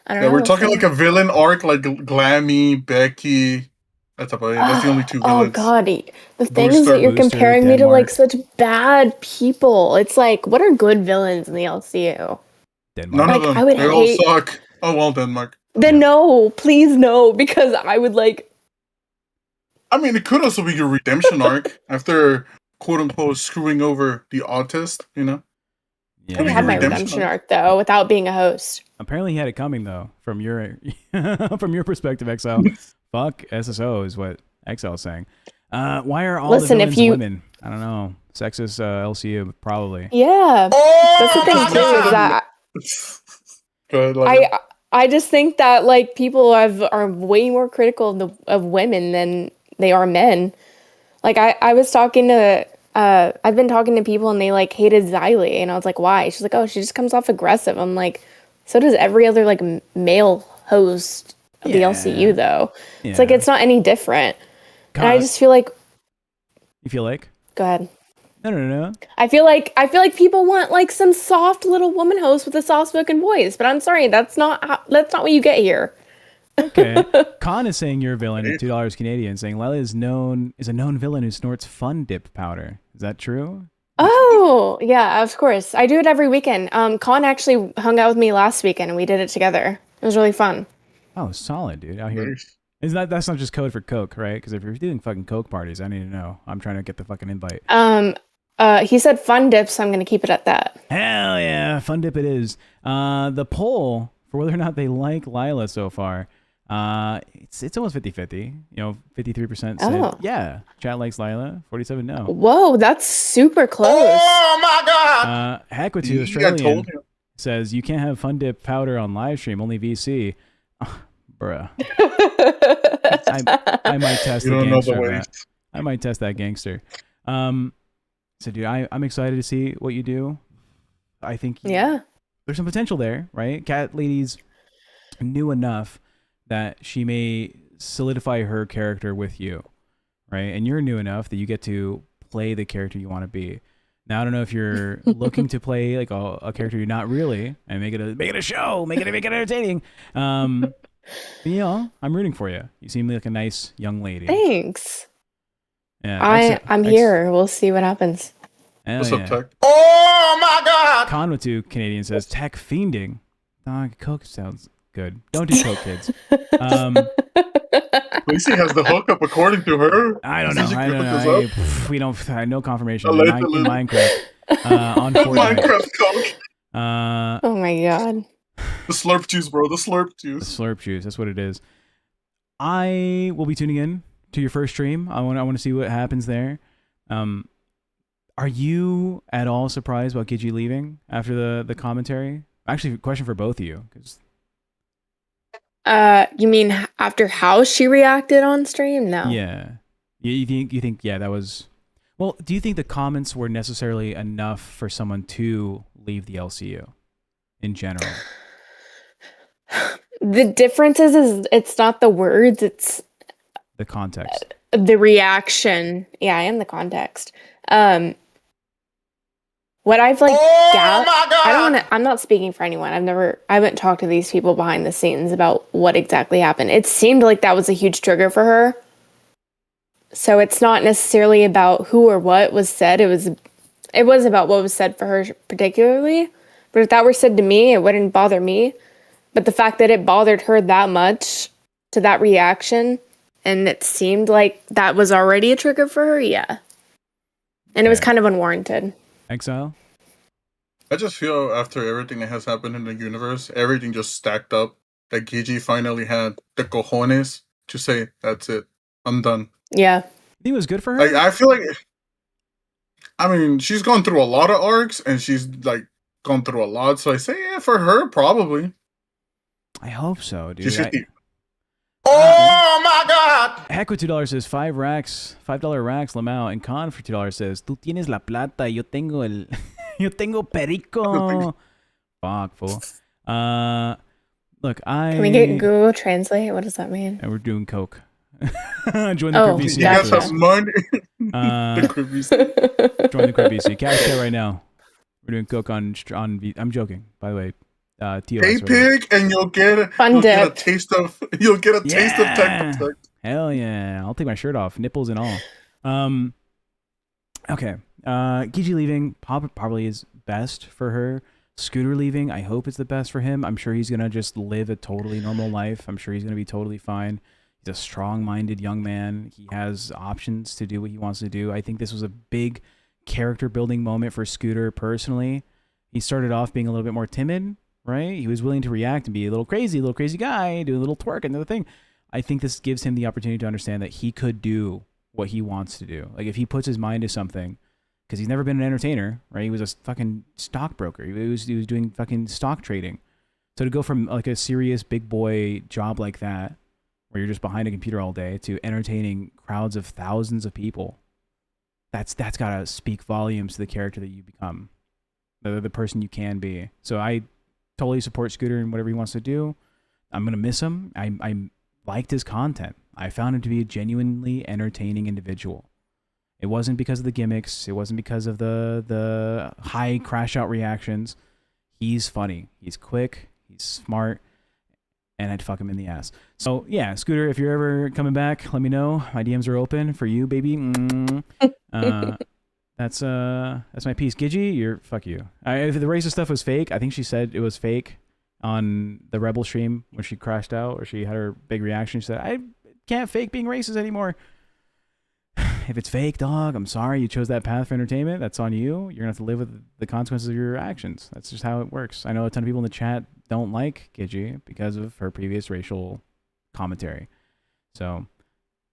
I don't know. We're talking like a villain arc, like Glammy, Becky. That's about it. That's the only 2 villains. Oh god, the thing is that you're comparing me to like such bad people. It's like, what are good villains in the LCU? None of them. They all suck. Oh well, Denmark. Then no, please no, because I would like. I mean, it could also be your redemption arc after quote unquote screwing over the autist. Yeah. I had my redemption arc though, without being a host. Apparently, he had it coming though, from your perspective, Exile. Fuck SSO is what Exile is saying. Why are all the villains women? I don't know. Sexist LCU, probably. Yeah, that's the thing too. Is that Go ahead, I just think that like people are way more critical of women than they are men. Like I was talking to I've been talking to people and they like hated Xylee and I was like, why? She's like, oh, she just comes off aggressive. I'm like, so does every other like male host of the LCU though. It's like it's not any different. And I just feel like. You feel like? Go ahead. No. I feel like people want like some soft little woman host with a soft-spoken voice, but I'm sorry, that's not what you get here. Okay. Khan is saying you're a villain at $2 Canadian, saying Lila is a known villain who snorts fun dip powder. Is that true? Oh, yeah, of course. I do it every weekend. Khan actually hung out with me last weekend and we did it together. It was really fun. Oh, solid, dude. Out here. That's not just code for Coke, right? Because if you're doing fucking Coke parties, I need to know. I'm trying to get the fucking invite. He said fun dip, so I'm going to keep it at that. Hell yeah, fun dip it is. The poll for whether or not they like Lila so far, it's almost 50-50. 53% said yeah, chat likes Lila, 47 no. Whoa, that's super close. Oh my god! Heck with you, Australian says you can't have fun dip powder on live stream, only VC. Bruh. I might test the gangster. I might test that gangster. So, dude, I'm excited to see what you do. I think there's some potential there, right? Cat Lady's new enough that she may solidify her character with you, right? And you're new enough that you get to play the character you want to be. Now, I don't know if you're looking to play like a character you're not really, and make it a show, make it entertaining. But, I'm rooting for you. You seem like a nice young lady. Thanks. Yeah, I'm here. We'll see what happens. What's up, Tech? Oh my god! Conwatu Canadian says tech fiending. Coke sounds good. Don't do Coke, kids. Lacey has the hookup according to her. I don't know. We don't. I no confirmation. In Minecraft. On Fortnite. Minecraft Coke. Oh my god. The slurp juice, bro. The slurp juice. The slurp juice. That's what it is. I will be tuning in to your first stream. I want to see what happens there. Are you at all surprised about Gigi leaving after the commentary? Actually, a question for both of you. You mean after how she reacted on stream? No. Yeah. You think that was. Well, do you think the comments were necessarily enough for someone to leave the LCU in general? The difference is it's not the words, it's the context. The reaction. Yeah, I am the context. What I've like I'm not speaking for anyone. I haven't talked to these people behind the scenes about what exactly happened. It seemed like that was a huge trigger for her. So it's not necessarily about who or what was said. It was about what was said for her particularly. But if that were said to me, it wouldn't bother me. But the fact that it bothered her that much to that reaction, and it seemed like that was already a trigger for her, yeah. And it was kind of unwarranted. Exile? I just feel after everything that has happened in the universe, everything just stacked up. That Gigi finally had the cojones to say, that's it. I'm done. Yeah. I think it was good for her. I feel like, I mean, she's gone through a lot of arcs, and she's like gone through a lot. So I say, yeah, for her, probably. I hope so, dude. Oh my god! Heck with $2 says $5 racks, Lamau, and Con for $2 says tú tienes la plata, yo tengo yo tengo perico. Fuck, fool. Look, Can we get Google Translate? What does that mean? And we're doing Coke. Join the Crib VC. You guys have money. Join the Crib VC. Cash out right now. We're doing Coke on I'm joking, by the way. TOS, Pay pig, and you'll get a taste of TechProtect. Hell yeah! I'll take my shirt off, nipples and all. Okay. Gigi leaving probably is best for her. Scooter leaving, I hope it's the best for him. I'm sure he's gonna just live a totally normal life. I'm sure he's gonna be totally fine. He's a strong-minded young man. He has options to do what he wants to do. I think this was a big character-building moment for Scooter personally. He started off being a little bit more timid. Right? He was willing to react and be a little crazy guy, do a little twerk and another thing. I think this gives him the opportunity to understand that he could do what he wants to do. Like if he puts his mind to something, because he's never been an entertainer, right? He was a fucking stockbroker. He was doing fucking stock trading. So to go from like a serious big boy job like that, where you're just behind a computer all day, to entertaining crowds of thousands of people, that's gotta speak volumes to the character that you become, the person you can be. So I totally support Scooter and whatever he wants to do. I'm gonna miss him. I liked his content. I found him to be a genuinely entertaining individual. It wasn't because of the gimmicks. It wasn't because of the high crash out reactions. He's funny. He's quick. He's smart. And I'd fuck him in the ass. So yeah, Scooter, if you're ever coming back, let me know. My DMs are open for you, baby. That's my piece. Gidgy, fuck you. If the racist stuff was fake, I think she said it was fake on the Rebel stream when she crashed out, or she had her big reaction. She said, I can't fake being racist anymore. If it's fake, dog, I'm sorry. You chose that path for entertainment. That's on you. You're going to have to live with the consequences of your actions. That's just how it works. I know a ton of people in the chat don't like Gidgy because of her previous racial commentary. So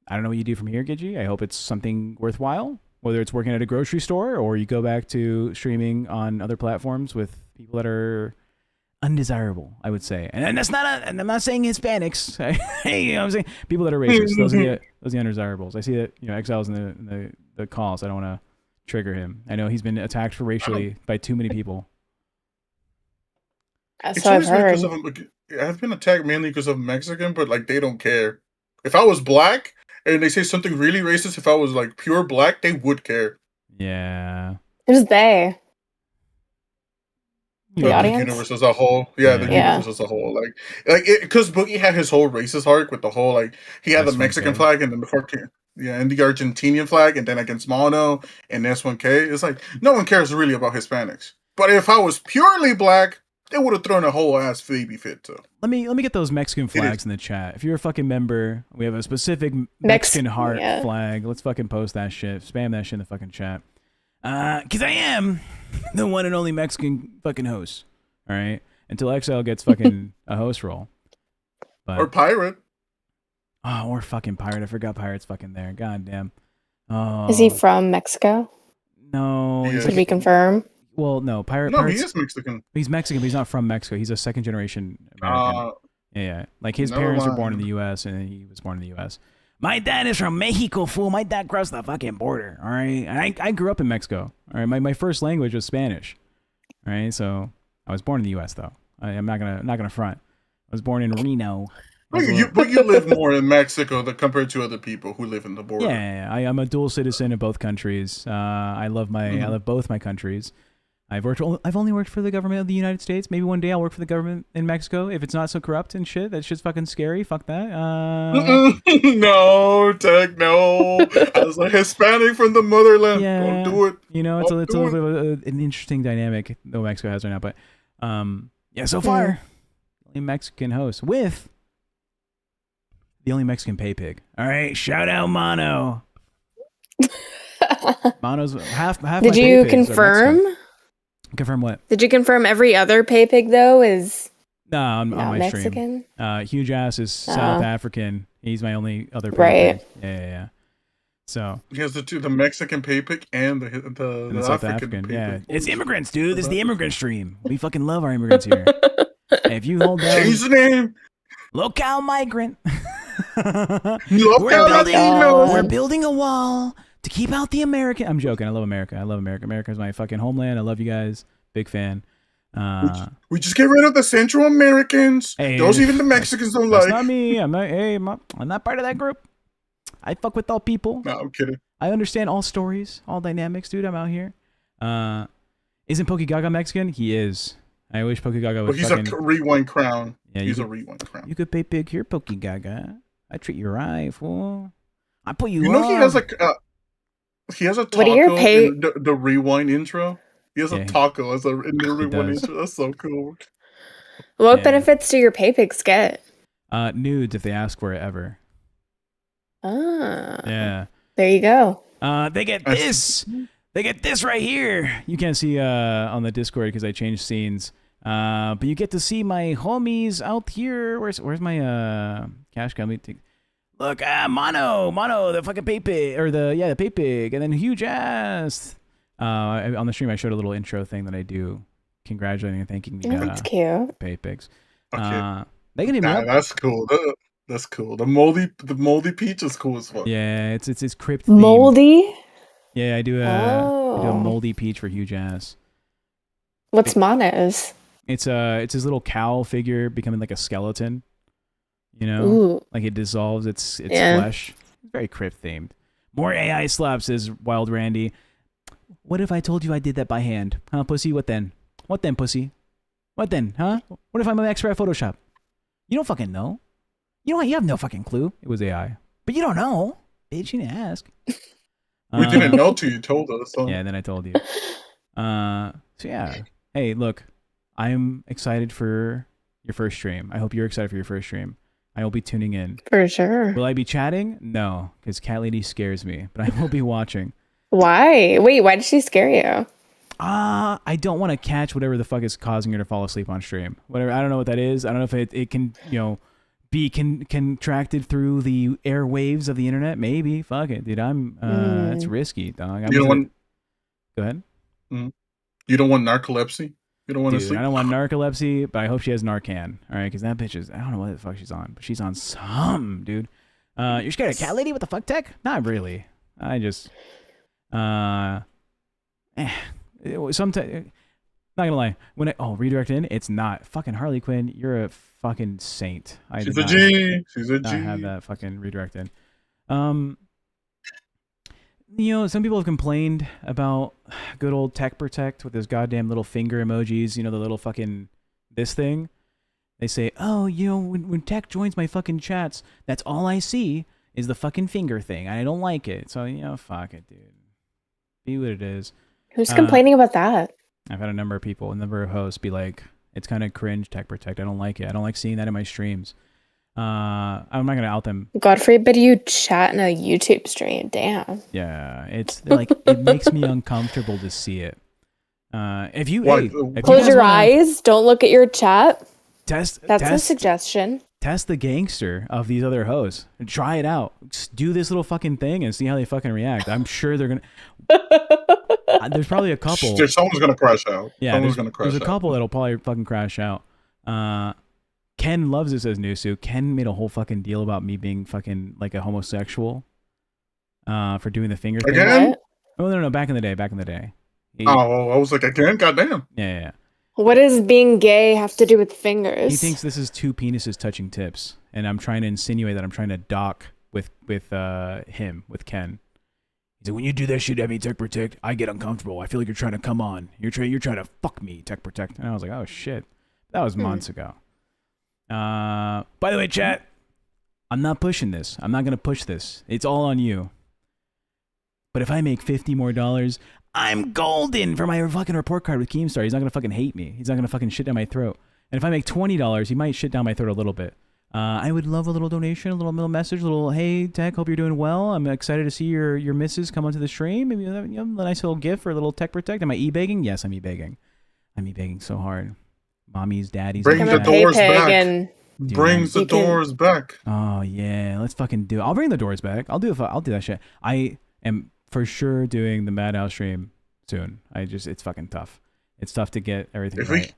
I don't know what you do from here, Gidgy. I hope it's something worthwhile, whether it's working at a grocery store or you go back to streaming on other platforms with people that are undesirable, I would say. And that's not and I'm not saying Hispanics. Hey, you know what I'm saying? People that are racist. Those are the undesirables. I see that, Exile's in the call, so I don't want to trigger him. I know he's been attacked for racially by too many people. It's always because of I've been attacked mainly because of Mexican, but like they don't care. If I was black and they say something really racist, if I was like pure black, they would care. Yeah. Who's they? The audience? Universe as a whole. Yeah, the universe as a whole. Like because Boogie had his whole racist arc with the whole, like, he had the Mexican flag and then the fucking, and the Argentinian flag, and then against Mono and S1K. It's like, no one cares really about Hispanics. But if I was purely black, they would have thrown a whole ass baby fit too. Let me get those Mexican flags in the chat. If you're a fucking member, we have a specific Mexican heart flag. Let's fucking post that shit. Spam that shit in the fucking chat. Because I am the one and only Mexican fucking host. All right? Until Exile gets fucking a host role. But, or Pirate. Oh, or fucking Pirate. I forgot Pirate's fucking there. God damn. Oh. Is he from Mexico? No. Should we confirm? Well, no. No, he is Mexican. He's Mexican, but he's not from Mexico. He's a second generation American. Yeah. Like his parents were born in the U.S. and he was born in the U.S. My dad is from Mexico, fool. My dad crossed the fucking border. All right. And I grew up in Mexico. All right. My first language was Spanish. All right. So I was born in the U.S. though. I'm not gonna front. I was born in Reno. But you live more in Mexico compared to other people who live in the border. Yeah. I'm a dual citizen in both countries. I love both my countries. I've only worked for the government of the United States. Maybe one day I'll work for the government in Mexico if it's not so corrupt and shit. That shit's fucking scary. Fuck that. No, Tech, no. As a Hispanic from the motherland, don't do it. It's a little bit of an interesting dynamic that Mexico has right now. But so far, the only Mexican host with the only Mexican pay pig. All right, shout out Mono. Mono's half. Did you confirm? Confirm what? Did you confirm every other pay pig though is on my Mexican? Stream? Huge Ass is South African. He's my only other pay pig. Yeah. So he has the Mexican pay pig and the South African. Yeah, it's immigrants, dude. This is the immigrant stream. We fucking love our immigrants here. Hey, if you hold down, change the name. LolCow migrant. We're building a wall to keep out the American. I'm joking. I love America. America is my fucking homeland. I love you guys. Big fan. We just get rid of the Central Americans. Hey, those even the Mexicans don't that's like. Not me. I'm not. Hey, I'm not part of that group. I fuck with all people. No, I'm kidding. I understand all stories, all dynamics, dude. I'm out here. Isn't Pokegaga Mexican? He is. I wish Pokegaga was. He's fucking... a rewind crown. Yeah, he's a rewind crown. You could pay big here, Pokegaga. I treat you right, fool. I put you. You know he has he has a taco in the rewind intro. He has a taco in the rewind intro. That's so cool. What benefits do your pay pigs get? Nudes if they ask for it ever. Yeah. There you go. They get this. They get this right here. You can't see on the Discord because I changed scenes. But you get to see my homies out here. Where's my cash coming? Look, Mono, the fucking pay pig, or the pay pig, and then huge ass. On the stream, I showed a little intro thing that I do, congratulating and thanking the That's cute. pay pigs. Okay. They can hit me up. That's cool. That's cool. The moldy peach is cool as fuck. Yeah, it's crypt themed. Moldy? Yeah, I do a moldy peach for huge ass. What's Mono's? It's his little cow figure becoming like a skeleton. You know, Ooh. like it dissolves its flesh. Very crypt themed. More AI slaps, says Wild Randy. What if I told you I did that by hand? Huh, pussy? What then? What then, pussy? What then, huh? What if I'm an expert at Photoshop? You don't fucking know. You know what? You have no fucking clue. It was AI. But you don't know. Bitch, you didn't ask. We didn't know till you told us. So. Yeah, then I told you. So yeah. Hey, look. I'm excited for your first stream. I hope you're excited for your first stream. I will be tuning in. For sure. Will I be chatting? No, because Cat Lady scares me. But I will be watching. Why? Wait, why did she scare you? I don't want to catch whatever the fuck is causing her to fall asleep on stream. Whatever, I don't know what that is. I don't know if it can, be contracted through the airwaves of the internet. Maybe. Fuck it, dude. That's risky, dog. You don't want... Go ahead. You don't want narcolepsy? You don't want to sleep? I don't want narcolepsy, but I hope she has Narcan. All right, because that bitch is, I don't know what the fuck she's on, but she's on some, dude. You're scared of Cat Lady? What the fuck, Tech? Not really. I just, sometimes, not gonna lie, when redirect in, it's not. Fucking Harley Quinn, you're a fucking saint. She's a G. She's a G. Not have that fucking redirect in. Some people have complained about good old TechProtect with his goddamn little finger emojis, the little fucking this thing. They say, oh, when Tech joins my fucking chats, that's all I see is the fucking finger thing. I don't like it. So, fuck it, dude. Be what it is. Who's complaining about that? I've had a number of hosts be like, it's kind of cringe, TechProtect. I don't like it. I don't like seeing that in my streams. I'm not gonna out them. Godfrey, but you chat in a YouTube stream. Damn. Yeah, it's like it makes me uncomfortable to see it. If you close your eyes, don't look at your chat. That's a suggestion. Test the gangster of these other hosts and try it out. Just do this little fucking thing and see how they fucking react. I'm sure they're gonna. There's probably a couple. Someone's gonna crash out. Yeah, someone's gonna crash out. There's a couple that'll probably fucking crash out. Ken loves it, says Nusu. Ken made a whole fucking deal about me being fucking like a homosexual for doing the finger thing. Again? Oh, no, back in the day. I was like, again? Goddamn. Yeah. What does being gay have to do with fingers? He thinks this is two penises touching tips, and I'm trying to insinuate that I'm trying to dock with Ken. He's like, when you do that shit at me, TechProtect, I get uncomfortable. I feel like you're trying to come on. You're trying to fuck me, TechProtect. And I was like, oh shit, that was months ago. By the way, chat, I'm not pushing this. I'm not gonna push this. It's all on you. But if I make $50 more, I'm golden for my fucking report card with Keemstar. He's not gonna fucking hate me. He's not gonna fucking shit down my throat. And if I make $20, he might shit down my throat a little bit. I would love a little donation, a little message, a little, hey Tech, hope you're doing well. I'm excited to see your missus come onto the stream. Maybe a nice little gift for a little TechProtect. Am I e-begging? Yes, I'm e-begging. I'm e-begging so hard. Mommies, daddies. Bring the doors back. Brings the doors back. Oh yeah, let's fucking do it. I'll bring the doors back. I'll do that shit. I am for sure doing the Madhouse stream soon. It's fucking tough. It's tough to get everything right.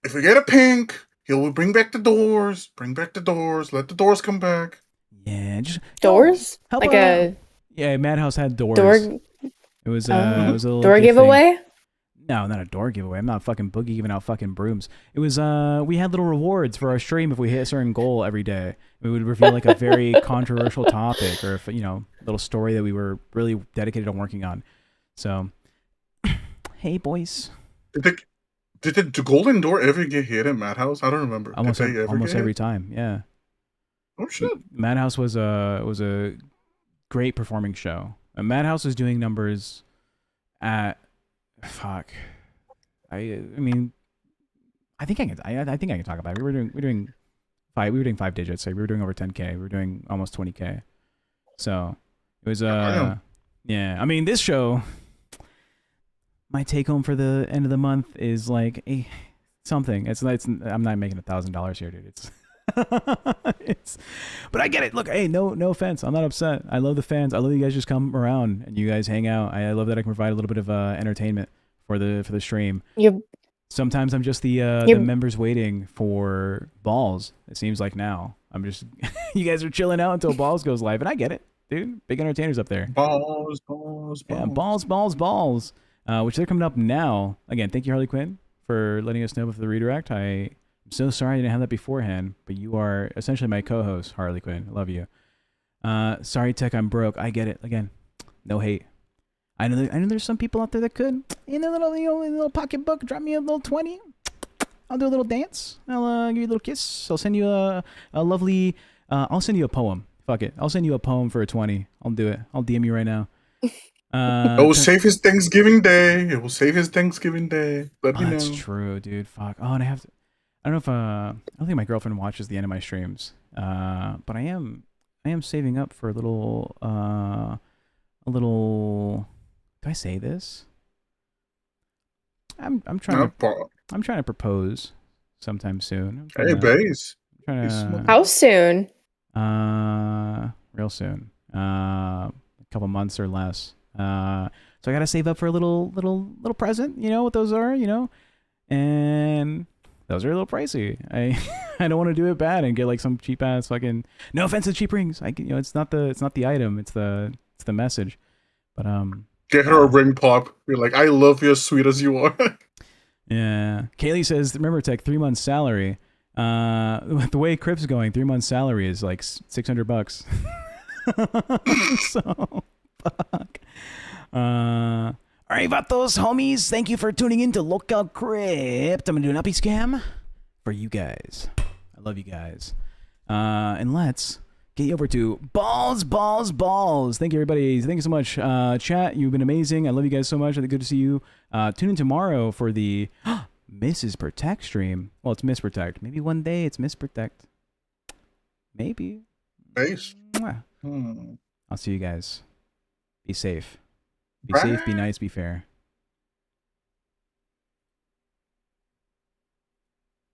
If we get a pink, he'll bring back the doors. Bring back the doors. Let the doors come back. Yeah, just doors. Help like yeah, Madhouse had doors. It was a little door giveaway. No, not a door giveaway. I'm not fucking Boogie giving out fucking brooms. It was, we had little rewards for our stream if we hit a certain goal every day. We would reveal like a very controversial topic or, little story that we were really dedicated on working on. So, hey, boys. Did the golden door ever get hit at Madhouse? I don't remember. Almost every time, yeah. Oh, shit. Madhouse was a great performing show. Madhouse was doing numbers at... Fuck. I mean, I think I can talk about it. We were doing 5 digits. Like we were doing over 10K. We were doing almost 20K. So it was yeah. I mean, this show, my take home for the end of the month is like something. I'm not making $1,000 here, dude. It's But I get it. Look, hey, no offense. I'm not upset. I love the fans. I love you guys just come around and you guys hang out. I love that I can provide a little bit of entertainment for the stream. Sometimes I'm just the members waiting for balls. It seems like now I'm just you guys are chilling out until balls goes live, and I get it, dude. Big entertainers up there. Balls. Yeah, balls. Which they're coming up now. Again, thank you, Harley Quinn, for letting us know about the redirect. I'm so sorry I didn't have that beforehand, but you are essentially my co-host, Harley Quinn. I love you. Sorry, Tech, I'm broke. I get it. Again, no hate. I know there's some people out there that could, in their little pocketbook, drop me a little 20. I'll do a little dance. I'll give you a little kiss. I'll send you a lovely. I'll send you a poem. Fuck it. I'll send you a poem for a 20. I'll do it. I'll DM you right now. It will save his Thanksgiving Day. It will save his Thanksgiving Day. Let me know. That's true, dude. Fuck. Oh, and I have to. I don't know if I don't think my girlfriend watches the end of my streams. But I am saving up for a little. Do I say this? I'm trying to propose sometime soon. Hey, Baze. How soon? Real soon. A couple months or less. So I gotta save up for a little present. You know what those are? You know, and those are a little pricey. I don't want to do it bad and get like some cheap ass fucking. No offense to cheap rings. It's not the item. It's the message. But get her a ring pop. You're like, I love you as sweet as you are. Yeah. Kaylee says, remember, Tech, 3 months salary. The way Crip's going, 3 months salary is like $600. So, fuck. All right, vatos, homies. Thank you for tuning in to LolCow Crypt. I'm gonna do an uppy scam for you guys. I love you guys. And let's get you over to balls. Thank you, everybody. Thank you so much. Chat, you've been amazing. I love you guys so much. It's good to see you. Tune in tomorrow for the Mrs. Protect stream. Well, it's Miss Protect. Maybe one day it's Miss Protect. Maybe. Base. I'll see you guys. Be safe. Be safe, be nice, be fair.